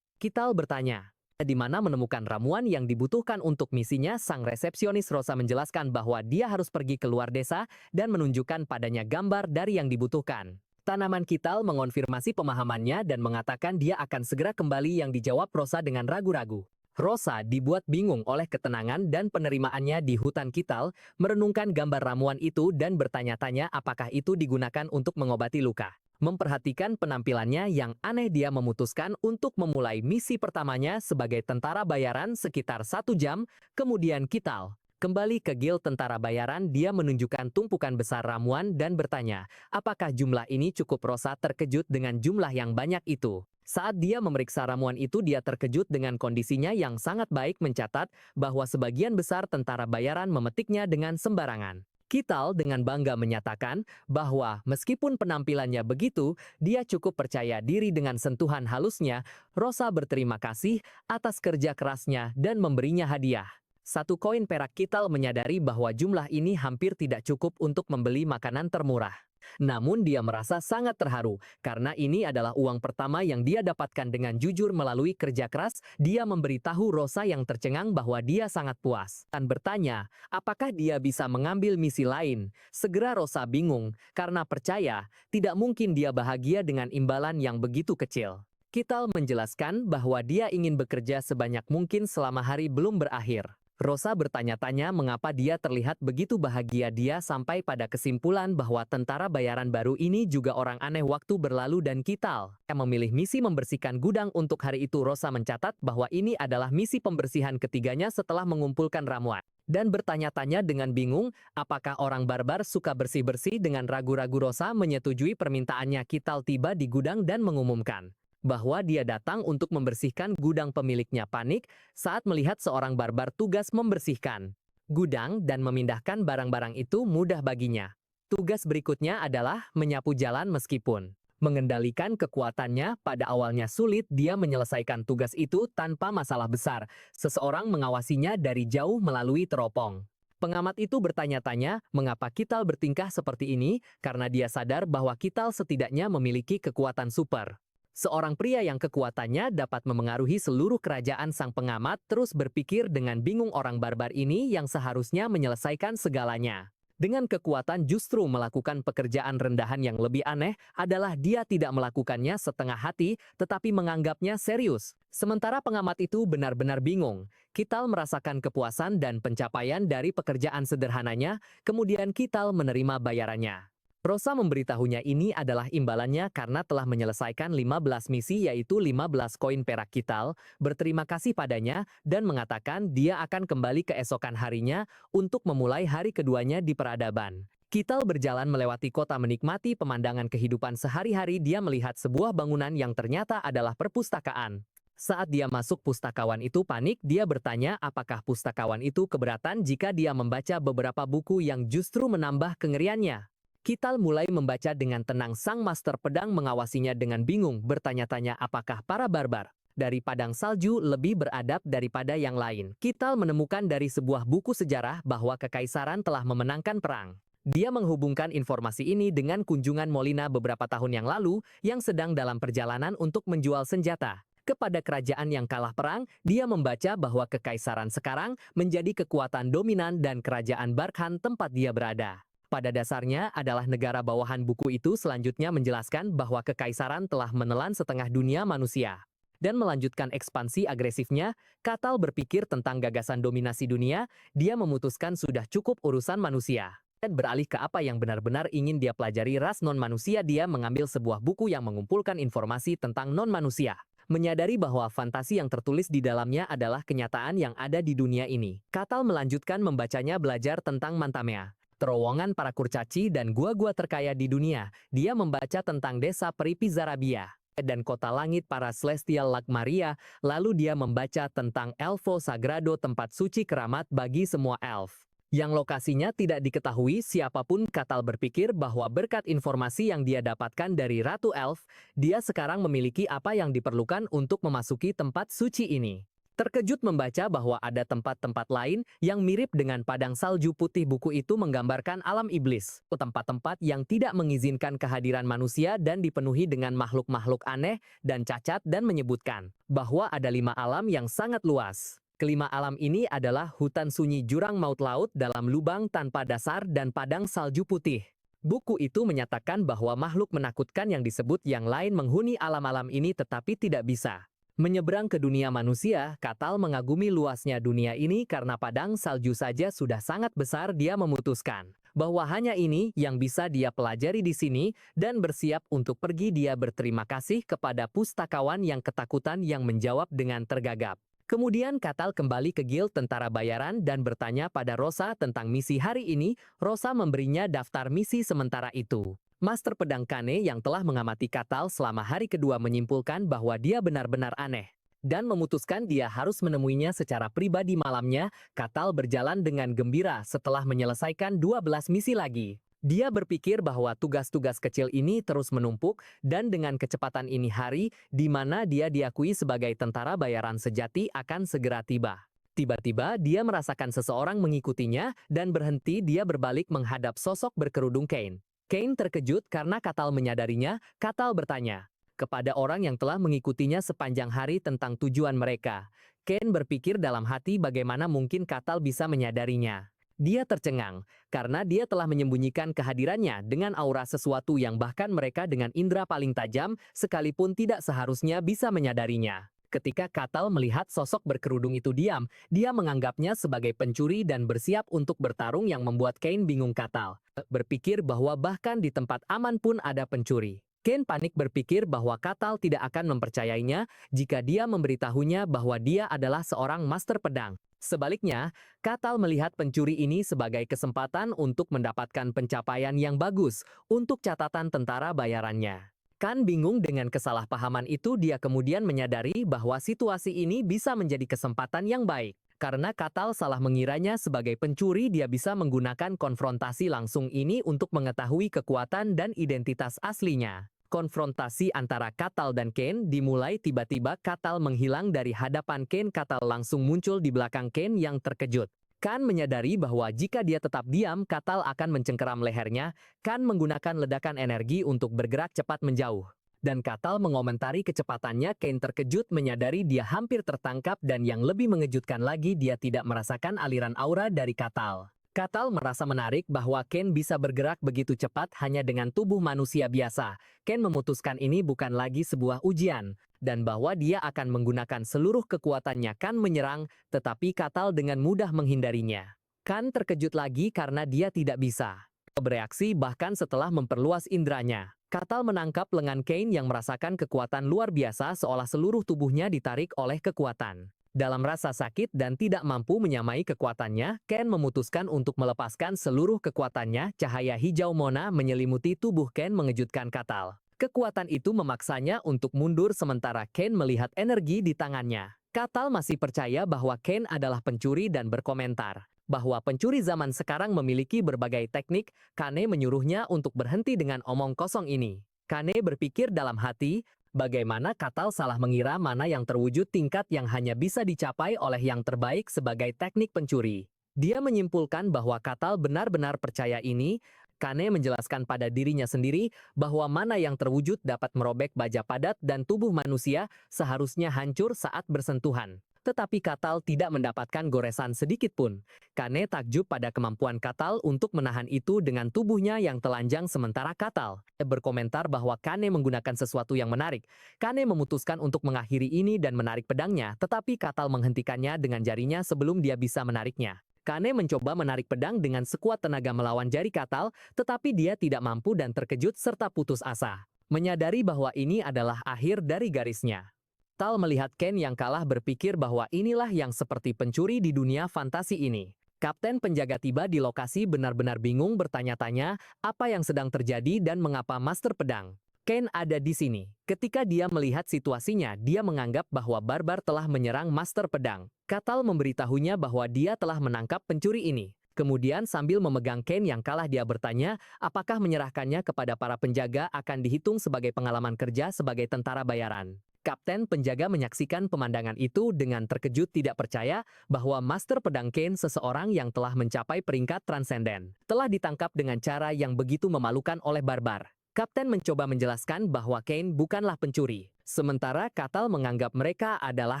Kital bertanya, di mana menemukan ramuan yang dibutuhkan untuk misinya? Sang resepsionis Rosa menjelaskan bahwa dia harus pergi ke luar desa dan menunjukkan padanya gambar dari yang dibutuhkan. Tanaman. Kital mengonfirmasi pemahamannya dan mengatakan dia akan segera kembali. Yang dijawab Rosa dengan ragu-ragu. Rosa dibuat bingung oleh ketenangan dan penerimaannya di hutan. Kital merenungkan gambar ramuan itu dan bertanya-tanya apakah itu digunakan untuk mengobati luka. Memperhatikan penampilannya yang aneh, dia memutuskan untuk memulai misi pertamanya sebagai tentara bayaran sekitar 1 jam. Kemudian Kital kembali ke guild tentara bayaran. Dia menunjukkan tumpukan besar ramuan dan bertanya, apakah jumlah ini cukup? Rosa terkejut dengan jumlah yang banyak itu. Saat dia memeriksa ramuan itu, dia terkejut dengan kondisinya yang sangat baik, mencatat bahwa sebagian besar tentara bayaran memetiknya dengan sembarangan. Kital dengan bangga menyatakan bahwa meskipun penampilannya begitu, dia cukup percaya diri dengan sentuhan halusnya. Rosa berterima kasih atas kerja kerasnya dan memberinya hadiah. 1 koin perak. Kital menyadari bahwa jumlah ini hampir tidak cukup untuk membeli makanan termurah. Namun dia merasa sangat terharu, karena ini adalah uang pertama yang dia dapatkan dengan jujur melalui kerja keras. Dia memberitahu Rosa yang tercengang bahwa dia sangat puas, dan bertanya, apakah dia bisa mengambil misi lain. Segera Rosa bingung, karena percaya, tidak mungkin dia bahagia dengan imbalan yang begitu kecil. Kital menjelaskan bahwa dia ingin bekerja sebanyak mungkin selama hari belum berakhir. Rosa bertanya-tanya mengapa dia terlihat begitu bahagia. Dia sampai pada kesimpulan bahwa tentara bayaran baru ini juga orang aneh. Waktu berlalu dan Kital memilih misi membersihkan gudang untuk hari itu. Rosa mencatat bahwa ini adalah misi pembersihan ketiganya setelah mengumpulkan ramuan. Dan bertanya-tanya dengan bingung, apakah orang barbar suka bersih-bersih. Dengan ragu-ragu Rosa menyetujui permintaannya. Kital tiba di gudang dan mengumumkan bahwa dia datang untuk membersihkan gudang. Pemiliknya panik saat melihat seorang barbar tugas membersihkan gudang dan memindahkan barang-barang itu mudah baginya. Tugas berikutnya adalah menyapu jalan. Meskipun mengendalikan kekuatannya pada awalnya sulit, dia menyelesaikan tugas itu tanpa masalah besar. Seseorang mengawasinya dari jauh melalui teropong. Pengamat itu bertanya-tanya mengapa Kital bertingkah seperti ini, karena dia sadar bahwa Kital setidaknya memiliki kekuatan super. Seorang pria yang kekuatannya dapat memengaruhi seluruh kerajaan. Sang pengamat terus berpikir dengan bingung, orang barbar ini yang seharusnya menyelesaikan segalanya dengan kekuatan justru melakukan pekerjaan rendahan. Yang lebih aneh adalah dia tidak melakukannya setengah hati, tetapi menganggapnya serius. Sementara pengamat itu benar-benar bingung. Kital merasakan kepuasan dan pencapaian dari pekerjaan sederhananya, kemudian Kital menerima bayarannya. Rosa memberitahunya ini adalah imbalannya karena telah menyelesaikan 15 misi, yaitu 15 koin perak. Kital berterima kasih padanya dan mengatakan dia akan kembali keesokan harinya untuk memulai hari keduanya di peradaban. Kital berjalan melewati kota menikmati pemandangan kehidupan sehari-hari. Dia melihat sebuah bangunan yang ternyata adalah perpustakaan. Saat dia masuk, pustakawan itu panik. Dia bertanya apakah pustakawan itu keberatan jika dia membaca beberapa buku yang justru menambah kengeriannya. Kital mulai membaca dengan tenang. Sang master pedang mengawasinya dengan bingung, bertanya-tanya apakah para barbar dari padang salju lebih beradab daripada yang lain. Kital menemukan dari sebuah buku sejarah bahwa kekaisaran telah memenangkan perang. Dia menghubungkan informasi ini dengan kunjungan Molina beberapa tahun yang lalu yang sedang dalam perjalanan untuk menjual senjata kepada kerajaan yang kalah perang. Dia membaca bahwa kekaisaran sekarang menjadi kekuatan dominan dan kerajaan Barkhan tempat dia berada pada dasarnya adalah negara bawahan. Buku itu selanjutnya menjelaskan bahwa kekaisaran telah menelan setengah dunia manusia dan melanjutkan ekspansi agresifnya. Kital berpikir tentang gagasan dominasi dunia. Dia memutuskan sudah cukup urusan manusia dan beralih ke apa yang benar-benar ingin dia pelajari, ras non-manusia. Dia mengambil sebuah buku yang mengumpulkan informasi tentang non-manusia, menyadari bahwa fantasi yang tertulis di dalamnya adalah kenyataan yang ada di dunia ini. Kital melanjutkan membacanya, belajar tentang Mantamea, terowongan para kurcaci dan gua-gua terkaya di dunia. Dia membaca tentang desa Peripi Zarabia dan kota langit para Celestial Lagmaria. Lalu dia membaca tentang Elfo Sagrado, tempat suci keramat bagi semua elf yang lokasinya tidak diketahui siapapun. Kital berpikir bahwa berkat informasi yang dia dapatkan dari Ratu Elf, dia sekarang memiliki apa yang diperlukan untuk memasuki tempat suci ini. Terkejut membaca bahwa ada tempat-tempat lain yang mirip dengan padang salju putih. Buku itu menggambarkan alam iblis, tempat-tempat yang tidak mengizinkan kehadiran manusia dan dipenuhi dengan makhluk-makhluk aneh dan cacat, dan menyebutkan bahwa ada 5 alam yang sangat luas. Kelima alam ini adalah hutan sunyi, jurang maut, laut dalam lubang tanpa dasar, dan padang salju putih. Buku itu menyatakan bahwa makhluk menakutkan yang disebut yang lain menghuni alam-alam ini tetapi tidak bisa menyeberang ke dunia manusia. Kital mengagumi luasnya dunia ini karena padang salju saja sudah sangat besar. Dia memutuskan bahwa hanya ini yang bisa dia pelajari di sini dan bersiap untuk pergi. Dia berterima kasih kepada pustakawan yang ketakutan yang menjawab dengan tergagap. Kemudian Kital kembali ke Guild Tentara Bayaran dan bertanya pada Rosa tentang misi hari ini. Rosa memberinya daftar misi sementara itu. Master pedang Kane yang telah mengamati Katal selama hari kedua menyimpulkan bahwa dia benar-benar aneh. Dan memutuskan dia harus menemuinya secara pribadi malamnya. Katal berjalan dengan gembira setelah menyelesaikan 12 misi lagi. Dia berpikir bahwa tugas-tugas kecil ini terus menumpuk, dan dengan kecepatan ini hari di mana dia diakui sebagai tentara bayaran sejati akan segera tiba. Tiba-tiba dia merasakan seseorang mengikutinya, dan berhenti. Dia berbalik menghadap sosok berkerudung Kane. Kane terkejut karena Katal menyadarinya. Katal bertanya kepada orang yang telah mengikutinya sepanjang hari tentang tujuan mereka. Kane berpikir dalam hati bagaimana mungkin Katal bisa menyadarinya. Dia tercengang, karena dia telah menyembunyikan kehadirannya dengan aura sesuatu yang bahkan mereka dengan indera paling tajam sekalipun tidak seharusnya bisa menyadarinya. Ketika Katal melihat sosok berkerudung itu diam, dia menganggapnya sebagai pencuri dan bersiap untuk bertarung yang membuat Kane bingung. Katal berpikir bahwa bahkan di tempat aman pun ada pencuri. Kane panik berpikir bahwa Katal tidak akan mempercayainya jika dia memberitahunya bahwa dia adalah seorang master pedang. Sebaliknya, Katal melihat pencuri ini sebagai kesempatan untuk mendapatkan pencapaian yang bagus untuk catatan tentara bayarannya. Kan bingung dengan kesalahpahaman itu, dia kemudian menyadari bahwa situasi ini bisa menjadi kesempatan yang baik. Karena Katal salah mengiranya sebagai pencuri, dia bisa menggunakan konfrontasi langsung ini untuk mengetahui kekuatan dan identitas aslinya. Konfrontasi antara Katal dan Kane dimulai. Tiba-tiba Katal menghilang dari hadapan Kane. Katal langsung muncul di belakang Kane yang terkejut. Kan menyadari bahwa jika dia tetap diam, Katal akan mencengkeram lehernya. Kan menggunakan ledakan energi untuk bergerak cepat menjauh. Dan Katal mengomentari kecepatannya. Kane terkejut menyadari dia hampir tertangkap, dan yang lebih mengejutkan lagi, dia tidak merasakan aliran aura dari Katal. Katal merasa menarik bahwa Kane bisa bergerak begitu cepat hanya dengan tubuh manusia biasa. Kane memutuskan ini bukan lagi sebuah ujian, dan bahwa dia akan menggunakan seluruh kekuatannya. Kan menyerang, tetapi Katal dengan mudah menghindarinya. Kan terkejut lagi karena dia tidak bisa bereaksi bahkan setelah memperluas inderanya. Katal menangkap lengan Kane yang merasakan kekuatan luar biasa, seolah seluruh tubuhnya ditarik oleh kekuatan. Dalam rasa sakit dan tidak mampu menyamai kekuatannya, Kane memutuskan untuk melepaskan seluruh kekuatannya. Cahaya hijau Mona menyelimuti tubuh Kane mengejutkan Katal. Kekuatan itu memaksanya untuk mundur sementara Kane melihat energi di tangannya. Katal masih percaya bahwa Kane adalah pencuri dan berkomentar bahwa pencuri zaman sekarang memiliki berbagai teknik. Kane menyuruhnya untuk berhenti dengan omong kosong ini. Kane berpikir dalam hati, bagaimana Katal salah mengira mana yang terwujud tingkat yang hanya bisa dicapai oleh yang terbaik sebagai teknik pencuri. Dia menyimpulkan bahwa Katal benar-benar percaya ini. Kane menjelaskan pada dirinya sendiri bahwa mana yang terwujud dapat merobek baja padat dan tubuh manusia seharusnya hancur saat bersentuhan. Tetapi Katal tidak mendapatkan goresan sedikit pun. Kane takjub pada kemampuan Katal untuk menahan itu dengan tubuhnya yang telanjang. Sementara Katal berkomentar bahwa Kane menggunakan sesuatu yang menarik. Kane memutuskan untuk mengakhiri ini dan menarik pedangnya, tetapi Katal menghentikannya dengan jarinya sebelum dia bisa menariknya. Kane mencoba menarik pedang dengan sekuat tenaga melawan jari Katal, tetapi dia tidak mampu dan terkejut serta putus asa. Menyadari bahwa ini adalah akhir dari garisnya. Katal melihat Kane yang kalah berpikir bahwa inilah yang seperti pencuri di dunia fantasi ini. Kapten penjaga tiba di lokasi benar-benar bingung bertanya-tanya apa yang sedang terjadi dan mengapa Master Pedang Kane ada di sini. Ketika dia melihat situasinya, dia menganggap bahwa barbar telah menyerang Master Pedang. Katal memberitahunya bahwa dia telah menangkap pencuri ini. Kemudian sambil memegang Kane yang kalah, dia bertanya apakah menyerahkannya kepada para penjaga akan dihitung sebagai pengalaman kerja sebagai tentara bayaran. Kapten penjaga menyaksikan pemandangan itu dengan terkejut, tidak percaya bahwa Master Pedang Kane, seseorang yang telah mencapai peringkat transenden, telah ditangkap dengan cara yang begitu memalukan oleh barbar. Kapten mencoba menjelaskan bahwa Kane bukanlah pencuri, sementara Katal menganggap mereka adalah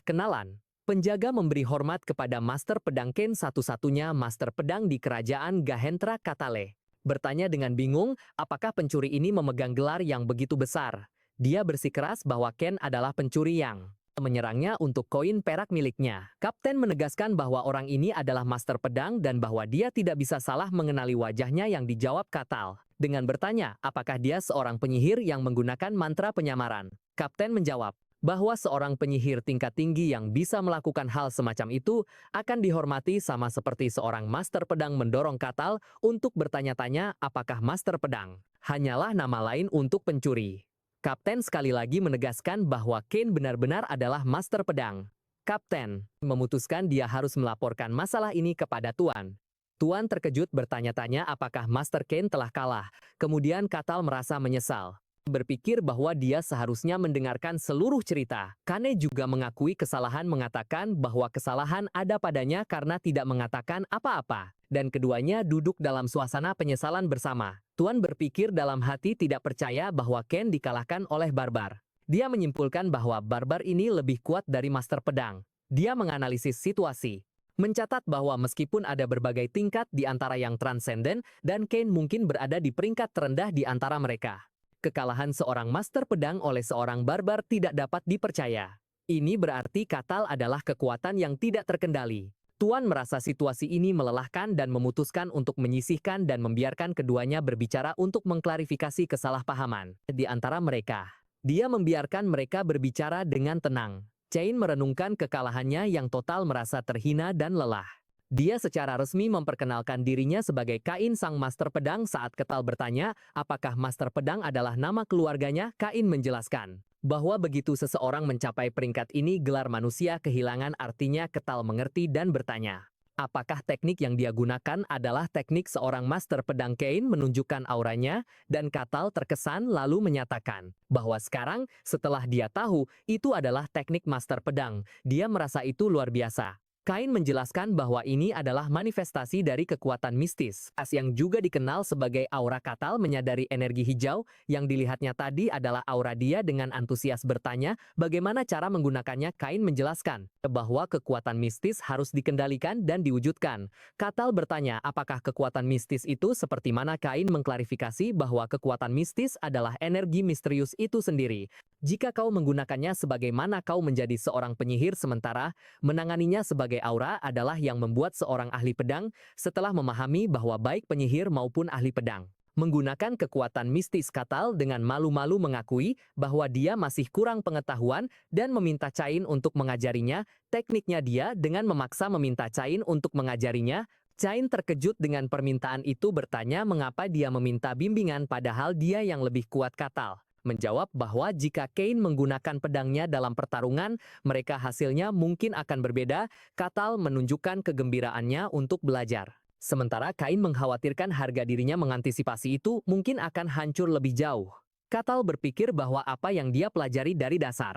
kenalan. Penjaga memberi hormat kepada Master Pedang Kane, satu-satunya Master Pedang di kerajaan Gahentra Katale. Bertanya dengan bingung, apakah pencuri ini memegang gelar yang begitu besar? Dia bersikeras bahwa Kane adalah pencuri yang menyerangnya untuk koin perak miliknya. Kapten menegaskan bahwa orang ini adalah Master Pedang dan bahwa dia tidak bisa salah mengenali wajahnya. Yang dijawab Katal dengan bertanya apakah dia seorang penyihir yang menggunakan mantra penyamaran. Kapten menjawab bahwa seorang penyihir tingkat tinggi yang bisa melakukan hal semacam itu akan dihormati sama seperti seorang master pedang mendorong Katal untuk bertanya-tanya apakah master pedang hanyalah nama lain untuk pencuri. Kapten sekali lagi menegaskan bahwa Kane benar-benar adalah master pedang. Kapten memutuskan dia harus melaporkan masalah ini kepada Tuan. Tuan terkejut bertanya-tanya apakah Master Kane telah kalah. Kemudian Katal merasa menyesal. Berpikir bahwa dia seharusnya mendengarkan seluruh cerita. Kane juga mengakui kesalahan mengatakan bahwa kesalahan ada padanya karena tidak mengatakan apa-apa. Dan keduanya duduk dalam suasana penyesalan bersama. Tuan berpikir dalam hati tidak percaya bahwa Kane dikalahkan oleh barbar. Dia menyimpulkan bahwa barbar ini lebih kuat dari Master Pedang. Dia menganalisis situasi. Mencatat bahwa meskipun ada berbagai tingkat di antara yang transenden dan Kane mungkin berada di peringkat terendah di antara mereka. Kekalahan seorang master pedang oleh seorang barbar tidak dapat dipercaya. Ini berarti Katal adalah kekuatan yang tidak terkendali. Tuan merasa situasi ini melelahkan dan memutuskan untuk menyisihkan dan membiarkan keduanya berbicara untuk mengklarifikasi kesalahpahaman di antara mereka. Dia membiarkan mereka berbicara dengan tenang. Cain merenungkan kekalahannya yang total merasa terhina dan lelah. Dia secara resmi memperkenalkan dirinya sebagai Kain sang master pedang saat Katal bertanya apakah master pedang adalah nama keluarganya. Kain menjelaskan bahwa begitu seseorang mencapai peringkat ini gelar manusia kehilangan artinya. Katal mengerti dan bertanya, apakah teknik yang dia gunakan adalah teknik seorang master pedang? Kain menunjukkan auranya, dan Katal terkesan lalu menyatakan bahwa sekarang, setelah dia tahu itu adalah teknik master pedang, dia merasa itu luar biasa. Kain menjelaskan bahwa ini adalah manifestasi dari kekuatan mistis, yang juga dikenal sebagai aura. Katal menyadari energi hijau yang dilihatnya tadi adalah aura dia. Dengan antusias bertanya bagaimana cara menggunakannya. Kain menjelaskan bahwa kekuatan mistis harus dikendalikan dan diwujudkan. Katal bertanya apakah kekuatan mistis itu seperti mana. Kain mengklarifikasi bahwa kekuatan mistis adalah energi misterius itu sendiri. Jika kau menggunakannya sebagaimana kau menjadi seorang penyihir, sementara menanganinya sebagai aura adalah yang membuat seorang ahli pedang setelah memahami bahwa baik penyihir maupun ahli pedang menggunakan kekuatan mistis. Katal dengan malu-malu mengakui bahwa dia masih kurang pengetahuan dan meminta Cain untuk mengajarinya tekniknya. Dia dengan memaksa meminta Cain untuk mengajarinya. Cain terkejut dengan permintaan itu, bertanya mengapa dia meminta bimbingan padahal dia yang lebih kuat. Katal menjawab bahwa jika Cain menggunakan pedangnya dalam pertarungan, mereka hasilnya mungkin akan berbeda. Katal menunjukkan kegembiraannya untuk belajar. Sementara Cain mengkhawatirkan harga dirinya mengantisipasi itu mungkin akan hancur lebih jauh. Katal berpikir bahwa apa yang dia pelajari dari dasar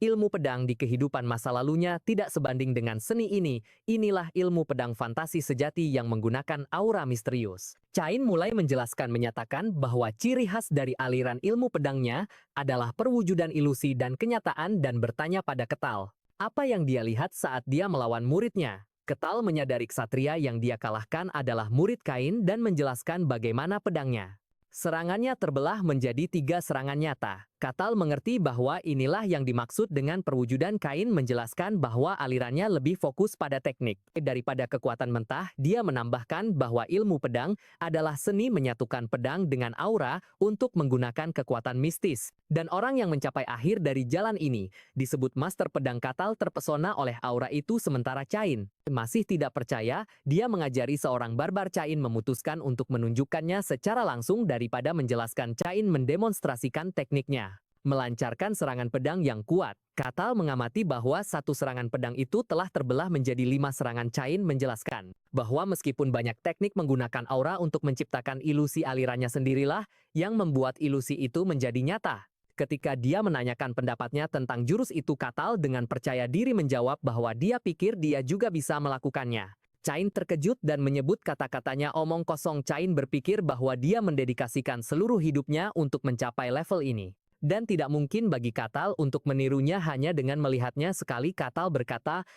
ilmu pedang di kehidupan masa lalunya tidak sebanding dengan seni ini. Inilah ilmu pedang fantasi sejati yang menggunakan aura misterius. Cain mulai menjelaskan menyatakan bahwa ciri khas dari aliran ilmu pedangnya adalah perwujudan ilusi dan kenyataan dan bertanya pada Katal apa yang dia lihat saat dia melawan muridnya. Katal menyadari ksatria yang dia kalahkan adalah murid Cain dan menjelaskan bagaimana pedangnya. Serangannya terbelah menjadi 3 serangan nyata. Katal mengerti bahwa inilah yang dimaksud dengan perwujudan. Cain menjelaskan bahwa alirannya lebih fokus pada teknik daripada kekuatan mentah. Dia menambahkan bahwa ilmu pedang adalah seni menyatukan pedang dengan aura untuk menggunakan kekuatan mistis. Dan orang yang mencapai akhir dari jalan ini disebut master pedang. Katal terpesona oleh aura itu sementara Cain masih tidak percaya. Dia mengajari seorang barbar. Cain memutuskan untuk menunjukkannya secara langsung daripada menjelaskan. Cain mendemonstrasikan tekniknya melancarkan serangan pedang yang kuat. Katal mengamati bahwa satu serangan pedang itu telah terbelah menjadi 5 serangan. Cain menjelaskan bahwa meskipun banyak teknik menggunakan aura untuk menciptakan ilusi, alirannya sendirilah yang membuat ilusi itu menjadi nyata. Ketika dia menanyakan pendapatnya tentang jurus itu, Katal dengan percaya diri menjawab bahwa dia pikir dia juga bisa melakukannya. Cain terkejut dan menyebut kata-katanya omong kosong. Cain berpikir bahwa dia mendedikasikan seluruh hidupnya untuk mencapai level ini. Dan tidak mungkin bagi Katal untuk menirunya hanya dengan melihatnya sekali. Katal berkata,